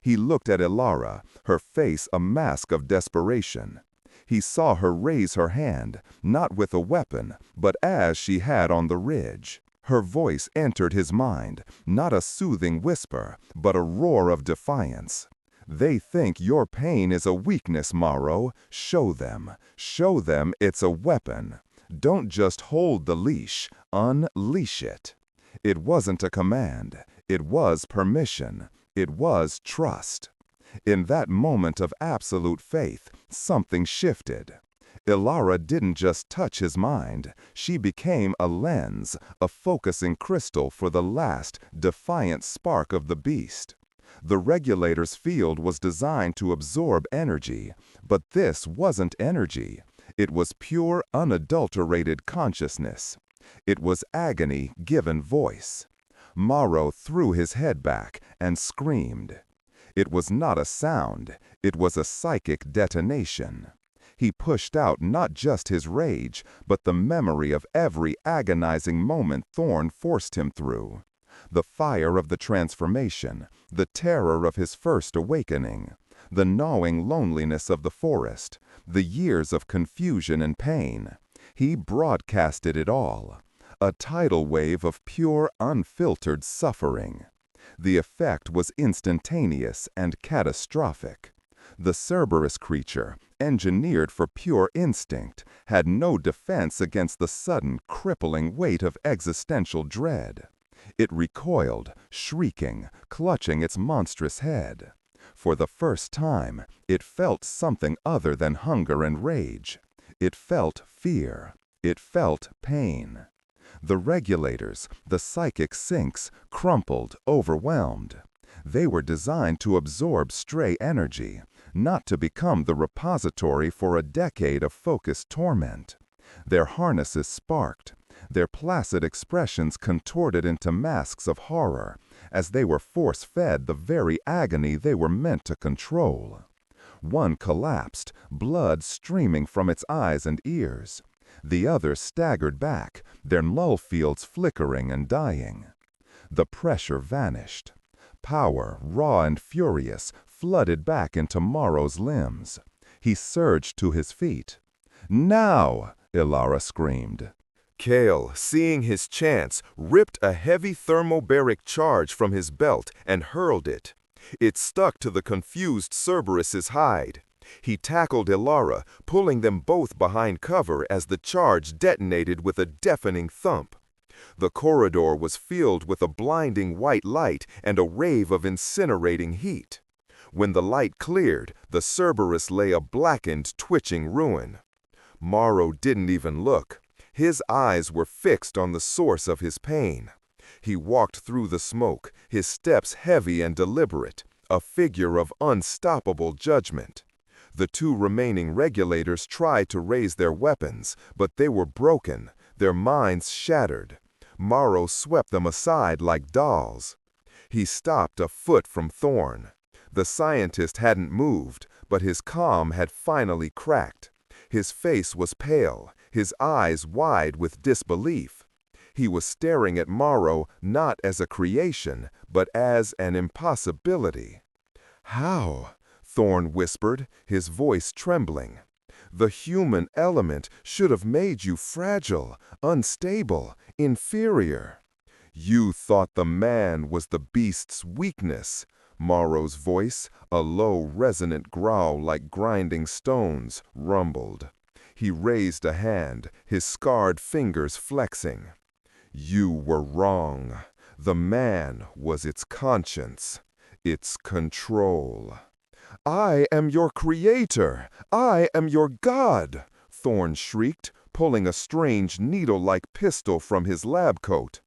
He looked at Elara, her face a mask of desperation. He saw her raise her hand, not with a weapon, but as she had on the ridge. Her voice entered his mind, not a soothing whisper, but a roar of defiance. "They think your pain is a weakness, Maro. Show them it's a weapon. Don't just hold the leash, unleash it." It wasn't a command, it was permission, it was trust. In that moment of absolute faith, something shifted. Elara didn't just touch his mind, she became a lens, a focusing crystal for the last, defiant spark of the beast. The regulator's field was designed to absorb energy, but this wasn't energy. It was pure, unadulterated consciousness. It was agony given voice. Maro threw his head back and screamed. It was not a sound, it was a psychic detonation. He pushed out not just his rage, but the memory of every agonizing moment Thorne forced him through. The fire of the transformation, the terror of his first awakening, the gnawing loneliness of the forest, the years of confusion and pain. He broadcasted it all. A tidal wave of pure, unfiltered suffering. The effect was instantaneous and catastrophic. The Cerberus creature, engineered for pure instinct, had no defense against the sudden, crippling weight of existential dread. It recoiled, shrieking, clutching its monstrous head. For the first time, it felt something other than hunger and rage. It felt fear. It felt pain. The regulators, the psychic sinks, crumpled, overwhelmed. They were designed to absorb stray energy, not to become the repository for a decade of focused torment. Their harnesses sparked. Their placid expressions contorted into masks of horror, as they were force-fed the very agony they were meant to control. One collapsed, blood streaming from its eyes and ears. The other staggered back, their null fields flickering and dying. The pressure vanished. Power, raw and furious, flooded back into Maro's limbs. He surged to his feet. "Now!" Elara screamed. Kale, seeing his chance, ripped a heavy thermobaric charge from his belt and hurled it. It stuck to the confused Cerberus's hide. He tackled Elara, pulling them both behind cover as the charge detonated with a deafening thump. The corridor was filled with a blinding white light and a rave of incinerating heat. When the light cleared, the Cerberus lay a blackened, twitching ruin. Maro didn't even look. His eyes were fixed on the source of his pain. He walked through the smoke, his steps heavy and deliberate, a figure of unstoppable judgment. The two remaining regulators tried to raise their weapons, but they were broken, their minds shattered. Maro swept them aside like dolls. He stopped a foot from Thorne. The scientist hadn't moved, but his calm had finally cracked. His face was pale, his eyes wide with disbelief. He was staring at Maro not as a creation, but as an impossibility. "How?" Thorne whispered, his voice trembling. "The human element should have made you fragile, unstable, inferior." "You thought the man was the beast's weakness." Maro's voice, a low, resonant growl like grinding stones, rumbled. He raised a hand, his scarred fingers flexing. "You were wrong. The man was its conscience, its control." "I am your creator! I am your god!" Thorne shrieked, pulling a strange needle-like pistol from his lab coat.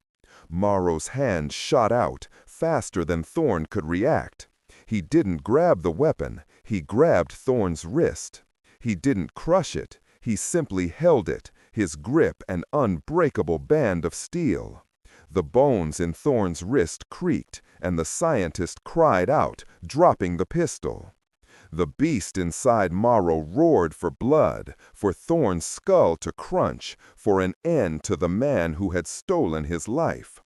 Maro's hand shot out, faster than Thorne could react. He didn't grab the weapon, he grabbed Thorne's wrist. He didn't crush it, he simply held it, his grip an unbreakable band of steel. The bones in Thorne's wrist creaked, and the scientist cried out, dropping the pistol. The beast inside Maro roared for blood, for Thorne's skull to crunch, for an end to the man who had stolen his life.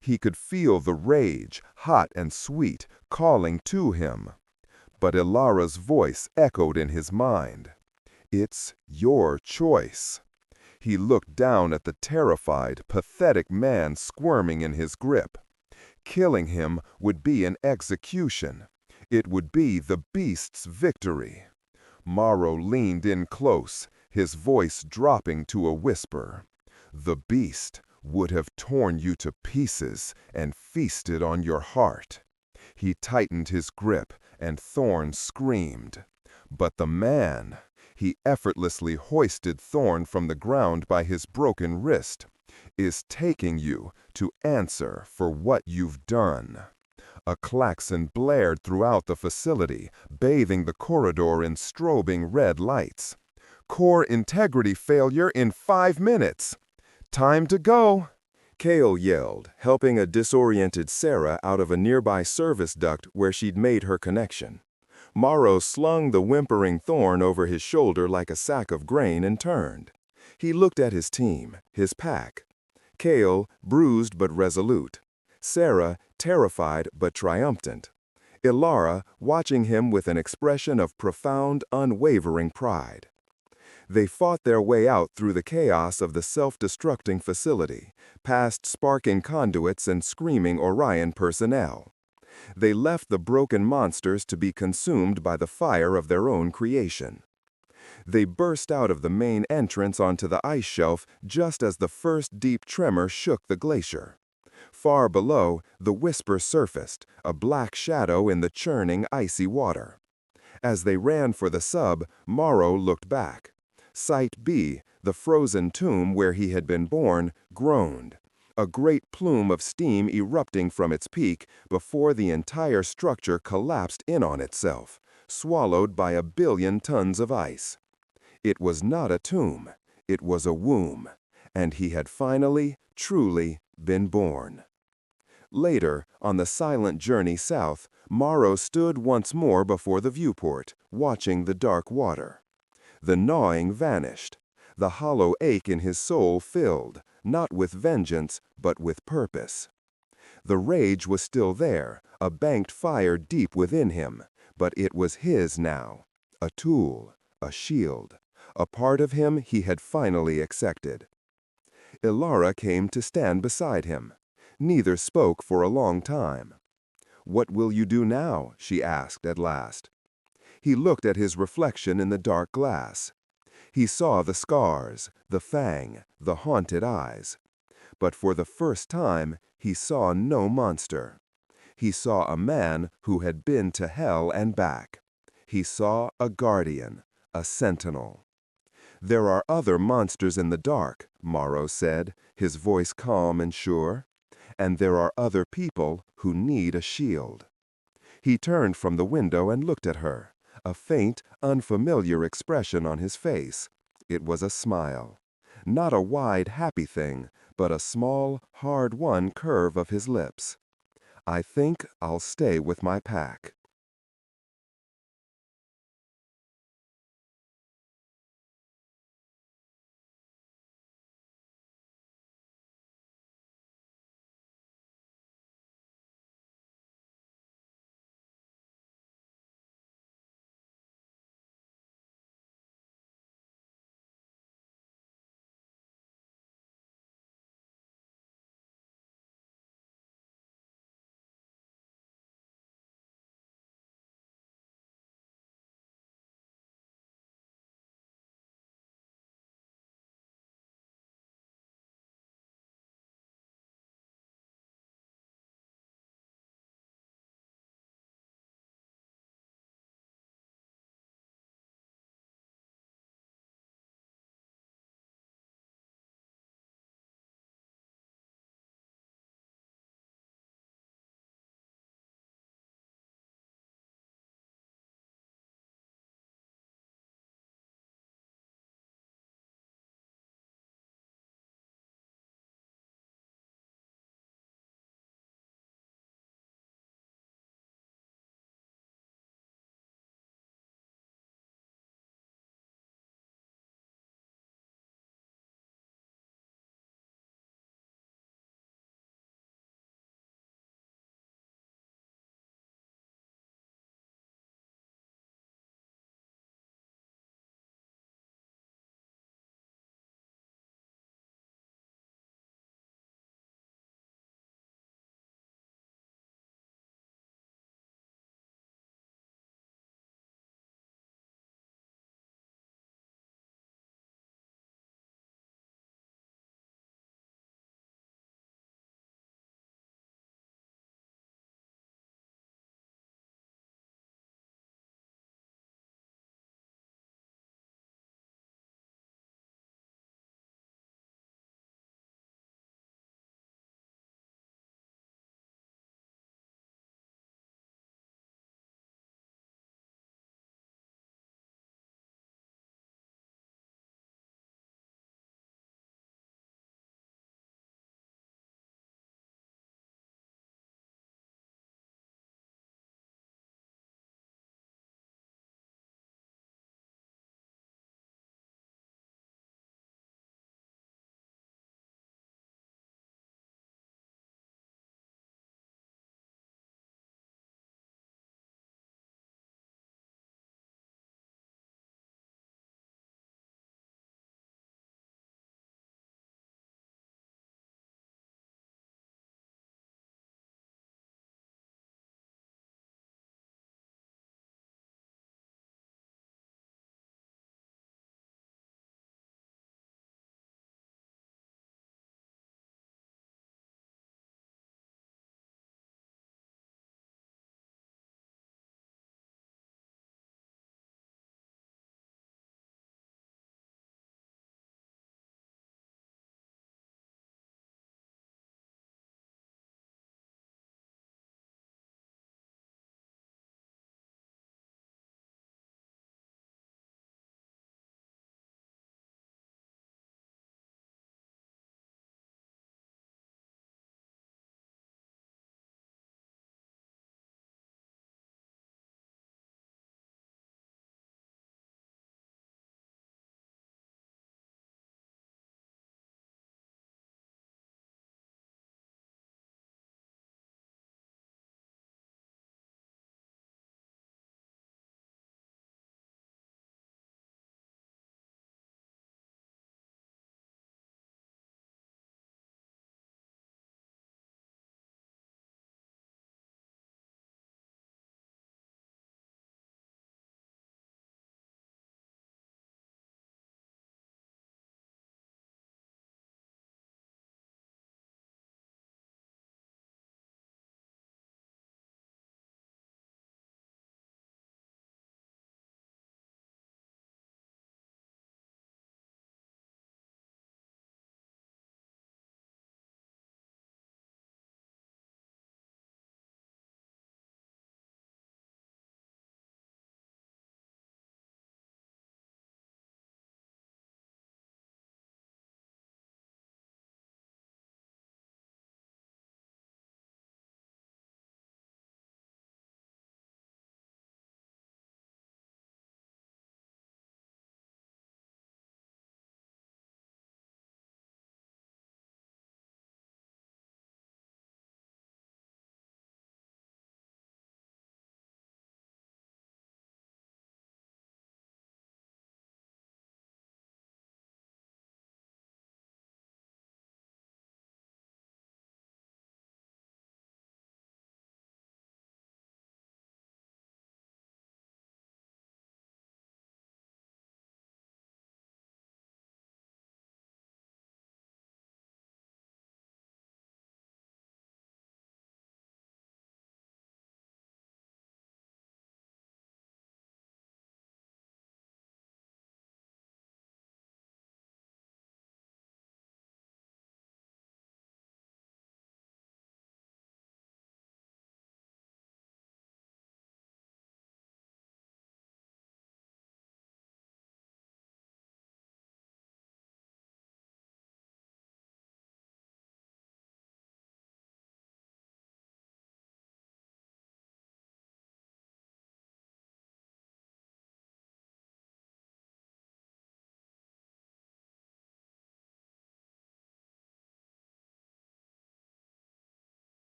He could feel the rage, hot and sweet, calling to him. But Elara's voice echoed in his mind. "It's your choice." He looked down at the terrified, pathetic man squirming in his grip. Killing him would be an execution. It would be the beast's victory. Maro leaned in close, his voice dropping to a whisper. "The beast would have torn you to pieces and feasted on your heart." He tightened his grip, and Thorne screamed. But the man, he effortlessly hoisted Thorne from the ground by his broken wrist, is taking you to answer for what you've done. A klaxon blared throughout the facility, bathing the corridor in strobing red lights. "Core integrity failure in 5 minutes. Time to go!" Kale yelled, helping a disoriented Sarah out of a nearby service duct where she'd made her connection. Maro slung the whimpering Thorne over his shoulder like a sack of grain and turned. He looked at his team, his pack. Kale, bruised but resolute. Sarah, terrified but triumphant. Elara, watching him with an expression of profound, unwavering pride. They fought their way out through the chaos of the self-destructing facility, past sparking conduits and screaming Orion personnel. They left the broken monsters to be consumed by the fire of their own creation. They burst out of the main entrance onto the ice shelf just as the first deep tremor shook the glacier. Far below, the whisper surfaced, a black shadow in the churning, icy water. As they ran for the sub, Maro looked back. Site B, the frozen tomb where he had been born, groaned, a great plume of steam erupting from its peak before the entire structure collapsed in on itself, swallowed by 1,000,000,000 tons of ice. It was not a tomb, it was a womb, and he had finally, truly, been born. Later, on the silent journey south, Maro stood once more before the viewport, watching the dark water. The gnawing vanished. The hollow ache in his soul filled, not with vengeance, but with purpose. The rage was still there, a banked fire deep within him, but it was his now. A tool, a shield, a part of him he had finally accepted. Elara came to stand beside him. Neither spoke for a long time. "What will you do now?" she asked at last. He looked at his reflection in the dark glass. He saw the scars, the fang, the haunted eyes. But for the first time, he saw no monster. He saw a man who had been to hell and back. He saw a guardian, a sentinel. "There are other monsters in the dark," Maro said, his voice calm and sure. "And there are other people who need a shield." He turned from the window and looked at her, a faint, unfamiliar expression on his face. It was a smile. Not a wide, happy thing, but a small, hard-won curve of his lips. "I think I'll stay with my pack."